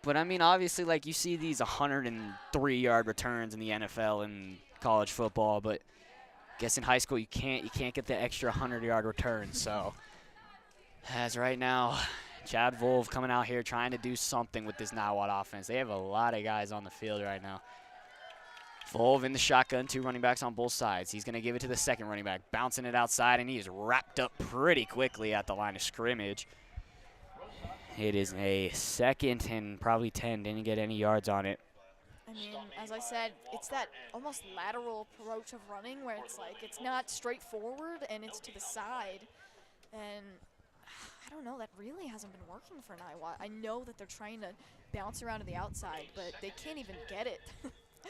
But, I mean, obviously, like, you see these 103-yard returns in the NFL and college football, but I guess in high school you can't get the extra 100-yard return. So, as right now, Chad Volve coming out here trying to do something with this Niwot offense. They have a lot of guys on the field right now. Volve in the shotgun, 2 running backs on both sides. He's going to give it to the second running back, bouncing it outside, and he is wrapped up pretty quickly at the line of scrimmage. It is a second and probably 10. Didn't get any yards on it. I mean, as I said, it's that almost lateral approach of running where it's like it's not straightforward and it's to the side. And I don't know, that really hasn't been working for Niwot. I know that they're trying to bounce around to the outside, but they can't even get it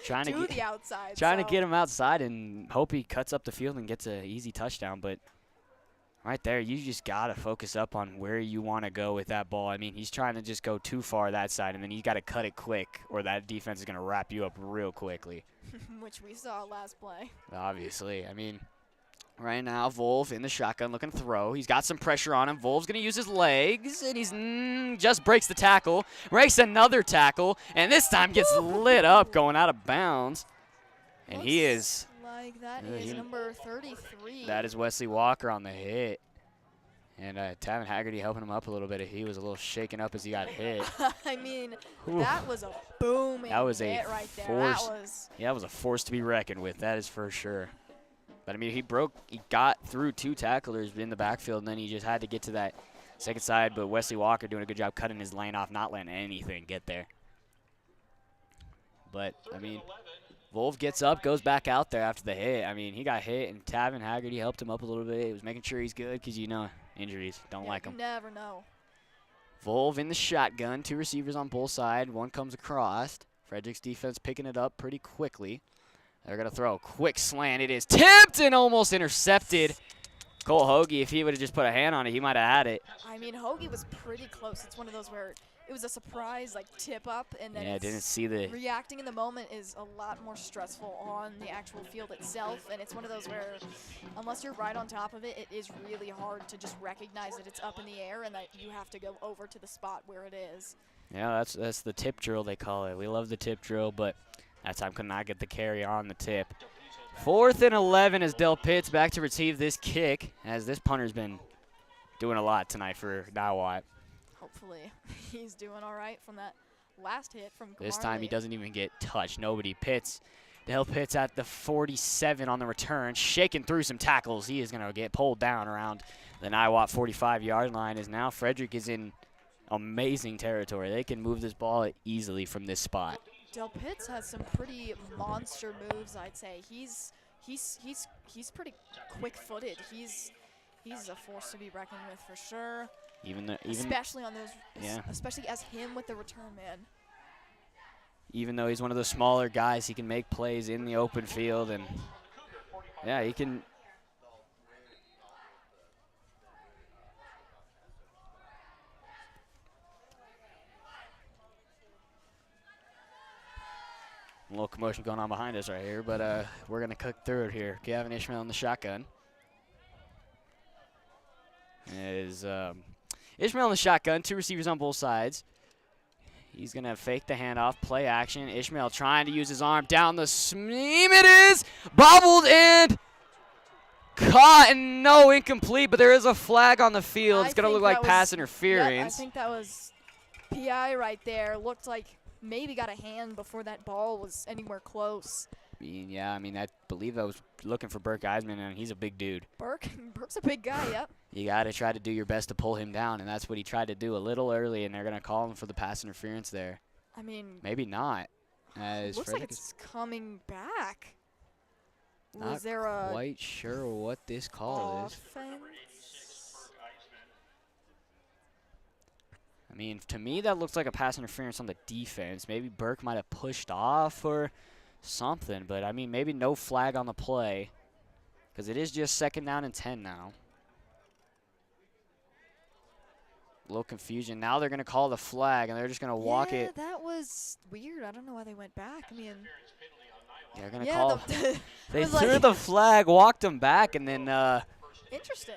Trying to to the outside. Trying to get him outside and hope he cuts up the field and gets an easy touchdown. But right there, you just got to focus up on where you want to go with that ball. I mean, he's trying to just go too far that side, and then you got to cut it quick or that defense is going to wrap you up real quickly. Which we saw last play. Obviously. I mean, right now, Volv in the shotgun looking to throw. He's got some pressure on him. Volv's going to use his legs, and he's just breaks the tackle. Breaks another tackle, and this time gets lit up going out of bounds. And he is like that is number 33. That is Wesley Walker on the hit. And Tavin Haggerty helping him up a little bit. He was a little shaken up as he got hit. I mean, that was a booming hit right there. That was a force to be reckoned with. That is for sure. But, I mean, he got through 2 tacklers in the backfield, and then he just had to get to that second side. But Wesley Walker doing a good job cutting his lane off, not letting anything get there. But, I mean, Volv gets up, goes back out there after the hit. I mean, he got hit, and Tavin Haggerty helped him up a little bit. He was making sure he's good because, you know, injuries. Don't like them. You never know. Volv in the shotgun. 2 receivers on both sides. One comes across. Frederick's defense picking it up pretty quickly. They're going to throw a quick slant. It is tipped and almost intercepted. Cole Hoagie, if he would have just put a hand on it, he might have had it. I mean, Hoagie was pretty close. It's one of those where it was a surprise, like, tip up. And then didn't see the reacting in the moment is a lot more stressful on the actual field itself. And it's one of those where, unless you're right on top of it, it is really hard to just recognize that it's up in the air and that you have to go over to the spot where it is. Yeah, that's the tip drill, they call it. We love the tip drill, but that time could not get the carry on the tip. 4th and 11 as Del Pitts back to receive this kick, as this punter's been doing a lot tonight for Niwot. Hopefully he's doing all right from that last hit from Kamari. This time he doesn't even get touched. Nobody. Pitts. Del Pitts at the 47 on the return, shaking through some tackles. He is going to get pulled down around the Niwot 45-yard line, as now Frederick is in amazing territory. They can move this ball easily from this spot. Del Pitts has some pretty monster moves, I'd say. He's pretty quick-footed. He's a force to be reckoned with for sure. Especially on those, especially as him with the return man. Even though he's one of those smaller guys, he can make plays in the open field, and yeah, he can. A little commotion going on behind us right here, but we're going to cook through it here. Gavin Ishmael in the shotgun. Ishmael in the shotgun, 2 receivers on both sides. He's going to fake the handoff, play action. Ishmael trying to use his arm down the seam. It is bobbled and caught, and no, incomplete, but there is a flag on the field. It's going to look like pass interference. Yep, I think that was PI right there. Looked like maybe got a hand before that ball was anywhere close. Yeah, I mean, I believe I was looking for Burke Eisman, and he's a big dude. Burke's a big guy, yep. You got to try to do your best to pull him down, and that's what he tried to do a little early, and they're going to call him for the pass interference there. I mean, maybe not. Looks like it's coming back. Not quite sure what this call is. I mean, to me, that looks like a pass interference on the defense. Maybe Burke might have pushed off or something, but I mean, maybe no flag on the play because it is just 2nd down and 10 now. A little confusion. Now they're going to call the flag, and they're just going to walk it. Yeah, that was weird. I don't know why they went back. I mean, they're going to call. They threw the flag, walked them back, and then. Interesting.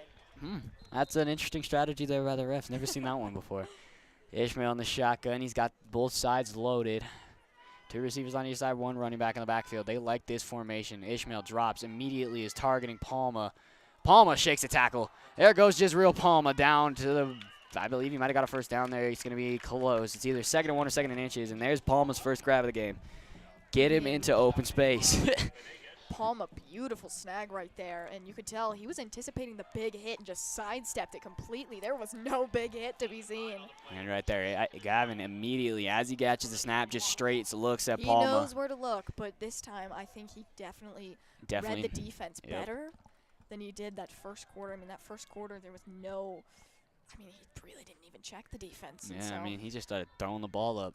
That's an interesting strategy there by the refs. Never seen that one before. Ishmael in the shotgun. He's got both sides loaded. 2 receivers on each side, 1 running back in the backfield. They like this formation. Ishmael drops immediately, is targeting Palma. Palma shakes a tackle. There goes Jisrael Palma down to the. I believe he might have got a first down there. He's going to be close. It's either 2nd and 1 or 2nd and inches, and there's Palma's first grab of the game. Get him into open space. Palma, beautiful snag right there. And you could tell he was anticipating the big hit and just sidestepped it completely. There was no big hit to be seen. And right there, Gavin immediately, as he catches the snap, just straight looks at Palma. He knows where to look, but this time I think he definitely read the defense better than he did that first quarter. I mean, that first quarter, there was no – I mean, he really didn't even check the defense. Yeah, I mean, he just started throwing the ball up.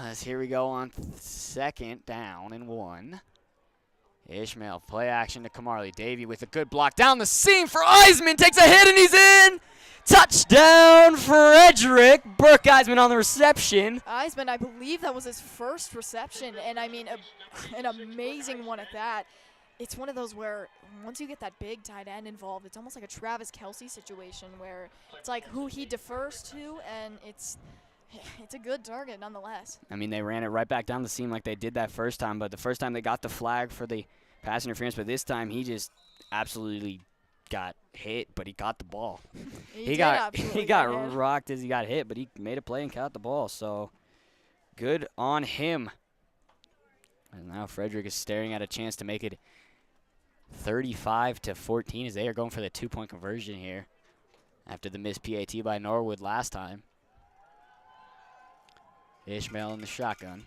As here we go on 2nd down and 1. Ishmael, play action to Kamarli. Davey with a good block down the seam for Eisman. Takes a hit and he's in. Touchdown, Frederick. Burke Eisman on the reception. Eisman, I believe that was his first reception, and I mean, an amazing one at that. It's one of those where once you get that big tight end involved, it's almost like a Travis Kelce situation where it's like who he defers to, and it's a good target nonetheless. I mean, they ran it right back down the seam like they did that first time, but the first time they got the flag for the pass interference, but this time he just absolutely got hit, but he got the ball. he got rocked as he got hit, but he made a play and caught the ball, so good on him. And now Frederick is staring at a chance to make it 35-14 as they are going for the 2-point conversion here after the missed PAT by Norwood last time. Ishmael in the shotgun.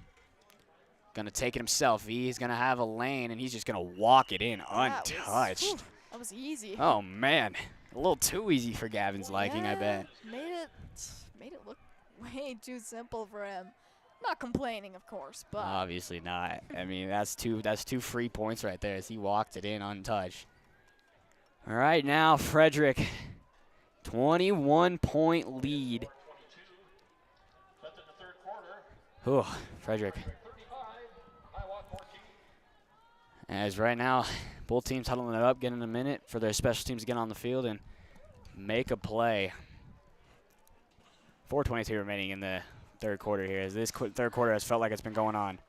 Gonna take it himself. He's gonna have a lane, and he's just gonna walk it in untouched. That was easy. Oh man, a little too easy for Gavin's liking, I bet. Made it look way too simple for him. Not complaining, of course, but obviously not. I mean, that's two free points right there as he walked it in untouched. All right, now Frederick, 21-point lead. Oh, Frederick. As right now, both teams huddling it up, getting a minute for their special teams to get on the field and make a play. 4:22 remaining in the third quarter here. As this third quarter has felt like it's been going on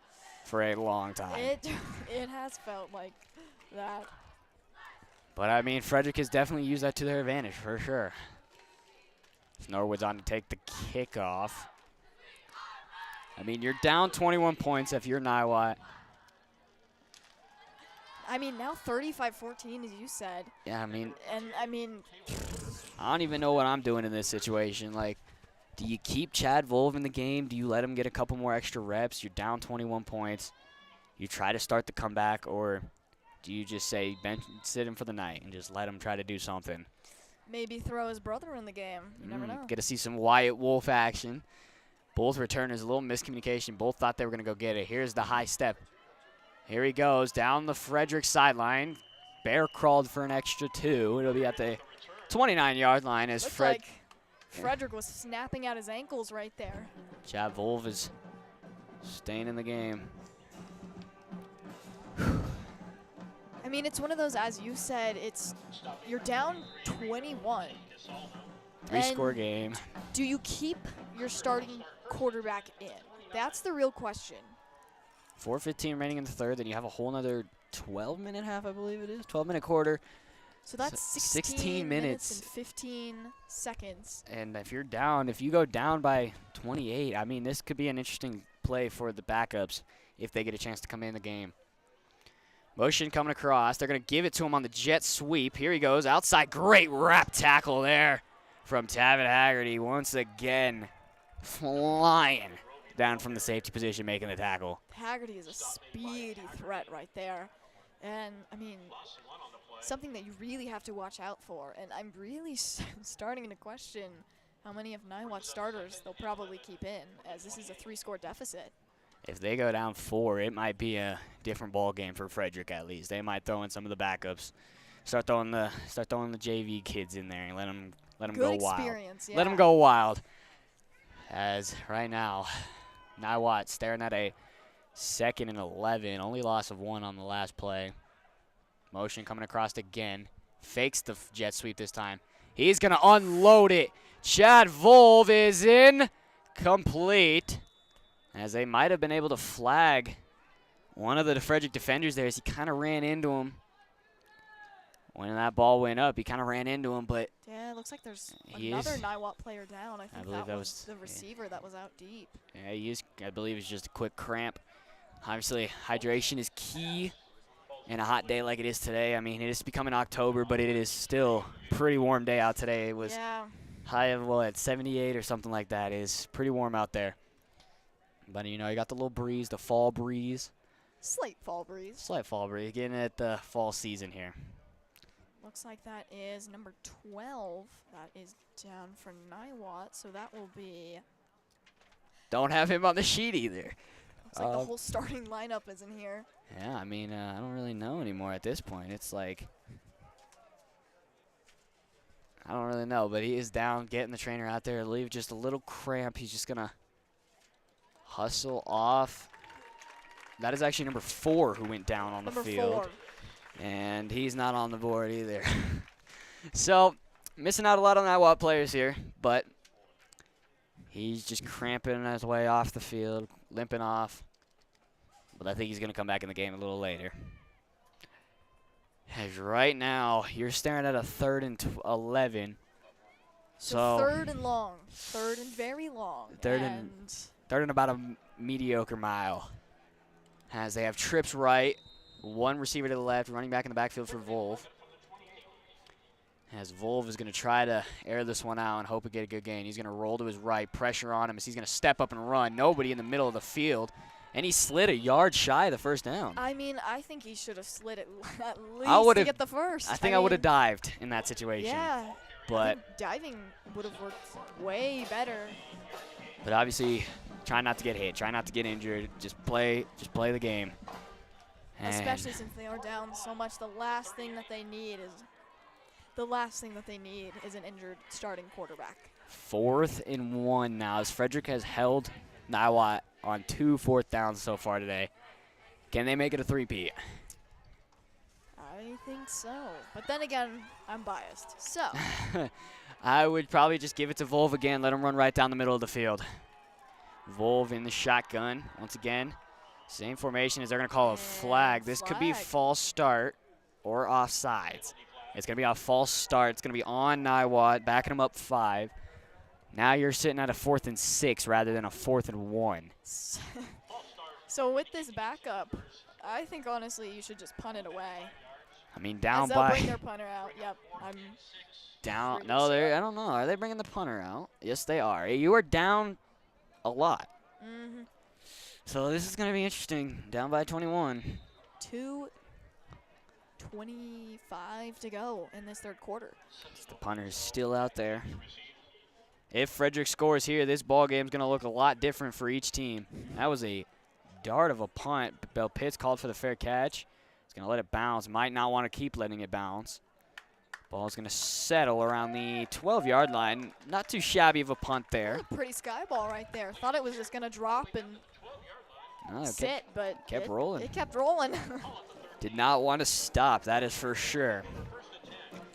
for a long time. It has felt like that. But, I mean, Frederick has definitely used that to their advantage for sure. Norwood's on to take the kickoff. I mean, you're down 21 points if you're Niwot. I mean, now 35-14, as you said. Yeah, I mean. And, I mean. I don't even know what I'm doing in this situation. Like, do you keep Chad Volve in the game? Do you let him get a couple more extra reps? You're down 21 points. You try to start the comeback, or do you just say sit him for the night and just let him try to do something? Maybe throw his brother in the game. You never know. Get to see some Wyatt Wolf action. Both returners, a little miscommunication. Both thought they were going to go get it. Here's the high step. Here he goes down the Frederick sideline. Bear crawled for an extra 2. It'll be at the 29-yard line as Frederick was snapping at his ankles right there. Chad Volve is staying in the game. I mean, it's one of those, as you said, you're down 21. 3-score game. Do you keep your starting quarterback in? That's the real question. 4:15 remaining in the third. Then you have a whole nother 12-minute half, I believe it is. 12-minute quarter. So that's 16 minutes and 15 seconds. And if you go down by 28, I mean, this could be an interesting play for the backups if they get a chance to come in the game. Motion coming across. They're going to give it to him on the jet sweep. Here he goes. Outside. Great wrap tackle there from Tavitt Haggerty. Once again, flying down from the safety position, making the tackle. Haggerty is a speedy threat right there. And, I mean, something that you really have to watch out for. And I'm really starting to question how many of Niwot's starters they'll probably keep in, as this is a 3-score deficit. If they go down 4, it might be a different ball game for Frederick at least. They might throw in some of the backups, start throwing the JV kids in there and let them go wild. Yeah. Let them go wild. As right now, Niwot staring at a 2nd and 11, only loss of 1 on the last play. Motion coming across again, fakes the jet sweep this time. He's gonna unload it. Chad Volve is in, complete. As they might have been able to flag one of the Frederick defenders there as he kind of ran into him. When that ball went up, he kind of ran into him, but yeah, it looks like there's another Niwot player down. I think that was the receiver that was out deep. Yeah, I believe it's just a quick cramp. Obviously, hydration is key and a hot day like it is today. I mean, it is becoming October, but it is still a pretty warm day out today. It was high of, what, 78 or something like that. It is pretty warm out there. But, you know, you got the little breeze, the fall breeze. Slight fall breeze. Slight fall breeze, getting at the fall season here. Looks like that is number 12. That is down for Niwot, so that will be... Don't have him on the sheet either. Looks like the whole starting lineup is in here. Yeah, I mean, I don't really know anymore at this point. It's like, I don't really know, but he is down, getting the trainer out there. Leave just a little cramp. He's just going to hustle off. That is actually number 4 who went down on the field. 4. And he's not on the board either. So, missing out a lot on Niwot players here, but he's just cramping his way off the field, limping off. But I think he's going to come back in the game a little later. As right now, you're staring at a 3rd and 11. So 3rd and long. 3rd and very long. 3rd and about a mediocre mile. As they have trips right, 1 receiver to the left, running back in the backfield for Volv. As Volv is going to try to air this one out and hope to get a good gain. He's going to roll to his right, pressure on him as he's going to step up and run. Nobody in the middle of the field. And he slid a yard shy of the first down. I mean, I think he should have slid it at least to get the first. I think I would have dived in that situation. Yeah. But diving would have worked way better. But obviously, try not to get hit. Try not to get injured. Just play the game. And especially since they are down so much, the last thing that they need is an injured starting quarterback. 4th and 1 now, as Frederick has held Niwot on 2 4th downs so far today. Can they make it a 3-peat? I think so. But then again, I'm biased. So I would probably just give it to Volv again. Let him run right down the middle of the field. Volv in the shotgun once again. Same formation as they're going to call a flag. This could be false start or offsides. It's going to be a false start. It's going to be on Niwot, backing him up 5. Now you're sitting at a 4th and 6 rather than a 4th and 1. So with this backup, I think honestly you should just punt it away. I mean, down they'll by. Bring their punter out. Yep. I'm down. No, I don't know. Are they bringing the punter out? Yes, they are. You are down a lot. Mm-hmm. So this is going to be interesting. Down by 21. 2:25 to go in this 3rd quarter. The punter is still out there. If Frederick scores here, this ball game is going to look a lot different for each team. That was a dart of a punt. Bell Pitts called for the fair catch. He's going to let it bounce. Might not want to keep letting it bounce. Ball's going to settle around the 12-yard line. Not too shabby of a punt there. Pretty sky ball right there. Thought it was just going to drop and sit, but kept rolling. It kept rolling. Did not want to stop, that is for sure.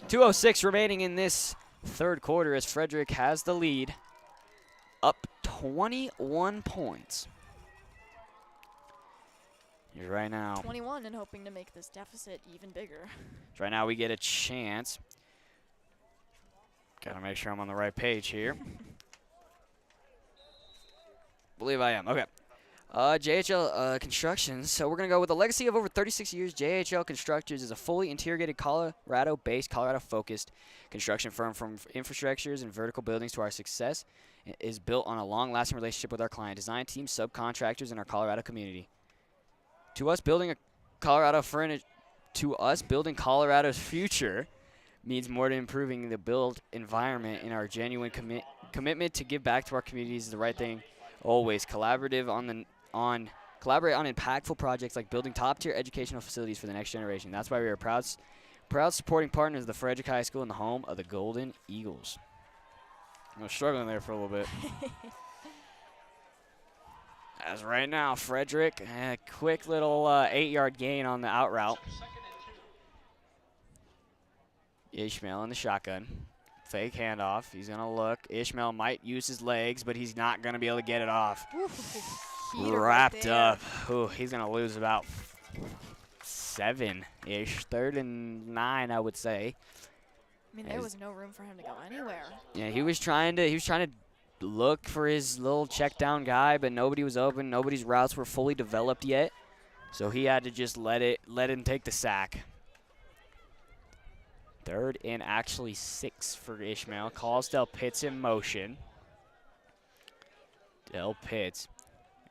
2:06 remaining in this 3rd quarter as Frederick has the lead. Up 21 points. Right now. 21 and hoping to make this deficit even bigger. Right now we get a chance. Got to make sure I'm on the right page here. Believe I am. Okay. JHL Constructions. So we're going to go with a legacy of over 36 years. JHL Constructors is a fully integrated Colorado-based, Colorado-focused construction firm. From infrastructures and vertical buildings to our success is built on a long-lasting relationship with our client, design teams, subcontractors, and our Colorado community. To us, building Colorado's future means more to improving the built environment, and our genuine commitment to give back to our communities is the right thing. Always collaborate on impactful projects like building top-tier educational facilities for the next generation. That's why we are proud supporting partners of the Frederick High School and the home of the Golden Eagles. I was struggling there for a little bit. As right now, Frederick, a quick little 8-yard gain on the out route. Ishmael in the shotgun. Fake handoff. He's going to look. Ishmael might use his legs, but he's not going to be able to get it off. Wrapped up. Ooh, he's going to lose about 7-ish. 3rd and 9, I would say. I mean, there was no room for him to go anywhere. Yeah, he was trying to look for his little check down guy, but nobody was open. Nobody's routes were fully developed yet. So he had to just let him take the sack. 3rd and actually 6 for Ishmael. Calls Del Pitts in motion. Del Pitts.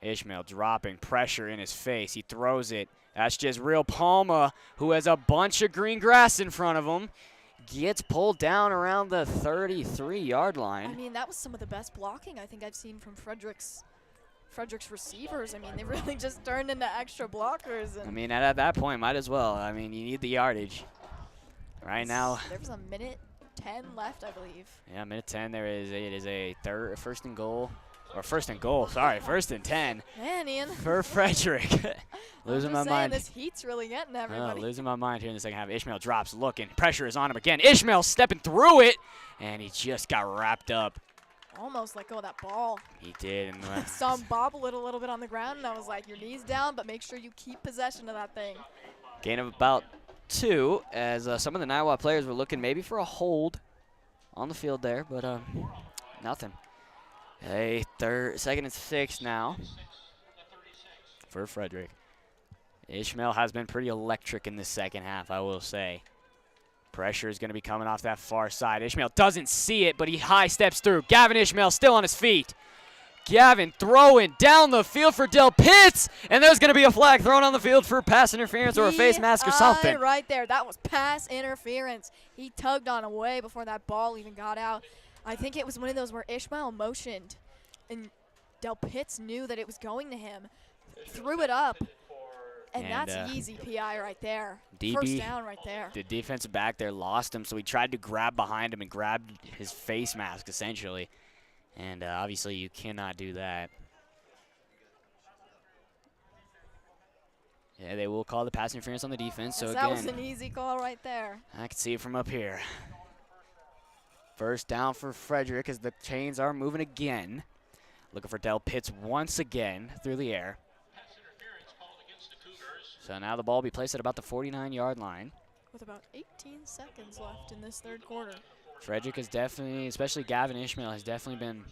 Ishmael dropping pressure in his face. He throws it. That's just real Palma, who has a bunch of green grass in front of him. Gets pulled down around the 33-yard line. I mean, that was some of the best blocking I think I've seen from Frederick's receivers. I mean, they really just turned into extra blockers. And I mean, at that point, might as well. I mean, you need the yardage. Right now. There was a minute 10 left, I believe. Yeah, minute 10. It is a first and goal. Or first and goal, sorry, 1st and 10. Man, Ian. For Frederick. Losing my mind. This heat's really getting everybody. Losing my mind here in the second half. Ishmael drops, looking. Pressure is on him again. Ishmael stepping through it, and he just got wrapped up. Almost let go of that ball. He did. And saw him bobble it a little bit on the ground, and I was like, your knees down, but make sure you keep possession of that thing. Gain of about 2, as some of the Niwot players were looking maybe for a hold on the field there, but nothing. A 2nd and 6 now for Frederick. Ishmael has been pretty electric in the second half, I will say. Pressure is going to be coming off that far side. Ishmael doesn't see it, but he high steps through. Gavin Ishmael still on his feet. Gavin throwing down the field for Del Pitts, and there's going to be a flag thrown on the field for pass interference or a face mask or something. Right there, that was pass interference. He tugged on away before that ball even got out. I think it was one of those where Ishmael motioned, and Del Pitts knew that it was going to him, threw it up, and that's easy PI right there. DB, first down right there. The defensive back there lost him, so he tried to grab behind him and grabbed his face mask, essentially. And obviously you cannot do that. Yeah, they will call the pass interference on the defense. So that was an easy call right there. I can see it from up here. First down for Frederick as the chains are moving again. Looking for Del Pitts once again through the air. So now the ball will be placed at about the 49-yard line. With about 18 seconds left in this 3rd quarter. Frederick has definitely, especially Gavin Ishmael, has definitely been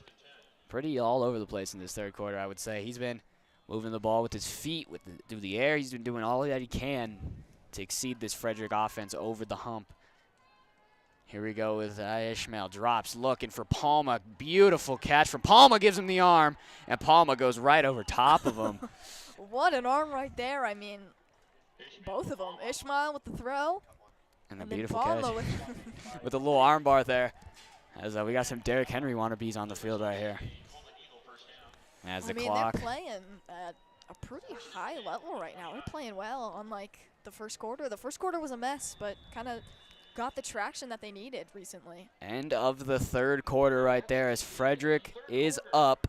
pretty all over the place in this 3rd quarter, I would say. He's been moving the ball with his feet, through the air. He's been doing all that he can to exceed this Frederick offense over the hump. Here we go with Ishmael. Drops, looking for Palma. Beautiful catch from Palma, gives him the arm, and Palma goes right over top of him. What an arm right there. I mean, both of them. Ishmael with the throw. And a beautiful catch with a little arm bar there. As we got some Derrick Henry wannabes on the field right here. As the clock. They're playing at a pretty high level right now. They're playing well, unlike the first quarter. The first quarter was a mess, but kind of got the traction that they needed recently. End of the 3rd quarter right there as Frederick is up.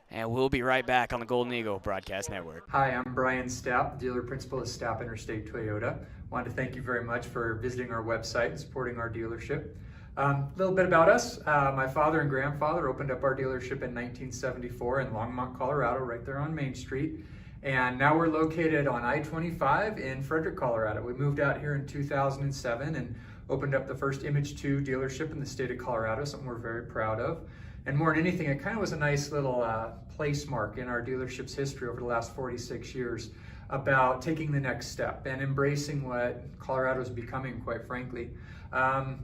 And we'll be right back on the Golden Eagle Broadcast Network. Hi, I'm Brian Stapp, dealer principal at Stapp Interstate Toyota. Wanted to thank you very much for visiting our website and supporting our dealership. A little bit about us. My father and grandfather opened up our dealership in 1974 in Longmont, Colorado, right there on Main Street. And now we're located on I-25 in Frederick, Colorado. We moved out here in 2007 and opened up the first Image 2 dealership in the state of Colorado, something we're very proud of. And more than anything, it kind of was a nice little place mark in our dealership's history over the last 46 years about taking the next step and embracing what Colorado is becoming, quite frankly.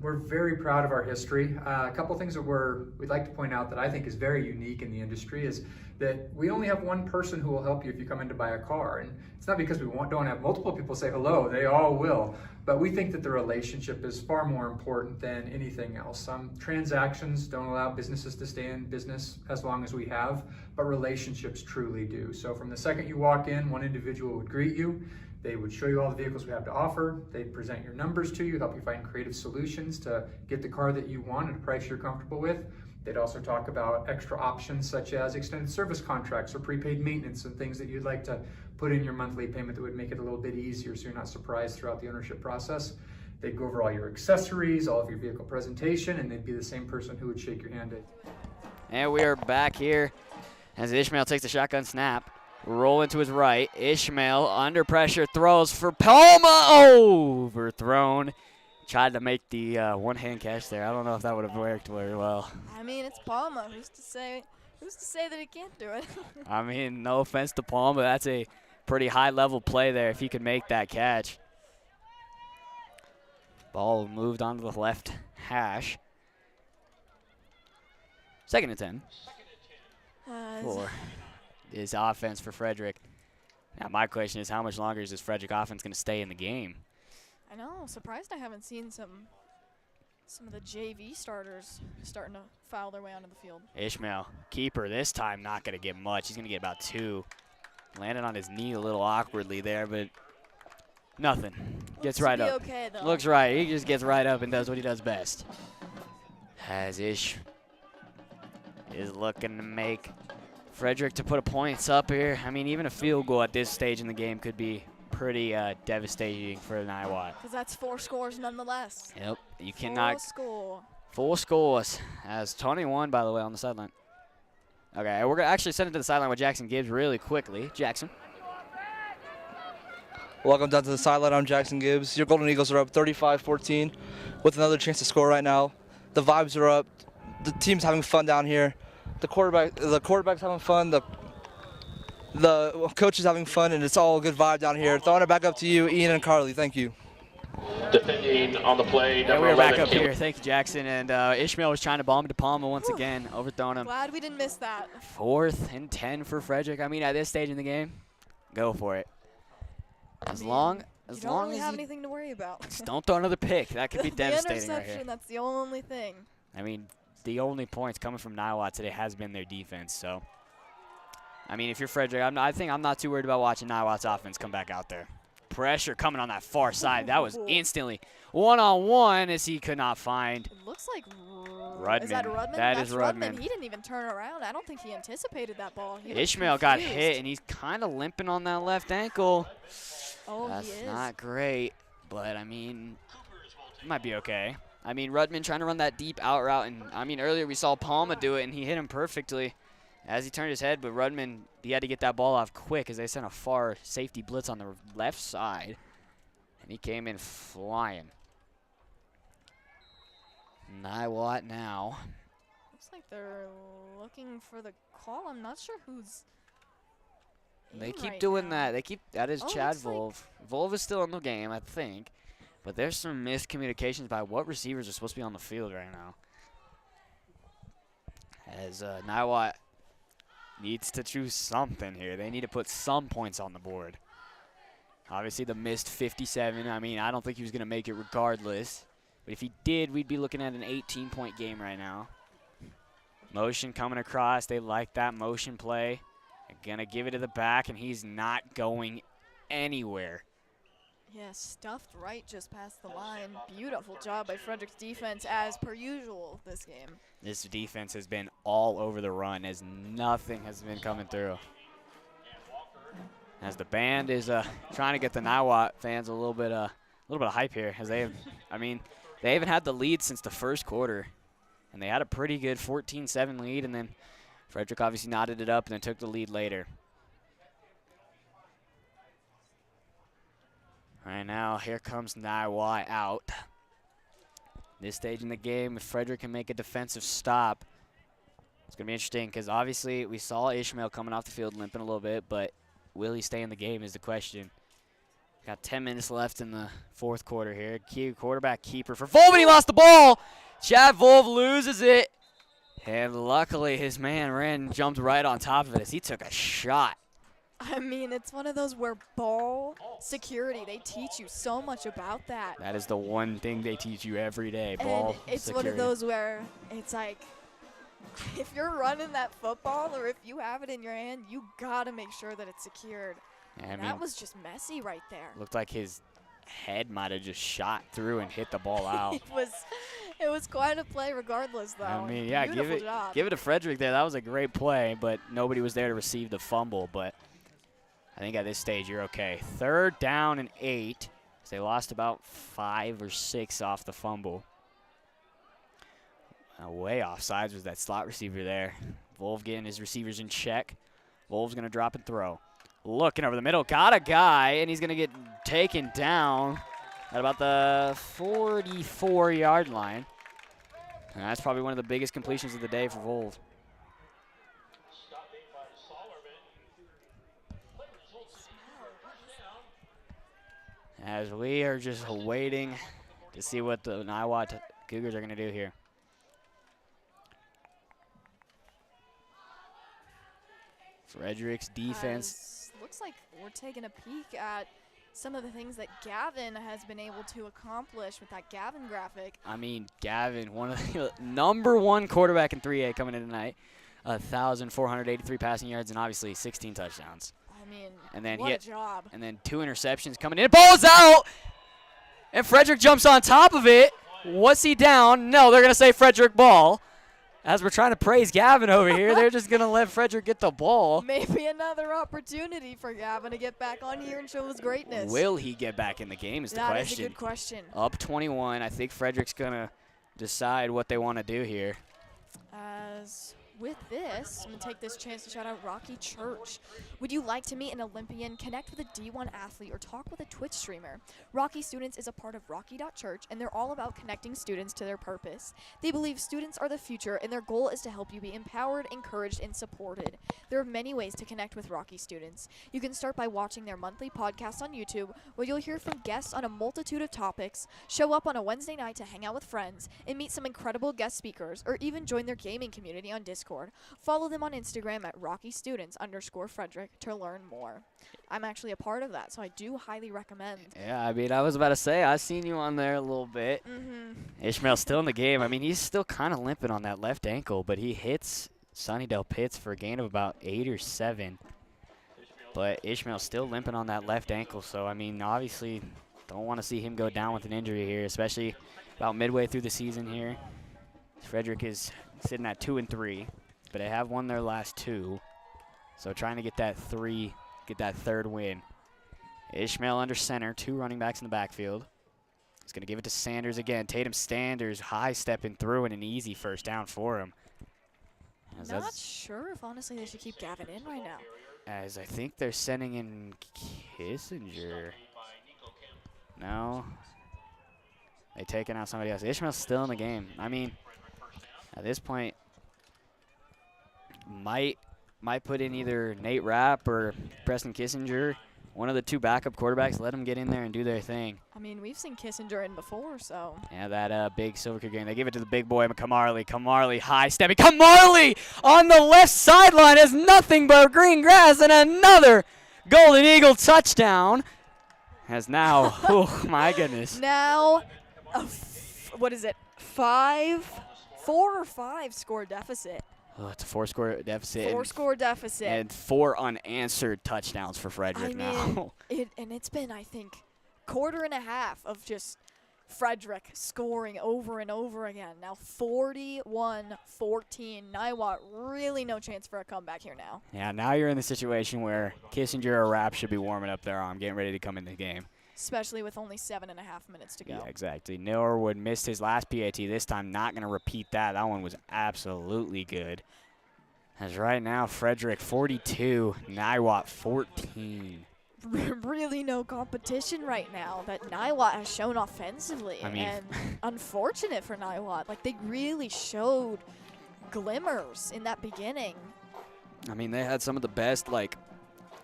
We're very proud of our history. A couple things that we'd like to point out that I think is very unique in the industry is that we only have one person who will help you if you come in to buy a car. And it's not because we don't have multiple people say hello, they all will. But we think that the relationship is far more important than anything else. Transactions don't allow businesses to stay in business as long as we have, but relationships truly do. So from the second you walk in, one individual would greet you. They would show you all the vehicles we have to offer. They'd present your numbers to you, help you find creative solutions to get the car that you want at a price you're comfortable with. They'd also talk about extra options such as extended service contracts or prepaid maintenance and things that you'd like to put in your monthly payment that would make it a little bit easier so you're not surprised throughout the ownership process. They'd go over all your accessories, all of your vehicle presentation, and they'd be the same person who would shake your hand. And we are back here as Ishmael takes the shotgun snap. Rolling to his right. Ishmael under pressure throws for Palma. Overthrown. Tried to make the one-hand catch there. I don't know if that would have worked very well. I mean, it's Palma. Who's to say that he can't do it? I mean, no offense to Palma. That's a pretty high-level play there if he could make that catch. Ball moved onto the left hash. 2nd and 10 for his offense for Frederick. Now, my question is, how much longer is this Frederick offense going to stay in the game? I know. Surprised I haven't seen some of the JV starters starting to foul their way onto the field. Ishmael, keeper this time, not going to get much. He's going to get about 2. Landed on his knee a little awkwardly there, but nothing. Gets right up. Okay, though. Looks right. He just gets right up and does what he does best. As Ish is looking to make Frederick to put points up here. I mean, even a field goal at this stage in the game could be pretty devastating for Niwot. Because that's 4 scores nonetheless. Yep. You cannot. 4 scores. As 21, by the way, on the sideline. Okay, we're going to actually send it to the sideline with Jackson Gibbs really quickly. Jackson. Welcome down to the sideline. I'm Jackson Gibbs. Your Golden Eagles are up 35-14 with another chance to score right now. The vibes are up. The team's having fun down here. The quarterback's having fun. The coach is having fun, and it's all a good vibe down here. Throwing it back up to you, Ian and Carly. Thank you. Defending on the play, yeah, we're back up here. Thank you, Jackson. And Ishmael was trying to bomb to Palma once again, overthrown him. Glad we didn't miss that. 4th and 10 for Frederick. I mean, at this stage in the game, go for it. As long you don't really have anything to worry about. Just don't throw another pick. That could be devastating right here. That's the only thing. I mean, the only points coming from Niwot today has been their defense. So, I mean, if you're Frederick, I think I'm not too worried about watching Niwot's offense come back out there. Pressure coming on that far side. That was instantly one-on-one as he could not find. It looks like Rudman. Is that Rudman? That's Rudman. He didn't even turn around. I don't think he anticipated that ball. Ishmael got hit, and he's kind of limping on that left ankle. Oh, that's he is. not great, but, I mean, it might be okay. I mean, Rudman trying to run that deep out route, and, I mean, earlier we saw Palma do it, and he hit him perfectly as he turned his head, but Rudman, he had to get that ball off quick as they sent a far safety blitz on the left side, and he came in flying. Niwot now. Looks like they're looking for the call. I'm not sure who's They keep doing that. That is Chad Volv. Volv is still in the game, I think. But there's some miscommunications by what receivers are supposed to be on the field right now. As Niwot needs to choose something here. They need to put some points on the board. Obviously, the missed 57. I mean, I don't think he was going to make it regardless. But if he did, we'd be looking at an 18-point game right now. Motion coming across. They like that motion play. They're going to give it to the back, and he's not going anywhere. Yeah, stuffed right just past the line. Beautiful job by Frederick's defense, as per usual this game. This defense has been all over the run as nothing has been coming through. As the band is trying to get the Niwot fans a little bit of hype here, as they have, I mean, they haven't had the lead since the first quarter, and they had a pretty good 14-7 lead, and then Frederick obviously knotted it up and then took the lead later. All right, now here comes Niwot out. This stage in the game, if Frederick can make a defensive stop, it's going to be interesting because obviously we saw Ishmael coming off the field limping a little bit, but will he stay in the game is the question. Got 10 minutes left in the fourth quarter here. Quarterback keeper for Volv, and he lost the ball. Chad Volv loses it. And luckily his man jumped right on top of it as he took a shot. I mean, it's one of those where ball security, they teach you so much about that. That is the one thing they teach you every day, ball and it's security. one of those where it's like, if you're running that football or if you have it in your hand, you got to make sure that it's secured. Yeah, I mean, that was just messy right there. Looked like his head might have just shot through and hit the ball out. It was quite a play regardless, though. I mean, yeah, give it to Frederick there. That was a great play, but nobody was there to receive the fumble. But I think at this stage you're okay. 3rd down and 8. So they lost about 5 or 6 off the fumble. Way off sides was that slot receiver there. Volv getting his receivers in check. Volv's going to drop and throw. Looking over the middle, got a guy, and he's going to get taken down at about the 44-yard line. And that's probably one of the biggest completions of the day for Volv. as we are just waiting to see what the Niwot Cougars are going to do here. Frederick's defense. Looks like we're taking a peek at some of the things that Gavin has been able to accomplish with that Gavin graphic. I mean, Gavin, one of the #1 quarterback in 3A coming in tonight. 1,483 passing yards and obviously 16 touchdowns. I mean, and then what a job. And then 2 interceptions coming in. Ball's out! And Frederick jumps on top of it. Was he down? No, they're going to say Frederick ball. As we're trying to praise Gavin over here, they're just going to let Frederick get the ball. Maybe another opportunity for Gavin to get back on here and show his greatness. Will he get back in the game is the question. That is a good question. Up 21. I think Frederick's going to decide what they want to do here. As with this, I'm going to take this chance to shout out Rocky Church. Would you like to meet an Olympian, connect with a D1 athlete, or talk with a Twitch streamer? Rocky Students is a part of Rocky.Church, and they're all about connecting students to their purpose. They believe students are the future, and their goal is to help you be empowered, encouraged, and supported. There are many ways to connect with Rocky Students. You can start by watching their monthly podcast on YouTube, where you'll hear from guests on a multitude of topics, show up on a Wednesday night to hang out with friends, and meet some incredible guest speakers, or even join their gaming community on Discord. Follow them on Instagram at RockyStudents_Frederick to learn more. I'm actually a part of that, so I do highly recommend. Yeah, I mean, I was about to say, I've seen you on there a little bit. Ishmael's still in the game. I mean, he's still kind of limping on that left ankle, but he hits Sunnydale Pitts for a gain of about 8 or 7. But Ishmael's still limping on that left ankle, so, I mean, obviously don't want to see him go down with an injury here, especially about midway through the season here. Frederick is sitting at 2-3. But they have won their last 2. So trying to get that third win. Ishmael under center, 2 running backs in the backfield. He's going to give it to Sanders again. Tatum Sanders high stepping through and an easy first down for him. Not sure if honestly they should keep Gavin in right now. As I think they're sending in Kissinger. No. They taking out somebody else. Ishmael's still in the game. I mean, at this point, might put in either Nate Rapp or Preston Kissinger, one of the 2 backup quarterbacks. Let them get in there and do their thing. I mean, we've seen Kissinger in before, so. Yeah, that big Silver Cougars game. They give it to the big boy, Kamarley. Kamarley high stepping. Kamarley on the left sideline has nothing but green grass and another Golden Eagle touchdown. Has now, oh my goodness. Now, what is it? 4 or 5 score deficit. Oh, it's a 4-score deficit. 4-score deficit. And 4 unanswered touchdowns for Frederick now. And it's been, I think, quarter and a half of just Frederick scoring over and over again. Now 41-14. Niwot, really no chance for a comeback here now. Yeah, now you're in the situation where Kissinger or Rapp should be warming up their arm, getting ready to come in the game. Especially with only 7.5 minutes to go. Yeah, exactly. Norwood missed his last PAT this time. Not going to repeat that. That one was absolutely good. As right now, Frederick 42, Niwot 14. Really no competition right now that Niwot has shown offensively. I mean, and unfortunate for Niwot. Like, they really showed glimmers in that beginning. I mean, they had some of the best,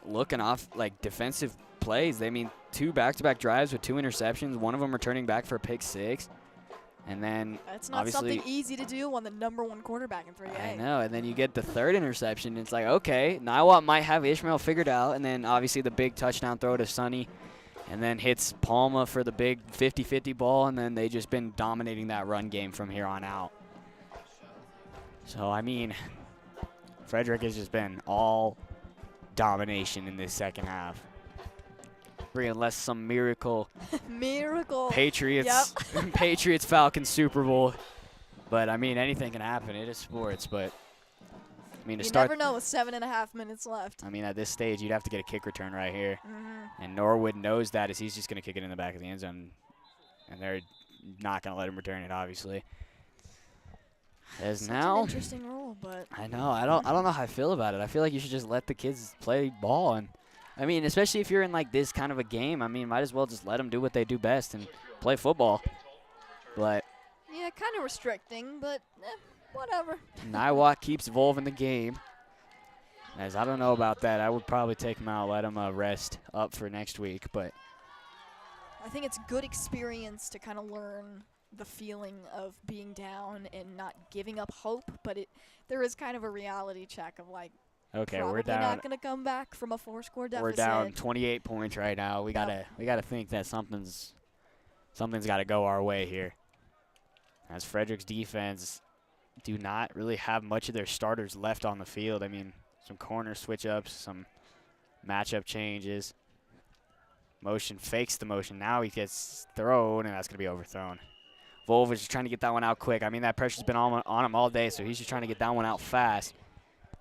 looking off, defensive plays. I mean, 2 back-to-back drives with 2 interceptions, one of them returning back for a pick 6. And then that's not something easy to do on the #1 quarterback in 3A. I know, and then you get the 3rd interception. It's like, okay, Niwot might have Ishmael figured out, and then obviously the big touchdown throw to Sonny, and then hits Palma for the big 50-50 ball, and then they just been dominating that run game from here on out. So, I mean, Frederick has just been all domination in this second half. Unless some miracle Patriots Patriots Falcons Super Bowl, but I mean anything can happen. It is sports, but I mean you never know with 7.5 minutes left. I mean at this stage you'd have to get a kick return right here, and Norwood knows that as he's just going to kick it in the back of the end zone, and they're not going to let him return it obviously. As Such now an interesting rule, but I know I don't know how I feel about it. I feel like you should just let the kids play ball, and I mean, especially if you're in this kind of a game, I mean, might as well just let them do what they do best and play football. But yeah, kind of restricting, but whatever. Niwot keeps Volv in the game. As I don't know about that. I would probably take him out, let him rest up for next week. But I think it's good experience to kind of learn the feeling of being down and not giving up hope, but there is kind of a reality check of like, Okay, probably we're down. not going to come back from a 4-score deficit. We're down 28 points right now. We gotta think that something's got to go our way here. As Frederick's defense do not really have much of their starters left on the field. I mean, some corner switch ups, some matchup changes. Motion fakes the motion. Now he gets thrown, and that's going to be overthrown. Wolf is just trying to get that one out quick. I mean, that pressure's been on him all day, so he's just trying to get that one out fast.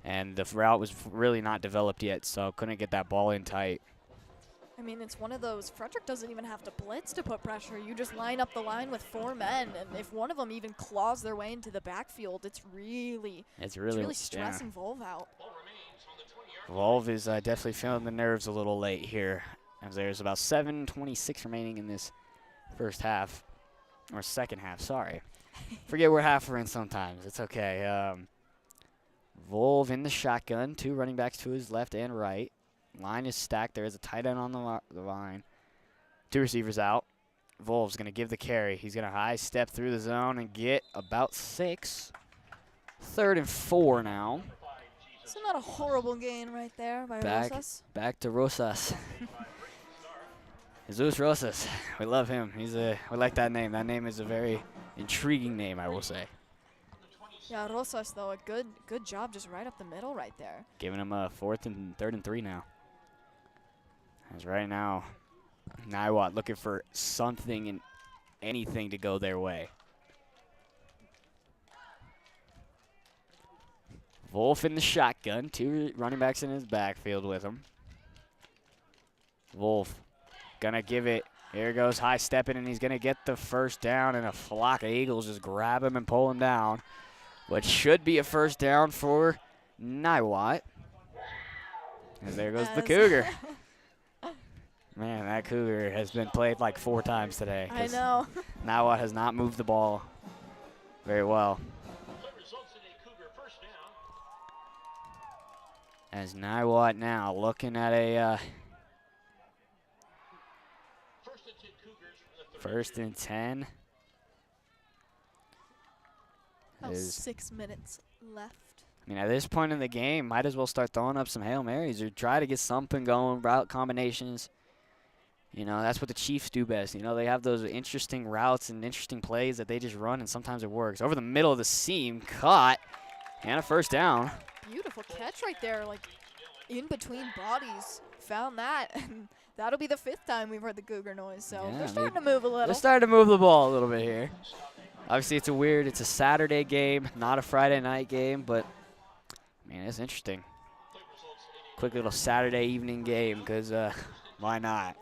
And the route was really not developed yet, so couldn't get that ball in tight. I mean, it's one of those, Frederick doesn't even have to blitz to put pressure. You just line up the line with 4 men, and if one of them even claws their way into the backfield, it's really stressing Volv out. Volv is definitely feeling the nerves a little late here, as there's about 7:26 remaining in this first half, or second half, sorry. Forget we're half we're in sometimes. It's okay. Volv in the shotgun, 2 running backs to his left and right. Line is stacked. There is a tight end on the line. 2 receivers out. Volv's going to give the carry. He's going to high step through the zone and get about 6. 3rd and 4 now. It's not a horrible gain right there by Rosas. Back to Rosas. Jesus Rosas. We love him. We like that name. That name is a very intriguing name, I will say. Yeah, Rosas, though, a good job just right up the middle right there. Giving him a 4th and 3rd and 3 now. As right now, Niwot looking for something and anything to go their way. Wolf in the shotgun. 2 running backs in his backfield with him. Wolf gonna give it. Here goes high stepping, and he's gonna get the first down, and a flock of Eagles just grab him and pull him down. What should be a first down for Niwot. And there goes the Cougar. Man, that Cougar has been played like 4 times today. I know. Niwot has not moved the ball very well. As Niwot now looking at a 1st and 10. About 6 minutes left. I mean, at this point in the game, might as well start throwing up some Hail Marys or try to get something going, route combinations. You know, that's what the Chiefs do best. You know, they have those interesting routes and interesting plays that they just run, and sometimes it works. Over the middle of the seam, caught, and a first down. Beautiful catch right there, like in between bodies. Found that, and that'll be the 5th time we've heard the Cougar noise. So Yeah, they're starting to move a little. They're starting to move the ball a little bit here. Obviously, it's a Saturday game, not a Friday night game, but, man, it's interesting. Quick little Saturday evening game, because why not?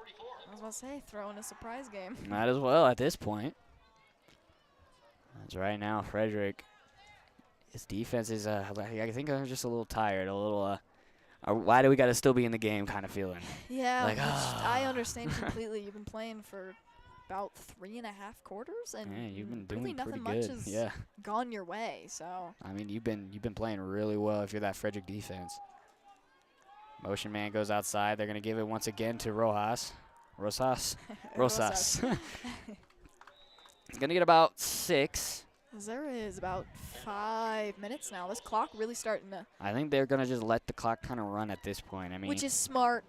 I was about to say, throwing a surprise game. Might as well at this point. As right now, Frederick, his defense is, I think I'm just a little tired, a little, why do we got to still be in the game kind of feeling. Yeah, like, I understand completely. You've been playing for about 3.5 quarters, and yeah, you've been really doing nothing pretty much good. has gone your way. So I mean, you've been playing really well if you're that Frederick defense. Motion man goes outside. They're gonna give it once again to Rosas. Rosas. He's gonna get about 6. There is about 5 minutes now. This clock really starting to. I think they're gonna just let the clock kind of run at this point. I mean, Which is smart.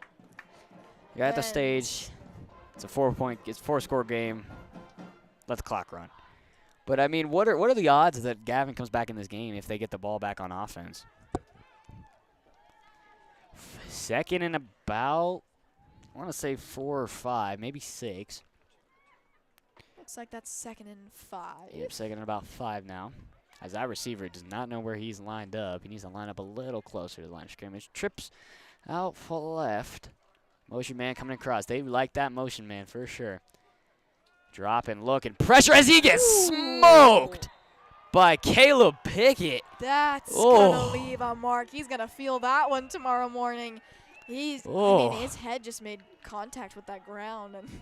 You're at the stage. It's a 4-score game. Let the clock run. But I mean, what are the odds that Gavin comes back in this game if they get the ball back on offense? 2nd and about, I want to say 4 or 5, maybe 6. Looks like that's 2nd and 5. Yep, 2nd and about 5 now. As that receiver does not know where he's lined up. He needs to line up a little closer to the line of scrimmage. Trips out for left. Motion man coming across. They like that motion man for sure. Drop and look and pressure as he gets smoked by Caleb Pickett. That's gonna leave a mark. He's gonna feel that one tomorrow morning. I mean, his head just made contact with that ground, and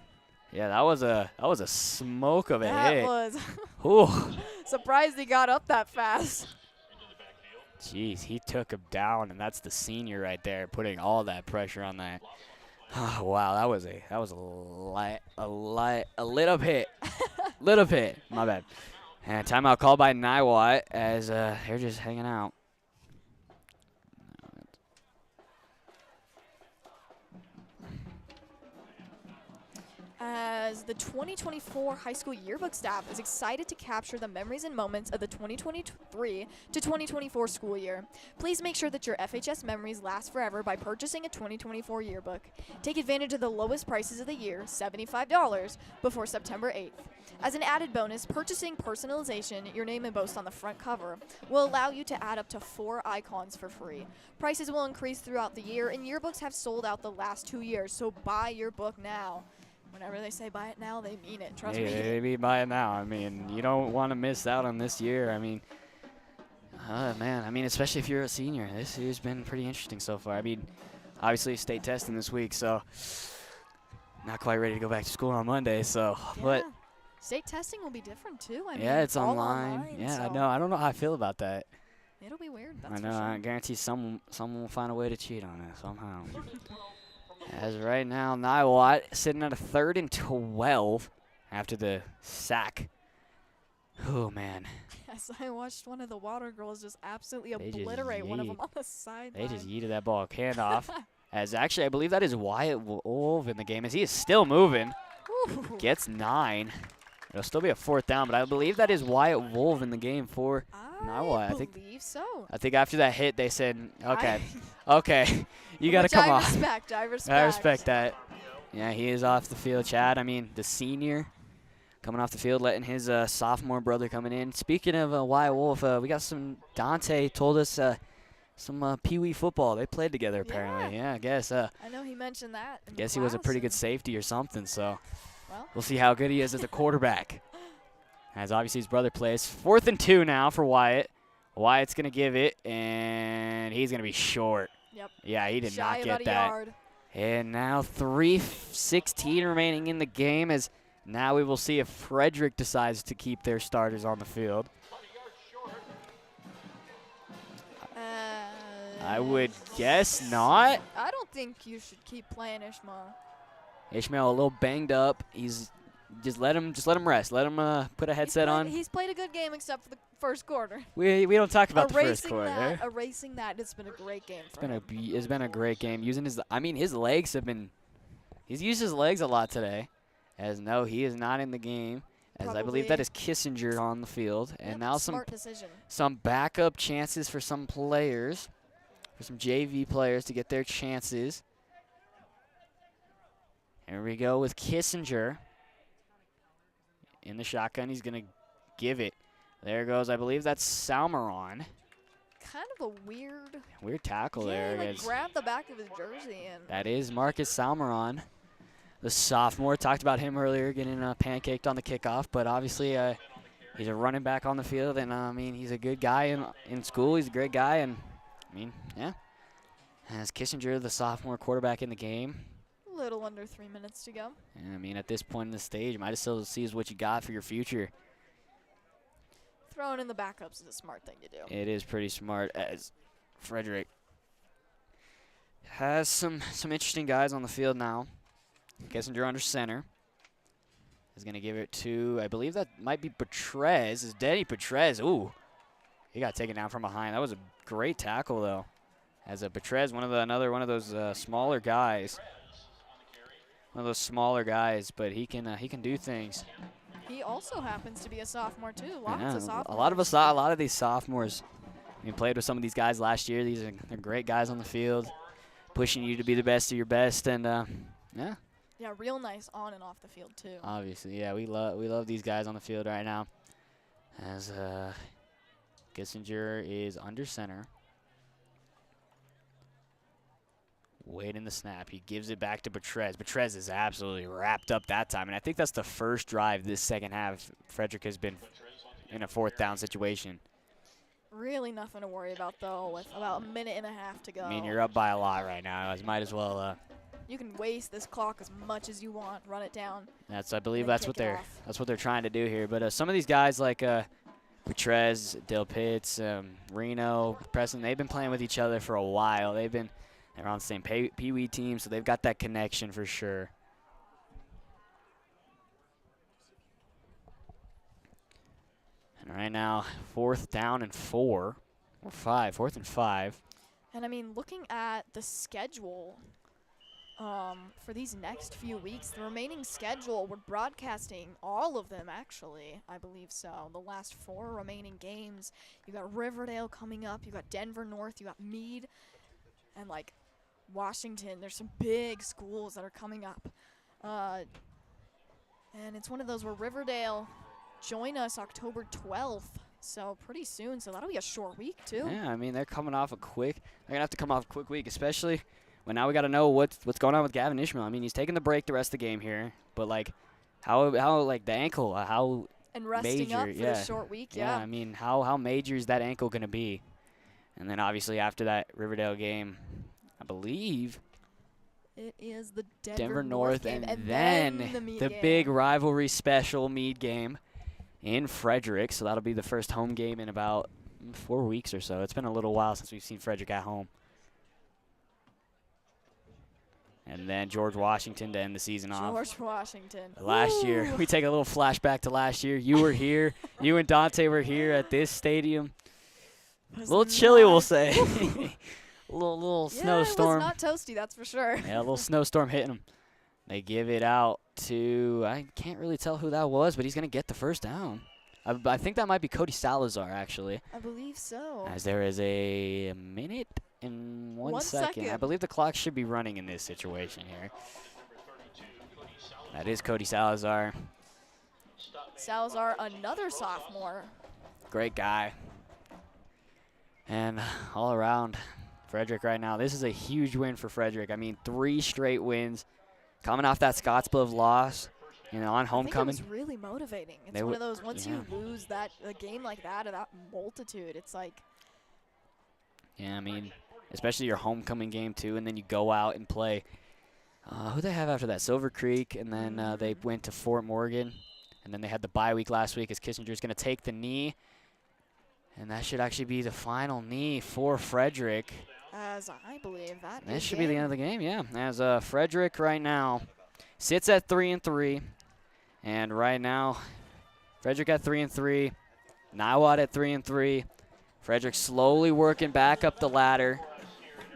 yeah, that was a smoke of a hit. That was. Ooh. Surprised he got up that fast. Jeez, he took him down, and that's the senior right there putting all that pressure on Oh, wow, that was a little bit. Little bit. My bad. And timeout called by Niwot as they're just hanging out. As the 2024 high school yearbook staff is excited to capture the memories and moments of the 2023 to 2024 school year. Please make sure that your FHS memories last forever by purchasing a 2024 yearbook. Take advantage of the lowest prices of the year, $75, before September 8th. As an added bonus, purchasing personalization, your name embossed on the front cover, will allow you to add up to 4 icons for free. Prices will increase throughout the year, and yearbooks have sold out the last 2 years, so buy your book now. Whenever they say buy it now, they mean it. Trust me. They mean buy it now. I mean, you don't want to miss out on this year. I mean, man. I mean, especially if you're a senior. This year's been pretty interesting so far. I mean, obviously state testing this week, so not quite ready to go back to school on Monday. So, Yeah. but State testing will be different too. I mean, yeah, it's all online. Yeah, I so know. I don't know how I feel about that. It'll be weird. That's I know. For sure. I guarantee someone will find a way to cheat on it somehow. As right now, Niwot sitting at a 3rd and 12 after the sack. Oh, man. As I watched one of the Water Girls just absolutely They just obliterate one of them yeet. on the sideline. They just yeeted that ball handoff. As actually, I believe that is Wyatt Wolf in the game as he is still moving. Ooh. Gets 9. It'll still be a 4th down, but I believe that is Wyatt Wolf in the game for Niwot. I believe so. I think after that hit, they said, okay, okay, you got to come on. I respect. I respect that. Yeah, he is off the field. Chad, I mean, the senior coming off the field, letting his sophomore brother coming in. Speaking of Wyatt Wolf, we got some, Dante told us some Pee Wee football. They played together, apparently. Yeah, I guess. I know he mentioned that. I guess he was a pretty good safety or something, so well, we'll see how good he is as a quarterback. As obviously his brother plays. 4th and 2 now for Wyatt. Wyatt's going to give it, and he's going to be short. Yep. Yeah, he did Shy not about get a that. yard. And now 3:16 remaining in the game as now we will see if Frederick decides to keep their starters on the field. I would guess not. I don't think you should keep playing Ishmael. Ishmael a little banged up. He's just let him rest. Let him put a headset on. He's played a good game except for the first quarter. We don't talk about the first quarter. Erasing that, it's been a great game for him. It's been a great game. Using his legs have been. He's used his legs a lot today. As no, he is not in the game. As I believe that is Kissinger on the field, and now some backup chances for some players, for some JV players to get their chances. Here we go with Kissinger in the shotgun. He's gonna give it. There goes. I believe that's Salmeron. Kind of a weird tackle there. Like grabbed the back of his jersey and. That is Marcus Salmeron, the sophomore. Talked about him earlier, getting pancaked on the kickoff, but obviously he's a running back on the field, and I mean he's a good guy in school. He's a great guy, and I mean yeah. As Kissinger, the sophomore quarterback in the game. A little under 3 minutes to go. And I mean at this point in the stage, you might as well see what you got for your future. Throwing in the backups is a smart thing to do. It is pretty smart as Frederick has some interesting guys on the field now. Kissinger under center. Is going to give it to, I believe that might be Petrez. Is Denny Petrez. Ooh. He got taken down from behind. That was a great tackle, though. As a Petrez, another one of those smaller guys. One of those smaller guys, but he can do things. He also happens to be a sophomore, too. Lots of sophomores. A lot of these sophomores. We played with some of these guys last year. They're great guys on the field, pushing you to be the best of your best, and yeah. Yeah, real nice on and off the field too. Obviously, yeah, we love these guys on the field right now. As Kissinger is under center. Waiting the snap. He gives it back to Petrez. Petrez is absolutely wrapped up that time, and I think that's the first drive this second half Frederick has been in a 4th down situation. Really nothing to worry about, though, with about a minute and a half to go. I mean, you're up by a lot right now. I might as well. You can waste this clock as much as you want. Run it down. I believe that's what they're trying to do here. But some of these guys like Petrez, Del Pitts, Reno, Preston, they've been playing with each other for a while. They've been They're on the same Pee-wee team, so they've got that connection for sure. And right now, 4th down and 4, or 5, 4th and 5. And I mean, looking at the schedule for these next few weeks, the remaining schedule, we're broadcasting all of them, actually. I believe so. The last 4 remaining games. You got Riverdale coming up. You got Denver North. You got Meade. And, like, Washington. There's some big schools that are coming up. And it's one of those where Riverdale join us October 12th. So pretty soon. So that'll be a short week, too. Yeah, I mean, they're coming off a quick. They're going to have to come off a quick week, especially when now we got to know what's going on with Gavin Ishmael. I mean, he's taking the break the rest of the game here, but like how like the ankle, how and resting major, up for this short week, yeah. I mean, how major is that ankle going to be? And then obviously after that Riverdale game, I believe it is the Denver North game, and then the big rivalry special Meade game in Frederick. So that'll be the first home game in about 4 weeks or so. It's been a little while since we've seen Frederick at home. And then George Washington to end the season off. George Washington. Last year, we take a little flashback to last year. You were here. You and Dante were here at this stadium. A little chilly, we'll say. a little snowstorm. It was not toasty, that's for sure. Yeah, a little snowstorm hitting them. They give it out to, I can't really tell who that was, but he's going to get the first down. I think that might be Cody Salazar, actually. I believe so. As there is a minute and 1 second. I believe the clock should be running in this situation here. That is Cody Salazar. Salazar, another sophomore. Great guy. And all around, Frederick right now, this is a huge win for Frederick. I mean, 3 straight wins. Coming off that Scottsbluff loss, you know, on homecoming. I think it was really motivating. It's one of those, once you lose a game like that, or that multitude, it's like. Yeah, I mean, especially your homecoming game, too, and then you go out and play. Who they have after that? Silver Creek, and then they went to Fort Morgan. And then they had the bye week last week as Kissinger's going to take the knee. And that should actually be the final knee for Frederick. As I believe that. This should be the end of the game, yeah. As Frederick right now sits at 3-3. And right now, Frederick at 3-3. Niwot at 3-3. Frederick slowly working back up the ladder.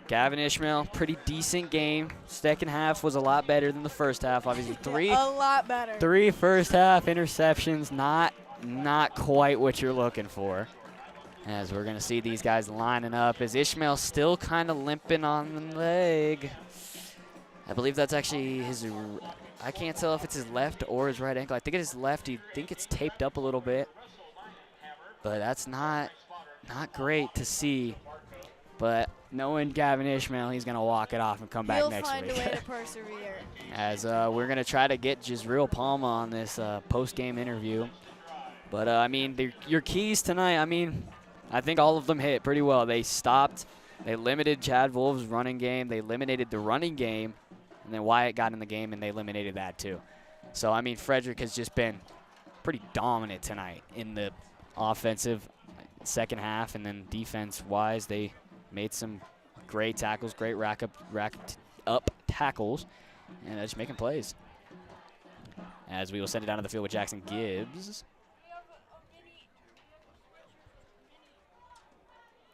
Gavin Ishmael, pretty decent game. Second half was a lot better than the first half. Obviously, a lot better. 3 first half interceptions, not quite what you're looking for. As we're going to see these guys lining up. As Ishmael still kind of limping on the leg. I believe that's actually his, I can't tell if it's his left or his right ankle. I think it is left. I think it's taped up a little bit. But that's not great to see. But knowing Gavin Ishmael, he's going to walk it off and come back next week. He'll find a way to persevere. As we're going to try to get Jezreel Palma on this post-game interview. But, I mean, your keys tonight, I mean, I think all of them hit pretty well. They stopped. They limited Chad Wolf's running game. They eliminated the running game. And then Wyatt got in the game, and they eliminated that too. So, I mean, Frederick has just been pretty dominant tonight in the offensive second half. And then defense-wise, they made some great tackles, great rack up tackles, and just making plays. As we will send it down to the field with Jackson Gibbs.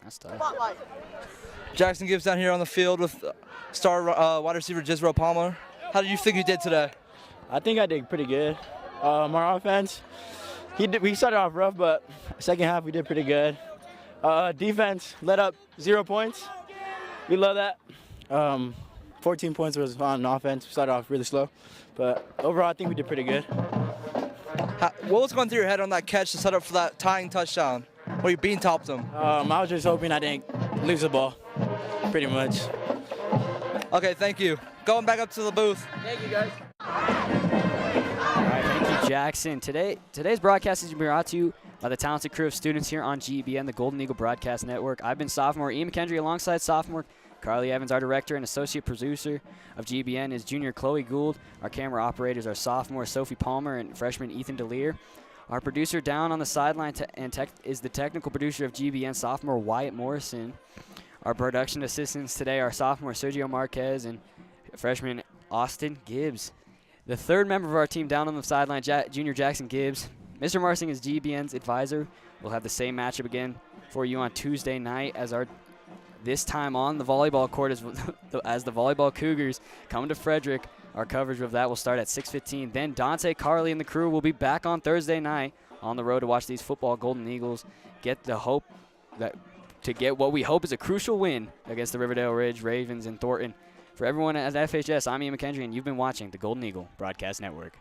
That's tough. Jackson Gibbs down here on the field with star wide receiver Jezreel Palmer. How did you think you did today? I think I did pretty good. Our offense, we started off rough, but second half we did pretty good. Defense let up 0 points. We love that. 14 points was on offense. We started off really slow, but overall I think we did pretty good. What was going through your head on that catch to set up for that tying touchdown? Or you bean topped them? I was just hoping I didn't lose the ball, pretty much. Okay, thank you. Going back up to the booth. Thank you, guys. All right, thank you, Jackson. Today's broadcast is brought to you by the talented crew of students here on GEBN, the Golden Eagle Broadcast Network. I've been sophomore Ian MacHendrie alongside sophomore Carly Evans. Our director and associate producer of GEBN is junior Chloe Gould. Our camera operators are sophomore Sophie Palmer and freshman Ethan DeLear. Our producer down on the sideline is the technical producer of GBN, sophomore Wyatt Morrison. Our production assistants today are sophomore Sergio Marquez and freshman Austin Gibbs. The third member of our team down on the sideline, junior Jackson Gibbs. Mr. Marsing is GBN's advisor. We'll have the same matchup again for you on Tuesday night as this time on the volleyball court as the volleyball Cougars come to Frederick. Our coverage of that will start at 6:15. Then Dante Carley and the crew will be back on Thursday night on the road to watch these football Golden Eagles get what we hope is a crucial win against the Riverdale Ridge Ravens in Thornton. For everyone at FHS, I'm Ian MacHendrie, and you've been watching the Golden Eagle Broadcast Network.